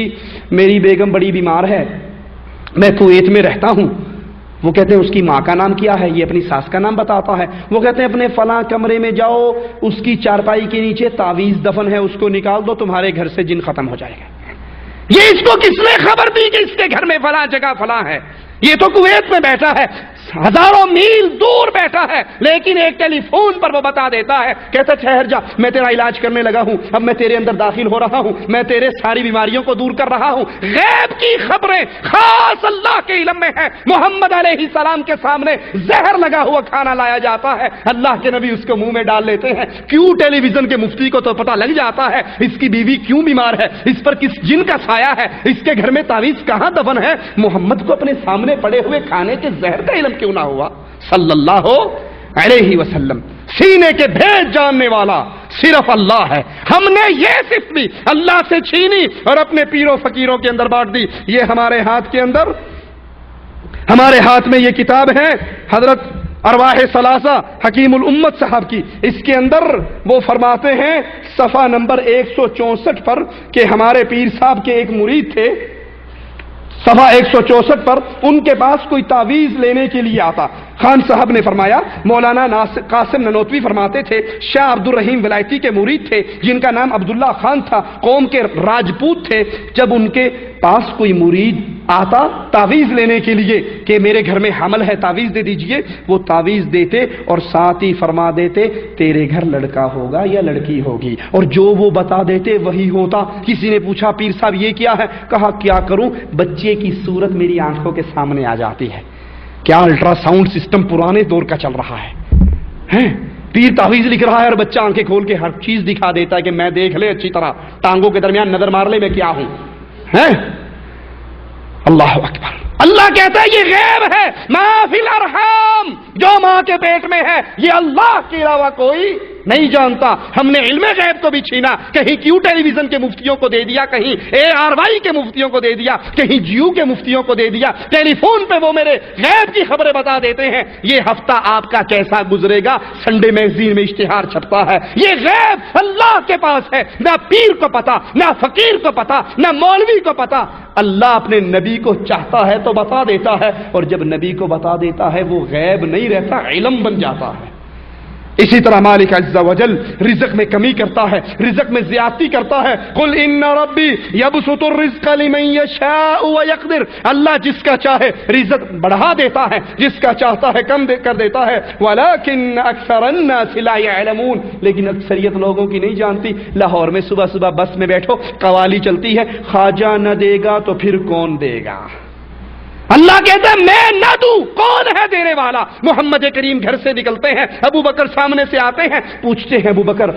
میری بیگم بڑی بیمار ہے، میں کویت میں رہتا ہوں۔ وہ کہتے ہیں اس کی ماں کا نام کیا ہے، یہ اپنی ساس کا نام بتاتا ہے۔ وہ کہتے ہیں اپنے فلاں کمرے میں جاؤ، اس کی چارپائی کے نیچے تعویذ دفن ہے، اس کو نکال دو، تمہارے گھر سے جن ختم ہو جائے گا۔ یہ اس کو کس نے خبر دی کہ اس کے گھر میں فلاں جگہ فلاں ہے؟ یہ تو کویت میں بیٹھا ہے، ہزاروں میل دور بیٹھا ہے، لیکن ایک ٹیلی فون پر وہ بتا دیتا ہے، کہتا ٹھہر جا، میں تیرا علاج کرنے لگا ہوں، اب میں تیرے اندر داخل ہو رہا ہوں، میں تیرے ساری بیماریوں کو دور کر رہا ہوں۔ غیب کی خبریں خاص اللہ کے علم میں ہیں۔ محمد علیہ السلام کے سامنے زہر لگا ہوا کھانا لایا جاتا ہے، اللہ کے نبی اس کو منہ میں ڈال لیتے ہیں۔ کیوں ٹیلی ویژن کے مفتی کو تو پتہ لگ جاتا ہے اس کی بیوی کیوں بیمار ہے، اس پر کس جن کا سایہ ہے، اس کے گھر میں تعویذ کہاں دفن ہے۔ محمد کو اپنے سامنے پڑے ہوئے کھانے کے زہر کا علم کیوں نہ ہوا صلی اللہ علیہ وسلم۔ سینے کے بھیج جاننے والا صرف اللہ ہے۔ ہم نے یہ صرف بھی اللہ سے چھینی اور اپنے پیروں فقیروں کے اندر بانٹ دی۔ یہ ہمارے ہاتھ کے اندر، ہمارے ہاتھ میں یہ کتاب ہے حضرت ارواح ثلاثہ حکیم الامت صاحب کی، اس کے اندر وہ فرماتے ہیں صفحہ نمبر 164 پر کہ ہمارے پیر صاحب کے ایک مرید تھے، صفحہ 164 پر ان کے پاس کوئی تعویذ لینے کے لیے آتا۔ خان صاحب نے فرمایا، مولانا قاسم ننوتوی فرماتے تھے شاہ عبد الرحیم ولایتی کے مرید تھے جن کا نام عبداللہ خان تھا، قوم کے راجپوت تھے۔ جب ان کے پاس کوئی مرید آتا تعویذ لینے کے لیے کہ میرے گھر میں حمل ہے تعویذ دے دیجئے، وہ تعویذ دیتے اور ساتھ ہی فرما دیتے تیرے گھر لڑکا ہوگا یا لڑکی ہوگی، اور جو وہ بتا دیتے وہی ہوتا۔ کسی نے پوچھا پیر صاحب یہ کیا ہے؟ کہا کیا کروں، بچے کی صورت میری آنکھوں کے سامنے آ جاتی ہے۔ کیا الٹرا ساؤنڈ سسٹم پرانے دور کا چل رہا ہے۔ پیر تعویذ لکھ رہا ہے اور بچہ آنکھیں کھول کے ہر چیز دکھا دیتا ہے کہ میں دیکھ لے اچھی طرح، ٹانگوں کے درمیان نظر مار لے میں کیا ہوں۔ اللہ اکبر۔ اللہ کہتا ہے یہ غیب ہے، ما فی الارحام، جو ماں کے پیٹ میں ہے یہ اللہ کے علاوہ کوئی نہیں جانتا۔ ہم نے علم غیب کو بھی چھینا، کہیں کیوں ٹیلی ویژن کے مفتیوں کو دے دیا، کہیں ARY کے مفتیوں کو دے دیا، کہیں جیو کے مفتیوں کو دے دیا۔ ٹیلی فون پہ وہ میرے غیب کی خبریں بتا دیتے ہیں۔ یہ ہفتہ آپ کا کیسا گزرے گا سنڈے میگزین میں اشتہار چھپتا ہے۔ یہ غیب اللہ کے پاس ہے، نہ پیر کو پتا، نہ فقیر کو پتا، نہ مولوی کو پتا۔ اللہ اپنے نبی کو چاہتا ہے تو بتا دیتا ہے، اور جب نبی کو بتا دیتا ہے وہ غیب نہیں رہتا، علم بن جاتا ہے۔ اسی طرح مالک عز و جل رزق میں کمی کرتا ہے، رزق میں زیادتی کرتا ہے۔ قل ان ربی یبسط الرزق لمن یشاء ویقدر، اللہ جس کا چاہے رزق بڑھا دیتا ہے، جس کا چاہتا ہے کم کر دیتا ہے۔ ولکن اکثر الناس لا يعلمون، لیکن اکثریت لوگوں کی نہیں جانتی۔ لاہور میں صبح صبح بس میں بیٹھو، قوالی چلتی ہے، خواجہ نہ دے گا تو پھر کون دے گا؟ اللہ کہتا ہے میں نہ دوں، کون ہے دینے والا؟ محمد کریم گھر سے نکلتے ہیں، ابو بکر سامنے سے آتے ہیں، پوچھتے ہیں ابو بکر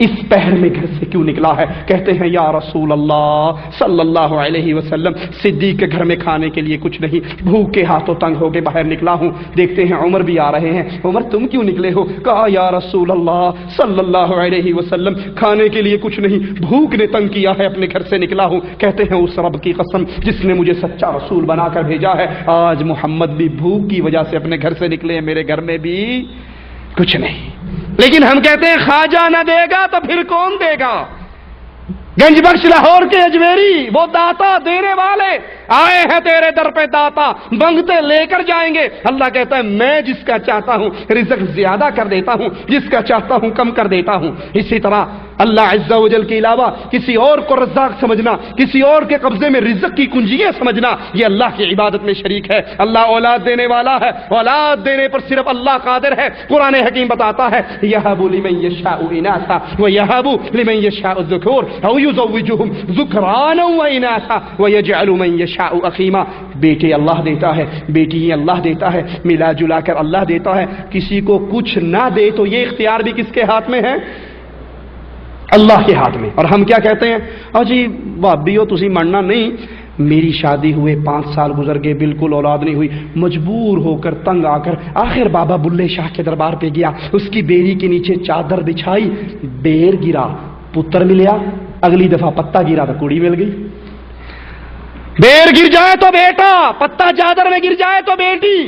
اس پہر میں گھر سے کیوں نکلا ہے؟ کہتے ہیں یا رسول اللہ صلی اللہ علیہ وسلم، صدیق کے گھر میں کھانے کے لیے کچھ نہیں، بھوک کے ہاتھوں تنگ ہو کے باہر نکلا ہوں۔ دیکھتے ہیں عمر بھی آ رہے ہیں، عمر تم کیوں نکلے ہو؟ کہا یا رسول اللہ صلی اللہ علیہ وسلم کھانے کے لیے کچھ نہیں، بھوک نے تنگ کیا ہے، اپنے گھر سے نکلا ہوں۔ کہتے ہیں اس رب کی قسم جس نے مجھے سچا رسول بنا کر بھیجا ہے، آج محمد بھی بھوک کی وجہ سے اپنے گھر سے نکلے ہیں، میرے گھر میں بھی کچھ نہیں۔ لیکن ہم کہتے ہیں خواجہ نہ دے گا تو پھر کون دے گا؟ گنج بخش لاہور کے اجمیری وہ داتا دینے والے آئے ہیں تیرے در پہ داتا، منگتے لے کر جائیں گے۔ اللہ کہتا ہے میں جس کا چاہتا ہوں رزق زیادہ کر دیتا ہوں، جس کا چاہتا ہوں کم کر دیتا ہوں۔ اسی طرح اللہ عز و جل کے علاوہ کسی اور کو رزاق سمجھنا، کسی اور کے قبضے میں رزق کی کنجیاں سمجھنا، یہ اللہ کی عبادت میں شریک ہے۔ اللہ اولاد دینے والا ہے، اولاد دینے پر صرف اللہ قادر ہے۔ قرآن حکیم بتاتا ہے یہب لمن یشاء اناثا ویہب لمن یشاء الذکور او یزوجہم ذکرانا واناثا ویجعل من یشاء عقیما، بیٹے اللہ دیتا ہے، بیٹی اللہ دیتا ہے، ملا جلا کر اللہ دیتا ہے۔ کسی کو کچھ نہ دے تو یہ اختیار بھی کس کے ہاتھ میں ہے؟ اللہ کے ہاتھ میں. اور ہم کیا کہتے ہیں؟ جی بھابیو تسی مرنا نہیں، میری شادی ہوئے 5 سال گزر گئے، بالکل اولاد نہیں ہوئی، مجبور ہو کر تنگ آ کر آخر بابا بلے شاہ کے دربار پہ گیا، اس کی بیری کے نیچے چادر بچھائی، بیر گرا پتر ملیا، اگلی دفعہ پتا گرا تو کڑی مل گئی. بیر گر جائے تو بیٹا، پتا چادر میں گر جائے تو بیٹی.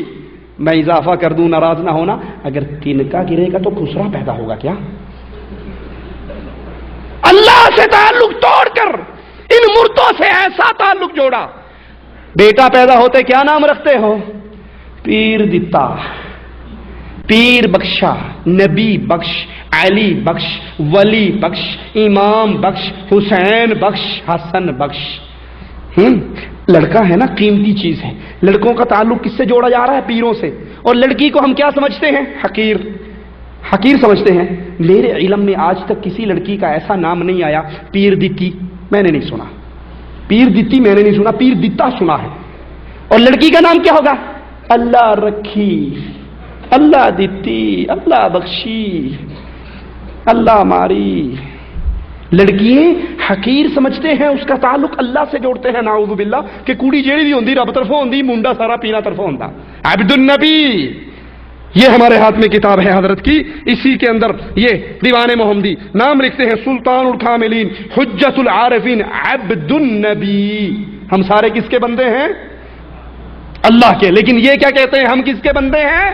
میں اضافہ کر دوں، ناراض نہ ہونا، اگر تنکا گرے گا تو خسرا پیدا ہوگا کیا؟ اللہ سے تعلق توڑ کر ان مردوں سے ایسا تعلق جوڑا. بیٹا پیدا ہوتے کیا نام رکھتے ہو؟ پیر دتا، پیر بخشا، نبی بخش، علی بخش، ولی بخش، امام بخش، حسین بخش، حسن بخش. لڑکا ہے نا قیمتی چیز ہے. لڑکوں کا تعلق کس سے جوڑا جا رہا ہے؟ پیروں سے. اور لڑکی کو ہم کیا سمجھتے ہیں؟ حقیر، حقیر سمجھتے ہیں. میرے علم میں آج تک کسی لڑکی کا ایسا نام نہیں آیا پیر دتی، میں نے نہیں سنا. پیر دتی میں نے نہیں سنا، پیر دتا سنا ہے. اور لڑکی کا نام کیا ہوگا؟ اللہ رکھی، اللہ دتی، اللہ بخشی، اللہ ماری. لڑکیاں حقیر سمجھتے ہیں، اس کا تعلق اللہ سے جوڑتے ہیں. نعوذ باللہ کہ کوڑی جیڑی بھی ہوندی رب طرفوں ہوندی، منڈا سارا پینا طرفوں ہوندا. عبد النبی، یہ ہمارے ہاتھ میں کتاب ہے حضرت کی، اسی کے اندر یہ دیوان محمدی نام لکھتے ہیں سلطان الکاملین حجت العارفین عبد النبی. ہم سارے کس کے بندے ہیں؟ اللہ کے. لیکن یہ کیا کہتے ہیں؟ ہم کس کے بندے ہیں؟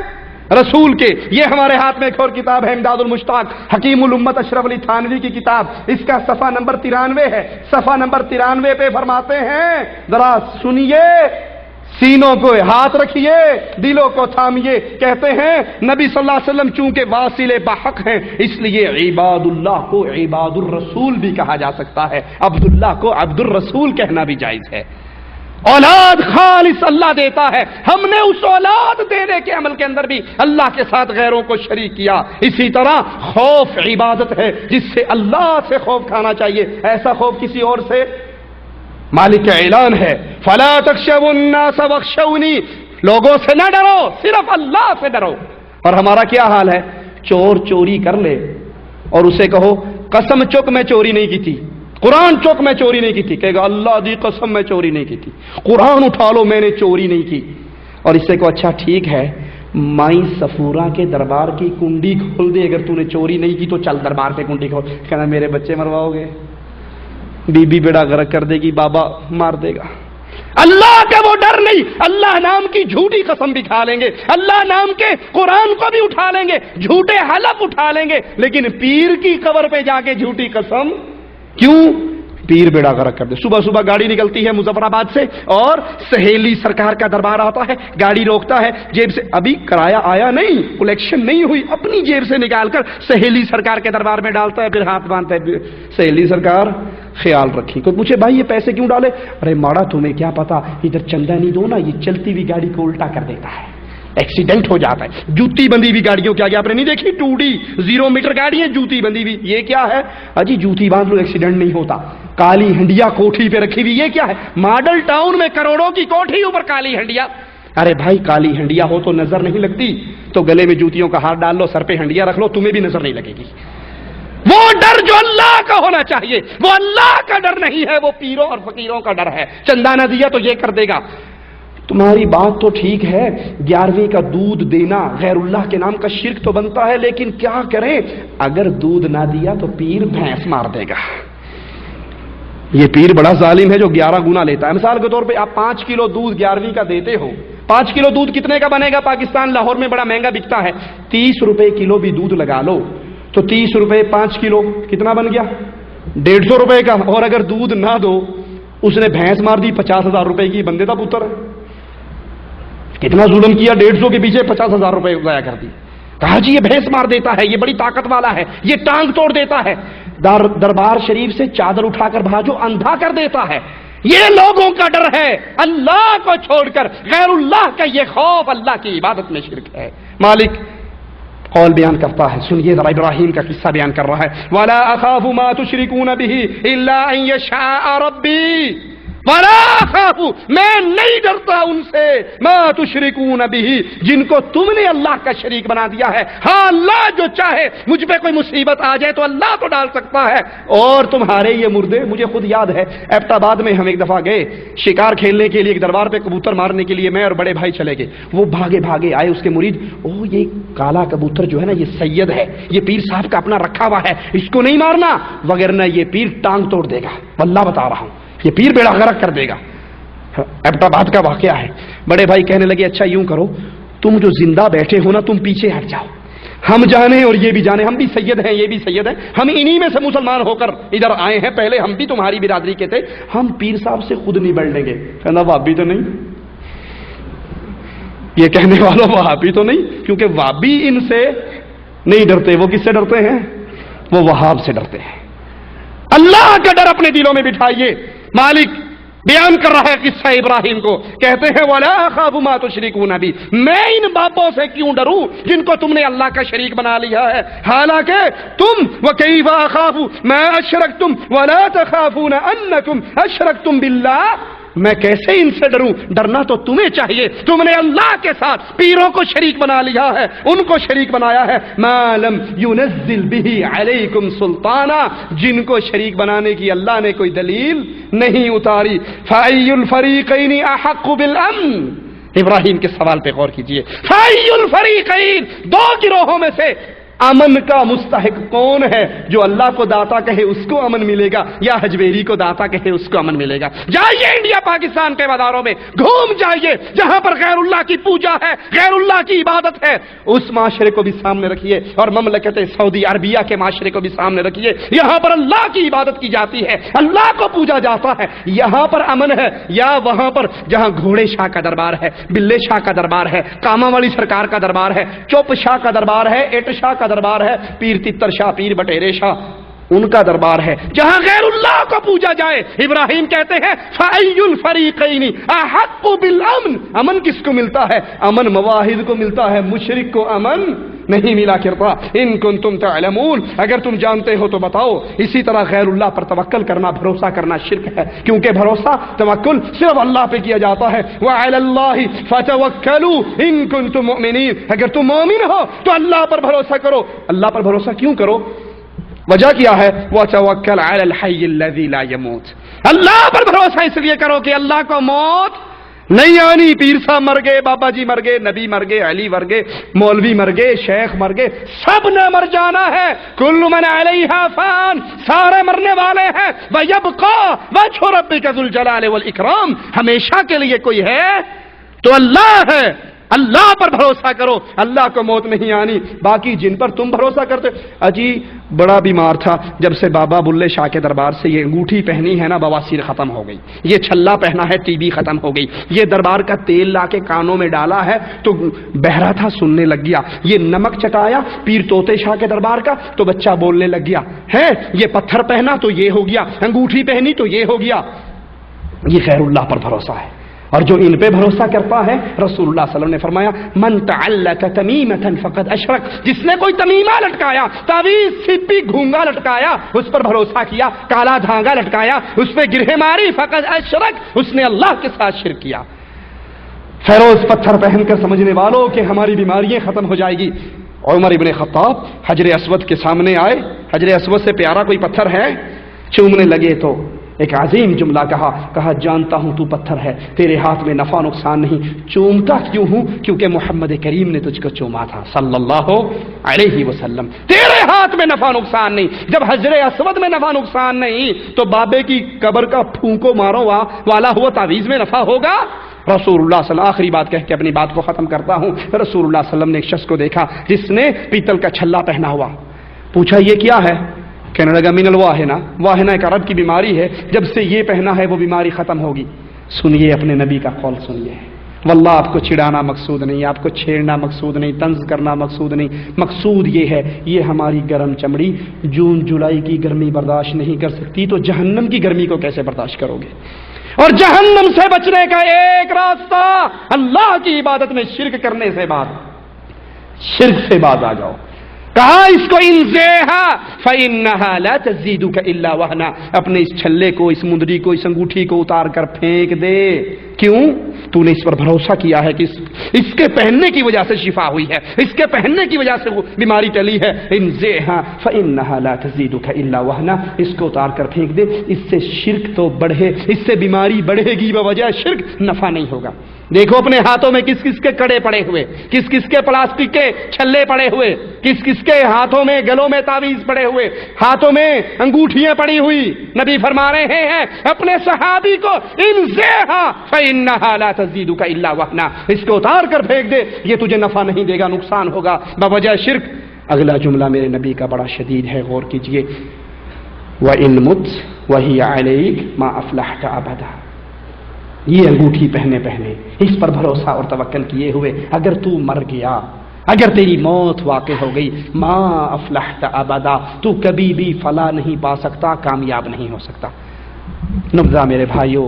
رسول کے. یہ ہمارے ہاتھ میں ایک اور کتاب ہے امداد المشتاق حکیم الامت اشرف علی تھانوی کی کتاب. اس کا صفحہ نمبر 93 ہے. صفحہ نمبر 93 پہ فرماتے ہیں، ذرا سنیے، سینوں کو ہاتھ رکھیے، دلوں کو تھامیے. کہتے ہیں نبی صلی اللہ علیہ وسلم چونکہ واصل بحق ہیں اس لیے عباد اللہ کو عباد الرسول بھی کہا جا سکتا ہے، عبداللہ کو عبد الرسول کہنا بھی جائز ہے. اولاد خالص اللہ دیتا ہے. ہم نے اس اولاد دینے کے عمل کے اندر بھی اللہ کے ساتھ غیروں کو شریک کیا. اسی طرح خوف عبادت ہے جس سے اللہ سے خوف کھانا چاہیے، ایسا خوف کسی اور سے. مالک کا اعلان ہے فلا تخشوا الناس واخشونی، لوگوں سے نہ ڈرو، صرف اللہ سے ڈرو. اور ہمارا کیا حال ہے؟ چور چوری کر لے اور اسے کہو قسم چک میں چوری نہیں کی تھی، قرآن چوک میں چوری نہیں کی تھی، کہے گا اللہ دی قسم میں چوری نہیں کی تھی. قرآن اٹھا لو میں نے چوری نہیں کی. اور اس سے کو اچھا ٹھیک ہے مائی صفورہ کے دربار کی کنڈی کھول دے، اگر تو نے چوری نہیں کی تو چل دربار سے کنڈی کھول. کہنا میرے بچے مرواؤ گے، بی بی بیڑا غرق کر دے گی، بابا مار دے گا. اللہ کا وہ ڈر نہیں. اللہ نام کی جھوٹی قسم بھی کھا لیں گے، اللہ نام کے قرآن کو بھی اٹھا لیں گے، جھوٹے حلف اٹھا لیں گے، لیکن پیر کی قبر پہ جا کے جھوٹی قسم کیوں؟ پیر بیڑا غرق کر دے. صبح صبح گاڑی نکلتی ہے مظفر آباد سے اور سہیلی سرکار کا دربار آتا ہے، گاڑی روکتا ہے، جیب سے ابھی کرایہ آیا نہیں، کلیکشن نہیں ہوئی، اپنی جیب سے نکال کر سہیلی سرکار کے دربار میں ڈالتا ہے، پھر ہاتھ باندھتا ہے، سہیلی سرکار خیال رکھی. کوئی پوچھے بھائی یہ پیسے کیوں ڈالے؟ ارے ماڑا تمہیں کیا پتا، ادھر چندہ نہیں دو نا، یہ چلتی ہوئی گاڑی کو الٹا کر دیتا ہے، ایکسیڈنٹ ہو جاتا ہے. جوتی بندی ہوئی گاڑیوں کے آگے آپ نے نہیں دیکھی 2D 0 میٹر گاڑی ہے جوتی بندی ہوئی، یہ کیا ہے؟ اجی جوتی باندھ لو ایکسیڈنٹ نہیں ہوتا. کالی ہنڈیا کوٹھی پہ رکھی ہوئی، یہ کیا ہے؟ ماڈل ٹاؤن میں کروڑوں کی کوٹھی اوپر کالی ہنڈیا. ارے بھائی کالی ہنڈیا ہو تو نظر نہیں لگتی، تو گلے میں جوتیوں کا ہار ڈال لو، سر پہ ہنڈیا رکھ لو، تمہیں بھی نظر نہیں لگے گی. وہ ڈر جو اللہ کا ہونا چاہیے وہ اللہ کا ڈر نہیں ہے، وہ پیروں اور فقیروں کا ڈر ہے. چندہ نہ دیا تو یہ کر دے گا. تمہاری بات تو ٹھیک ہے، 11ویں کا دودھ دینا غیر اللہ کے نام کا شرک تو بنتا ہے، لیکن کیا کریں اگر دودھ نہ دیا تو پیر بھینس مار دے گا. یہ پیر بڑا ظالم ہے جو 11 گنا لیتا ہے. مثال کے طور پہ آپ 5 کلو دودھ 11ویں کا دیتے ہو، 5 کلو دودھ کتنے کا بنے گا؟ پاکستان لاہور میں بڑا مہنگا بکتا ہے، 30 روپے کلو بھی دودھ لگا لو تو 30 روپے 5 کلو کتنا بن گیا؟ 150 روپے کا. اور اگر دودھ نہ دو، اس نے بھینس مار دی 50,000 روپے کی، بندے کا پتر کتنا ظلم کیا، 150 کے پیچھے 50,000 روپے ضائع کر دی. کہا جی یہ بھینس مار دیتا ہے، یہ بڑی طاقت والا ہے، یہ ٹانگ توڑ دیتا ہے، دربار شریف سے چادر اٹھا کر بھاجو اندھا کر دیتا ہے. یہ لوگوں کا ڈر ہے، اللہ کو چھوڑ کر غیر اللہ کا یہ خوف اللہ کی عبادت میں شرک ہے. مالک قول بیان کرتا ہے، سنیے ذرا، ابراہیم کا قصہ بیان کر رہا ہے. وَلَا أَخَافُ مَا تُشْرِكُونَ بِهِ إِلَّا أَن يَشَاءَ رَبِّي. ولا اخاف، میں نہیں ڈرتا ان سے، ما تشرکون بہ، جن کو تم نے اللہ کا شریک بنا دیا ہے۔ ہاں اللہ جو چاہے مجھ پہ کوئی مصیبت آ جائے تو اللہ تو ڈال سکتا ہے، اور تمہارے یہ مردے، مجھے خود یاد ہے ایبٹ آباد میں ہم ایک دفعہ گئے شکار کھیلنے کے لیے، ایک دربار پہ کبوتر مارنے کے لیے میں اور بڑے بھائی چلے گئے۔ وہ بھاگے بھاگے آئے، اس کے مرید، او یہ کالا کبوتر جو ہے نا یہ سید ہے، یہ پیر صاحب کا اپنا رکھا ہوا ہے، اس کو نہیں مارنا وگرنہ یہ پیر ٹانگ توڑ دے گا، واللہ بتا رہا ہوں یہ پیر بیڑا غرق کر دے گا۔ ایبٹ آباد کا واقعہ ہے۔ بڑے بھائی کہنے لگے اچھا یوں کرو، تم جو زندہ بیٹھے ہو نا تم پیچھے ہٹ جاؤ، ہم جانے اور یہ بھی جانے، ہم بھی سید ہیں یہ بھی سید ہیں، ہم انہی میں سے مسلمان ہو کر ادھر آئے ہیں، پہلے ہم بھی تمہاری برادری کے تھے، ہم پیر صاحب سے خود نہیں بڑھ لیں گے۔ کہنا وہابی تو نہیں، یہ کہنے والوں وہابی تو نہیں، کیونکہ وہابی ان سے نہیں ڈرتے، وہ کس سے ڈرتے ہیں؟ وہ وہاب سے ڈرتے ہیں۔ اللہ کا ڈر اپنے دلوں میں بٹھائیے۔ مالک بیان کر رہا ہے قصہ ابراہیم کو، کہتے ہیں وَلَا أَخَافُ مَا تُشْرِكُونَ بِهِ، میں ان باپوں سے کیوں ڈروں جن کو تم نے اللہ کا شریک بنا لیا ہے، حالانکہ تم وَكَيْفَ أَخَافُ مَا أَشْرَكْتُمْ وَلَا تَخَافُونَ أَنَّكُمْ أَشْرَكْتُمْ بِاللَّهِ، میں کیسے ان سے ڈروں؟ ڈرنا تو تمہیں چاہیے، تم نے اللہ کے ساتھ پیروں کو شریک بنا لیا ہے، ان کو شریک بنایا ہے، ما لم ينزل به علیکم سلطانا، جن کو شریک بنانے کی اللہ نے کوئی دلیل نہیں اتاری۔ فأی الفریقین احق بالامن، ابراہیم کے سوال پہ غور کیجئے، فأی الفریقین، دو گروہوں میں سے امن کا مستحق کون ہے؟ جو اللہ کو داتا کہے اس کو امن ملے گا، یا حجویری کو داتا کہے اس کو امن ملے گا؟ جائیے انڈیا پاکستان کے بازاروں میں گھوم جائیے، جہاں پر غیر اللہ کی پوجا ہے، غیر اللہ کی عبادت ہے، اس معاشرے کو بھی سامنے رکھیے، اور مملکت سعودی عربیہ کے معاشرے کو بھی سامنے رکھیے، یہاں پر اللہ کی عبادت کی جاتی ہے، اللہ کو پوجا جاتا ہے، یہاں پر امن ہے؟ یا وہاں پر جہاں گھوڑے شاہ کا دربار ہے، بلے شاہ کا دربار ہے، کاما والی سرکار کا دربار ہے، چوپ شاہ کا دربار ہے، ایٹ شاہ کا دربار ہے، پیر تتر شاہ، پیر بٹیرے شاہ، ان کا دربار ہے، جہاں غیر اللہ کو پوجا جائے۔ ابراہیم کہتے ہیں فَأَيُّ الْفَرِيقَيْنِ أَحَقُّ بِالْأَمْنِ، امن کس کو ملتا ہے؟ امن مواحد کو ملتا ہے، مشرک کو امن نہیں ملا کرتا۔ ان کنتم تعلمون، اگر تم جانتے ہو تو بتاؤ۔ اسی طرح غیر اللہ پر توکل کرنا، بھروسہ کرنا شرک ہے، کیونکہ بھروسہ توکل صرف اللہ پہ کیا جاتا ہے۔ وعلی اللہ فتوکلوا ان کنتم مؤمنین، اگر تم مومن ہو تو اللہ پر بھروسہ کرو۔ اللہ پر بھروسہ کیوں کرو؟ وجہ کیا ہے؟ وتوکل علی الحی الذی لا یموت، اللہ پر بھروسہ اس لیے کرو کہ اللہ کو موت نہیں آنی۔ پیر صاحب مر گئے، بابا جی مر گئے، نبی مر گئے، علی مر گئے، مولوی مر گئے، شیخ مر گئے، سب نے مر جانا ہے۔ کل من علیہا فان، سارے مرنے والے ہیں۔ ویبقا وجہ ربک ذو الجلال والاکرام، ہمیشہ کے لیے کوئی ہے تو اللہ ہے۔ اللہ پر بھروسہ کرو، اللہ کو موت نہیں آنی۔ باقی جن پر تم بھروسہ کرتے، اجی بڑا بیمار تھا، جب سے بابا بلے شاہ کے دربار سے یہ انگوٹھی پہنی ہے نا بواسیر ختم ہو گئی، یہ چھلا پہنا ہے ٹی بی ختم ہو گئی، یہ دربار کا تیل لا کے کانوں میں ڈالا ہے تو بہرا تھا سننے لگ گیا، یہ نمک چٹایا پیر توتے شاہ کے دربار کا تو بچہ بولنے لگ گیا ہے، یہ پتھر پہنا تو یہ ہو گیا، انگوٹھی پہنی تو یہ ہو گیا۔ یہ غیر اللہ پر بھروسہ ہے۔ اور جو ان پہ بھروسہ کرتا ہے، رسول اللہ صلی اللہ علیہ وسلم نے فرمایا من تعلق تمیمۃ فقد اشرک، جس نے کوئی تمیمہ لٹکایا، تعویذ، سپی، گھونگا لٹکایا، اس پر بھروسہ کیا، کالا دھاگا لٹکایا، اس پہ گرہ ماری، فقد اشرک، اس نے اللہ کے ساتھ شرک کیا۔ فیروز پتھر پہن کر سمجھنے والوں کہ ہماری بیماریاں ختم ہو جائے گی۔ عمر ابن خطاب حجر اسود کے سامنے آئے، حجر اسود سے پیارا کوئی پتھر ہے، چومنے لگے تو ایک عظیم جملہ کہا جانتا ہوں تو پتھر ہے، تیرے ہاتھ میں نفع نقصان نہیں، چومتا کیوں ہوں؟ کیونکہ محمد کریم نے تجھ کو چوما تھا صلی اللہ علیہ وسلم، تیرے ہاتھ میں نفع نقصان نہیں۔ جب حجر اسود میں نفع نقصان نہیں تو بابے کی قبر کا پھونکو مارو والا ہوا تعویذ میں نفع ہوگا؟ رسول اللہ صلی اللہ علیہ وسلم، آخری بات کہہ کے اپنی بات کو ختم کرتا ہوں، رسول اللہ صلی اللہ علیہ وسلم نے ایک شخص کو دیکھا جس نے پیتل کا چھلا پہنا ہوا، پوچھا یہ کیا ہے؟ کہنے لگا من الواہنہ، واہنہ ایک عرب کی بیماری ہے، جب سے یہ پہنا ہے وہ بیماری ختم ہوگی۔ سنیے اپنے نبی کا قول سنیے، واللہ آپ کو چڑھانا مقصود نہیں، آپ کو چھیڑنا مقصود نہیں، طنز کرنا مقصود نہیں، مقصود یہ ہے یہ ہماری گرم چمڑی جون جولائی کی گرمی برداشت نہیں کر سکتی تو جہنم کی گرمی کو کیسے برداشت کرو گے؟ اور جہنم سے بچنے کا ایک راستہ اللہ کی عبادت میں شرک کرنے سے بعد، شرک سے باز آ جاؤ۔ کہا اس کو انزیہا فإنہا لا تزیدک الا وہنا، اپنے اس چھلے کو، اس مندری کو، اس انگوٹھی کو اتار کر پھینک دے۔ کیوں؟ تو نے اس پر بھروسہ کیا ہے کہ اس کے پہننے کی وجہ سے شفا ہوئی ہے، اس کے پہننے کی وجہ سے وہ بیماری ٹلی ہے۔ انزیہا فإنہا لا تزیدک الا وہنا، اس کو اتار کر پھینک دے، اس سے شرک تو بڑھے، اس سے بیماری بڑھے گی، بوجہ شرک نفع نہیں ہوگا۔ دیکھو اپنے ہاتھوں میں کس کس کے کڑے پڑے ہوئے، کس کس کے پلاسٹک کے چھلے پڑے ہوئے، کس کس کے ہاتھوں میں گلوں میں تعویذ پڑے ہوئے، ہاتھوں میں انگوٹھیاں پڑی ہوئی۔ نبی فرما رہے ہیں اپنے صحابی کو انزیہا فإنہا لا تزیدک الا وہنا، اس کو اتار کر پھینک دے، یہ تجھے نفع نہیں دے گا، نقصان ہوگا بوجہ شرک۔ اگلا جملہ میرے نبی کا بڑا شدید ہے، غور کیجئے، وَإِن مُتْ وَهِيَ عَلَيْكَ مَا أَفْلَحْتَ أَبَدًا، یہ انگوٹھی پہنے اس پر بھروسہ اور توکل کیے ہوئے اگر تو مر گیا، اگر تیری موت واقع ہو گئی، ما افلحت ابدا، تو کبھی بھی فلاح نہیں پا سکتا، کامیاب نہیں ہو سکتا۔ نبضہ میرے بھائیوں،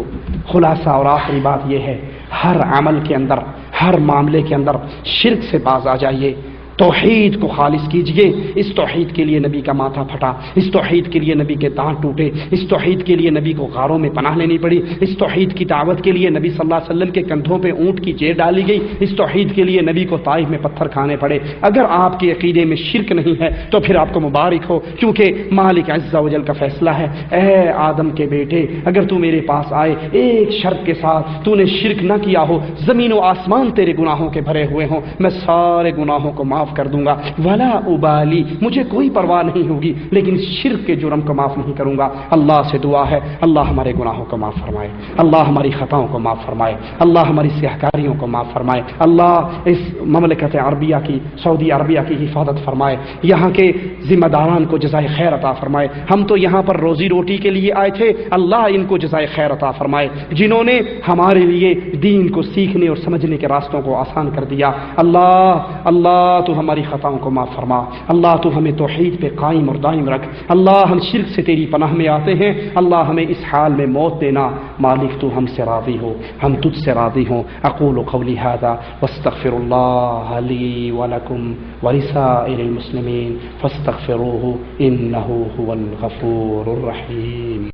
خلاصہ اور آخری بات یہ ہے، ہر عمل کے اندر، ہر معاملے کے اندر شرک سے باز آ جائیے، توحید کو خالص کیجئے۔ اس توحید کے لیے نبی کا ماتھا پھٹا، اس توحید کے لیے نبی کے دانت ٹوٹے، اس توحید کے لیے نبی کو غاروں میں پناہ لینی پڑی، اس توحید کی دعوت کے لیے نبی صلی اللہ علیہ وسلم کے کندھوں پہ اونٹ کی چیر ڈالی گئی، اس توحید کے لیے نبی کو طائف میں پتھر کھانے پڑے۔ اگر آپ کے عقیدے میں شرک نہیں ہے تو پھر آپ کو مبارک ہو، کیونکہ مالک عز و جل کا فیصلہ ہے، اے آدم کے بیٹے، اگر تو میرے پاس آئے ایک شرط کے ساتھ، تو نے شرک نہ کیا ہو، زمین و آسمان تیرے گناہوں کے بھرے ہوئے ہوں، میں سارے گناہوں کو معاف کر دوں گا، ولا ابالی، مجھے کوئی پرواہ نہیں ہوگی، لیکن شرک کے جرم کو معاف نہیں کروں گا۔ اللہ سے دعا ہے اللہ ہمارے گناہوں کو معاف فرمائے، اللہ ہماری خطاؤں کو معاف فرمائے، اللہ ہماری سیاہکاریوں کو معاف فرمائے، اللہ اس مملکت عربیہ کی، سعودی عربیہ کی حفاظت فرمائے، یہاں کے ذمہ داران کو جزائے خیر عطا فرمائے۔ ہم تو یہاں پر روزی روٹی کے لیے آئے تھے، اللہ ان کو جزائے خیر عطا فرمائے، جنہوں نے ہمارے لیے دین کو سیکھنے اور سمجھنے کے راستوں کو آسان کر دیا۔ اللہ تو ہماری خطاؤں کو معاف فرما، اللہ تو ہمیں توحید پہ قائم اور دائم رکھ، اللہ ہم شرک سے تیری پناہ میں آتے ہیں، اللہ ہمیں اس حال میں موت دینا، مالک تو ہم سے راضی ہو، ہم تجھ سے راضی ہوں۔ اقول قولی ھذا واستغفر اللہ لی ولکم ولسائر المسلمین فاستغفروه انه هو الغفور الرحیم۔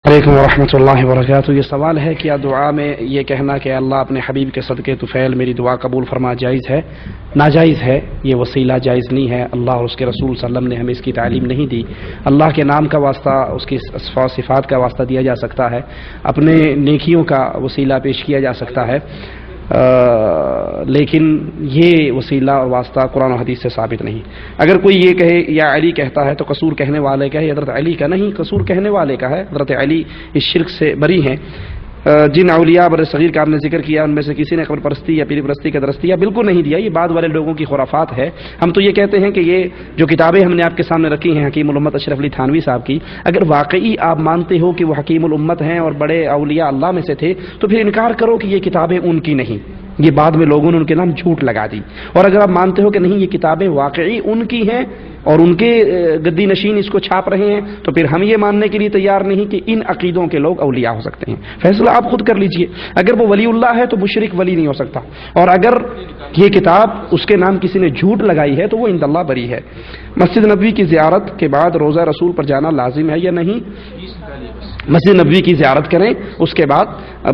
علیکم ورحمۃ اللہ وبرکاتہ۔ یہ سوال ہے کیا دعا میں یہ کہنا کہ اللہ اپنے حبیب کے صدقے طفیل میری دعا قبول فرما جائز ہے؟ ناجائز ہے، یہ وسیلہ جائز نہیں ہے، اللہ اور اس کے رسول صلی اللہ علیہ وسلم نے ہمیں اس کی تعلیم نہیں دی۔ اللہ کے نام کا واسطہ، اس کی اسماء و صفات کا واسطہ دیا جا سکتا ہے، اپنے نیکیوں کا وسیلہ پیش کیا جا سکتا ہے، لیکن یہ وسیلہ اور واسطہ قرآن و حدیث سے ثابت نہیں۔ اگر کوئی یہ کہے یا علی کہتا ہے تو قصور کہنے والے کا ہے، حضرت علی کا نہیں، قصور کہنے والے کا ہے۔ حضرت علی اس شرک سے بری ہیں۔ جن اولیاء بر صغیر کا آپ نے ذکر کیا ان میں سے کسی نے قبر پرستی یا پیر پرستی کا درس دیا؟ بالکل نہیں دیا، یہ بعد والے لوگوں کی خرافات ہے۔ ہم تو یہ کہتے ہیں کہ یہ جو کتابیں ہم نے آپ کے سامنے رکھی ہیں حکیم الامت اشرف علی تھانوی صاحب کی، اگر واقعی آپ مانتے ہو کہ وہ حکیم الامت ہیں اور بڑے اولیاء اللہ میں سے تھے تو پھر انکار کرو کہ یہ کتابیں ان کی نہیں، یہ بعد میں لوگوں نے ان کے نام جھوٹ لگا دی۔ اور اگر آپ مانتے ہو کہ نہیں یہ کتابیں واقعی ان کی ہیں اور ان کے گدی نشین اس کو چھاپ رہے ہیں، تو پھر ہم یہ ماننے کے لیے تیار نہیں کہ ان عقیدوں کے لوگ اولیاء ہو سکتے ہیں۔ فیصلہ آپ خود کر لیجئے، اگر وہ ولی اللہ ہے تو مشرک ولی نہیں ہو سکتا، اور اگر یہ کتاب اس کے نام کسی نے جھوٹ لگائی ہے تو وہ عند اللہ بری ہے۔ مسجد نبوی کی زیارت کے بعد روضہ رسول پر جانا لازم ہے یا نہیں؟ مسجد نبوی کی زیارت کریں، اس کے بعد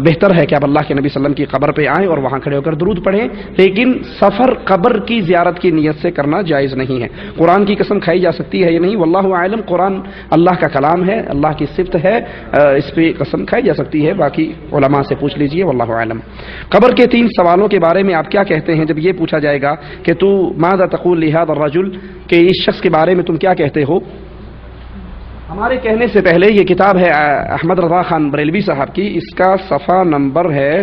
بہتر ہے کہ آپ اللہ کے نبی صلی اللہ علیہ وسلم کی قبر پہ آئیں اور وہاں کھڑے ہو کر درود پڑھیں، لیکن سفر قبر کی زیارت کی نیت سے کرنا جائز نہیں ہے۔ قرآن کی قسم کھائی جا سکتی ہے یا نہیں؟ واللہ اعلم، قرآن اللہ کا کلام ہے، اللہ کی صفت ہے، اس پہ قسم کھائی جا سکتی ہے، باقی علماء سے پوچھ لیجئے، واللہ اعلم۔ قبر کے 3 سوالوں کے بارے میں آپ کیا کہتے ہیں جب یہ پوچھا جائے گا کہ تو ماذا تقول لهذا الرجل، کہ اس شخص کے بارے میں تم کیا کہتے ہو؟ ہمارے کہنے سے پہلے یہ کتاب ہے احمد رضا خان بریلوی صاحب کی، اس کا صفحہ نمبر ہے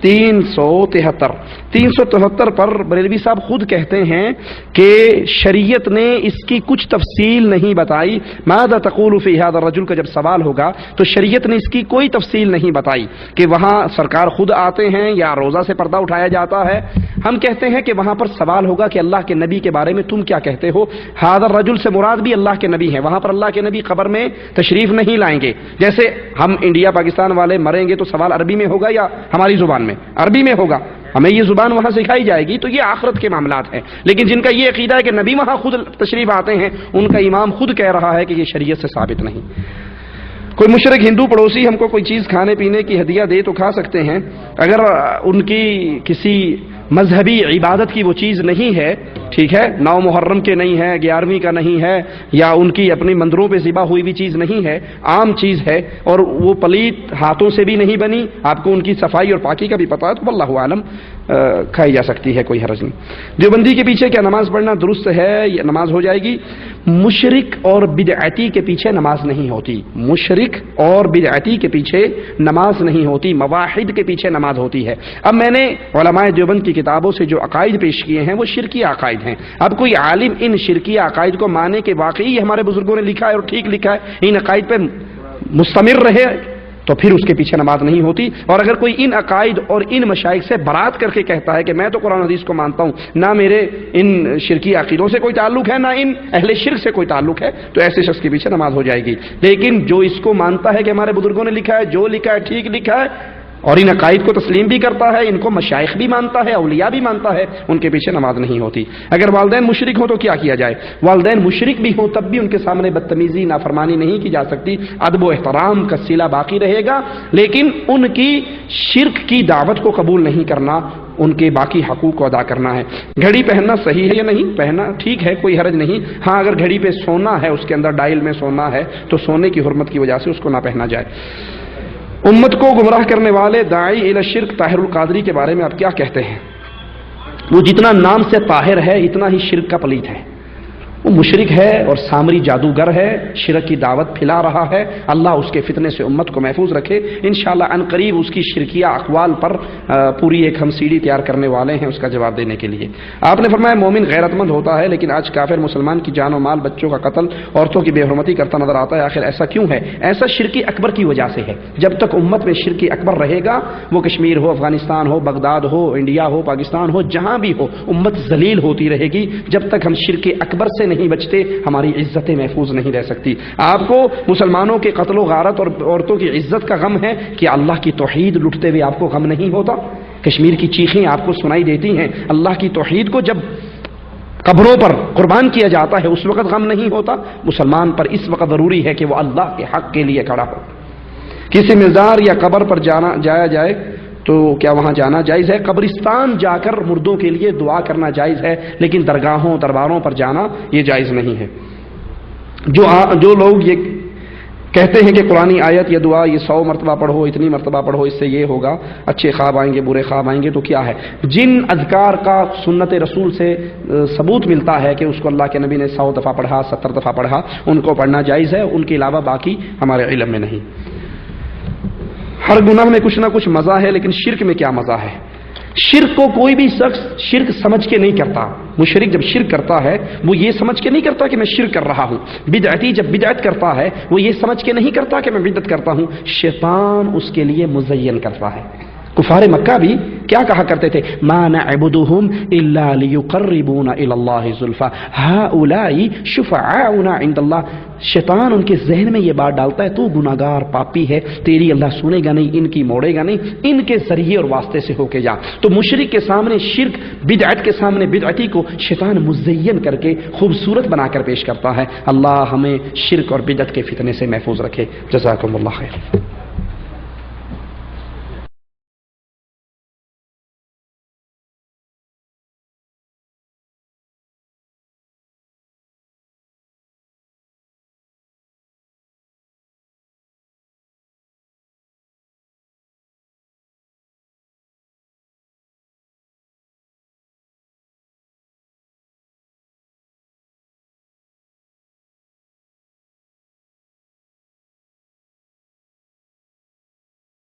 373 پر بریلوی صاحب خود کہتے ہیں کہ شریعت نے اس کی کچھ تفصیل نہیں بتائی. ماذا تقول فی ھذا الرجل کا جب سوال ہوگا تو شریعت نے اس کی کوئی تفصیل نہیں بتائی کہ وہاں سرکار خود آتے ہیں یا روزہ سے پردہ اٹھایا جاتا ہے. ہم کہتے ہیں کہ وہاں پر سوال ہوگا کہ اللہ کے نبی کے بارے میں تم کیا کہتے ہو. ھذا الرجل سے مراد بھی اللہ کے نبی ہیں. وہاں پر اللہ کے نبی قبر میں تشریف نہیں لائیں گے. جیسے ہم انڈیا پاکستان والے مریں گے تو سوال عربی میں ہوگا یا ہماری زبان میں؟ عربی میں ہوگا. ہمیں یہ زبان وہاں سکھائی جائے گی. تو یہ آخرت کے معاملات ہیں. لیکن جن کا یہ عقیدہ ہے کہ نبی وہاں خود تشریف آتے ہیں، ان کا امام خود کہہ رہا ہے کہ یہ شریعت سے ثابت نہیں. کوئی مشرک ہندو پڑوسی ہم کو کوئی چیز کھانے پینے کی ہدیہ دے تو کھا سکتے ہیں. اگر ان کی کسی مذہبی عبادت کی وہ چیز نہیں ہے، ٹھیک ہے، 9 محرم کے نہیں ہے، 11ویں کا نہیں ہے، یا ان کی اپنی مندروں پہ ذبح ہوئی بھی چیز نہیں ہے، عام چیز ہے اور وہ پلیت ہاتھوں سے بھی نہیں بنی، آپ کو ان کی صفائی اور پاکی کا بھی پتہ ہے، تو واللہ عالم کھائی جا سکتی ہے، کوئی حرج نہیں. دیوبندی کے پیچھے کیا نماز پڑھنا درست ہے؟ یہ نماز ہو جائے گی. مشرک اور بدعتی کے پیچھے نماز نہیں ہوتی. مشرک اور بدعتی کے پیچھے نماز نہیں ہوتی، مواحد کے پیچھے نماز ہوتی ہے. اب میں نے علماء دیوبند کی کتابوں سے جو عقائد پیش کیے ہیں وہ شرکی عقائد ہیں. اب کوئی عالم ان شرکی عقائد کو مانے کہ واقعی یہ ہمارے بزرگوں نے لکھا ہے اور ٹھیک لکھا ہے، ان عقائد پہ مستمر رہے، تو پھر اس کے پیچھے نماز نہیں ہوتی. اور اگر کوئی ان عقائد اور ان مشائخ سے برات کر کے کہتا ہے کہ میں تو قرآن حدیث کو مانتا ہوں، نہ میرے ان شرکی عقیدوں سے کوئی تعلق ہے، نہ ان اہل شرک سے کوئی تعلق ہے، تو ایسے شخص کے پیچھے نماز ہو جائے گی. لیکن جو اس کو مانتا ہے کہ ہمارے بزرگوں نے لکھا ہے، جو لکھا ہے ٹھیک لکھا ہے، اور ان عقائد کو تسلیم بھی کرتا ہے، ان کو مشائخ بھی مانتا ہے، اولیاء بھی مانتا ہے، ان کے پیچھے نماز نہیں ہوتی. اگر والدین مشرک ہوں تو کیا کیا جائے؟ والدین مشرک بھی ہوں تب بھی ان کے سامنے بدتمیزی نافرمانی نہیں کی جا سکتی. ادب و احترام کا صلہ باقی رہے گا، لیکن ان کی شرک کی دعوت کو قبول نہیں کرنا، ان کے باقی حقوق کو ادا کرنا ہے. گھڑی پہننا صحیح ہے یا نہیں؟ پہننا ٹھیک ہے، کوئی حرج نہیں. ہاں اگر گھڑی پہ سونا ہے، اس کے اندر ڈائل میں سونا ہے، تو سونے کی حرمت کی وجہ سے اس کو نہ پہنا جائے. امت کو گمراہ کرنے والے داعی الی الشرک طاہر القادری کے بارے میں آپ کیا کہتے ہیں؟ وہ جتنا نام سے طاہر ہے اتنا ہی شرک کا پلیت ہے. وہ مشرک ہے اور سامری جادوگر ہے، شرک کی دعوت پھیلا رہا ہے. اللہ اس کے فتنے سے امت کو محفوظ رکھے. انشاءاللہ ان قریب اس کی شرکیہ اقوال پر پوری ایک ہم سیڑھی تیار کرنے والے ہیں اس کا جواب دینے کے لیے. آپ نے فرمایا مومن غیرت مند ہوتا ہے، لیکن آج کافر مسلمان کی جان و مال، بچوں کا قتل، عورتوں کی بے حرمتی کرتا نظر آتا ہے. آخر ایسا کیوں ہے؟ ایسا شرکی اکبر کی وجہ سے ہے. جب تک امت میں شرکی اکبر رہے گا، وہ کشمیر ہو، افغانستان ہو، بغداد ہو، انڈیا ہو، پاکستان ہو، جہاں بھی ہو، امت ذلیل ہوتی رہے گی. جب تک ہم شرکی اکبر سے نہیں بچتے، ہماری عزتیں محفوظ نہیں رہ سکتی. آپ کو مسلمانوں کے قتل و غارت اور عورتوں کی عزت کا غم ہے کہ اللہ کی توحید لٹتے ہوئے آپ کو غم نہیں ہوتا؟ کشمیر کی چیخیں آپ کو سنائی دیتی ہیں. اللہ کی توحید کو جب قبروں پر قربان کیا جاتا ہے اس وقت غم نہیں ہوتا؟ مسلمان پر اس وقت ضروری ہے کہ وہ اللہ کے حق کے لیے کھڑا ہو. کسی مزار یا قبر پر جایا جائے تو کیا وہاں جانا جائز ہے؟ قبرستان جا کر مردوں کے لیے دعا کرنا جائز ہے، لیکن درگاہوں درباروں پر جانا یہ جائز نہیں ہے. جو لوگ یہ کہتے ہیں کہ قرآنی آیت یا دعا یہ 100 مرتبہ پڑھو، اتنی مرتبہ پڑھو، اس سے یہ ہوگا، اچھے خواب آئیں گے، برے خواب آئیں گے، تو کیا ہے؟ جن اذکار کا سنت رسول سے ثبوت ملتا ہے کہ اس کو اللہ کے نبی نے 100 دفعہ پڑھا، 70 دفعہ پڑھا، ان کو پڑھنا جائز ہے. ان کے علاوہ باقی ہمارے علم میں نہیں. ہر گناہ میں کچھ نہ کچھ مزہ ہے، لیکن شرک میں کیا مزہ ہے؟ شرک کو کوئی بھی شخص شرک سمجھ کے نہیں کرتا. مشرک جب شرک کرتا ہے وہ یہ سمجھ کے نہیں کرتا کہ میں شرک کر رہا ہوں. بدعتی جب بدعت کرتا ہے وہ یہ سمجھ کے نہیں کرتا کہ میں بدعت کرتا ہوں. شیطان اس کے لیے مزین کرتا ہے. کفار مکہ بھی کیا کہا کرتے تھے؟ ما نعبدهم الا ليقربونا الى الله زلفى هؤلاء شفعاؤنا عند الله. شیطان ان کے ذہن میں یہ بات ڈالتا ہے تو گناہگار پاپی ہے، تیری اللہ سنے گا نہیں، ان کی موڑے گا نہیں، ان کے ذریعے اور واسطے سے ہو کے جا. تو مشرک کے سامنے شرک، بدعت کے سامنے بدعتی کو شیطان مزین کر کے خوبصورت بنا کر پیش کرتا ہے. اللہ ہمیں شرک اور بدعت کے فتنے سے محفوظ رکھے. جزاکم اللہ خیر.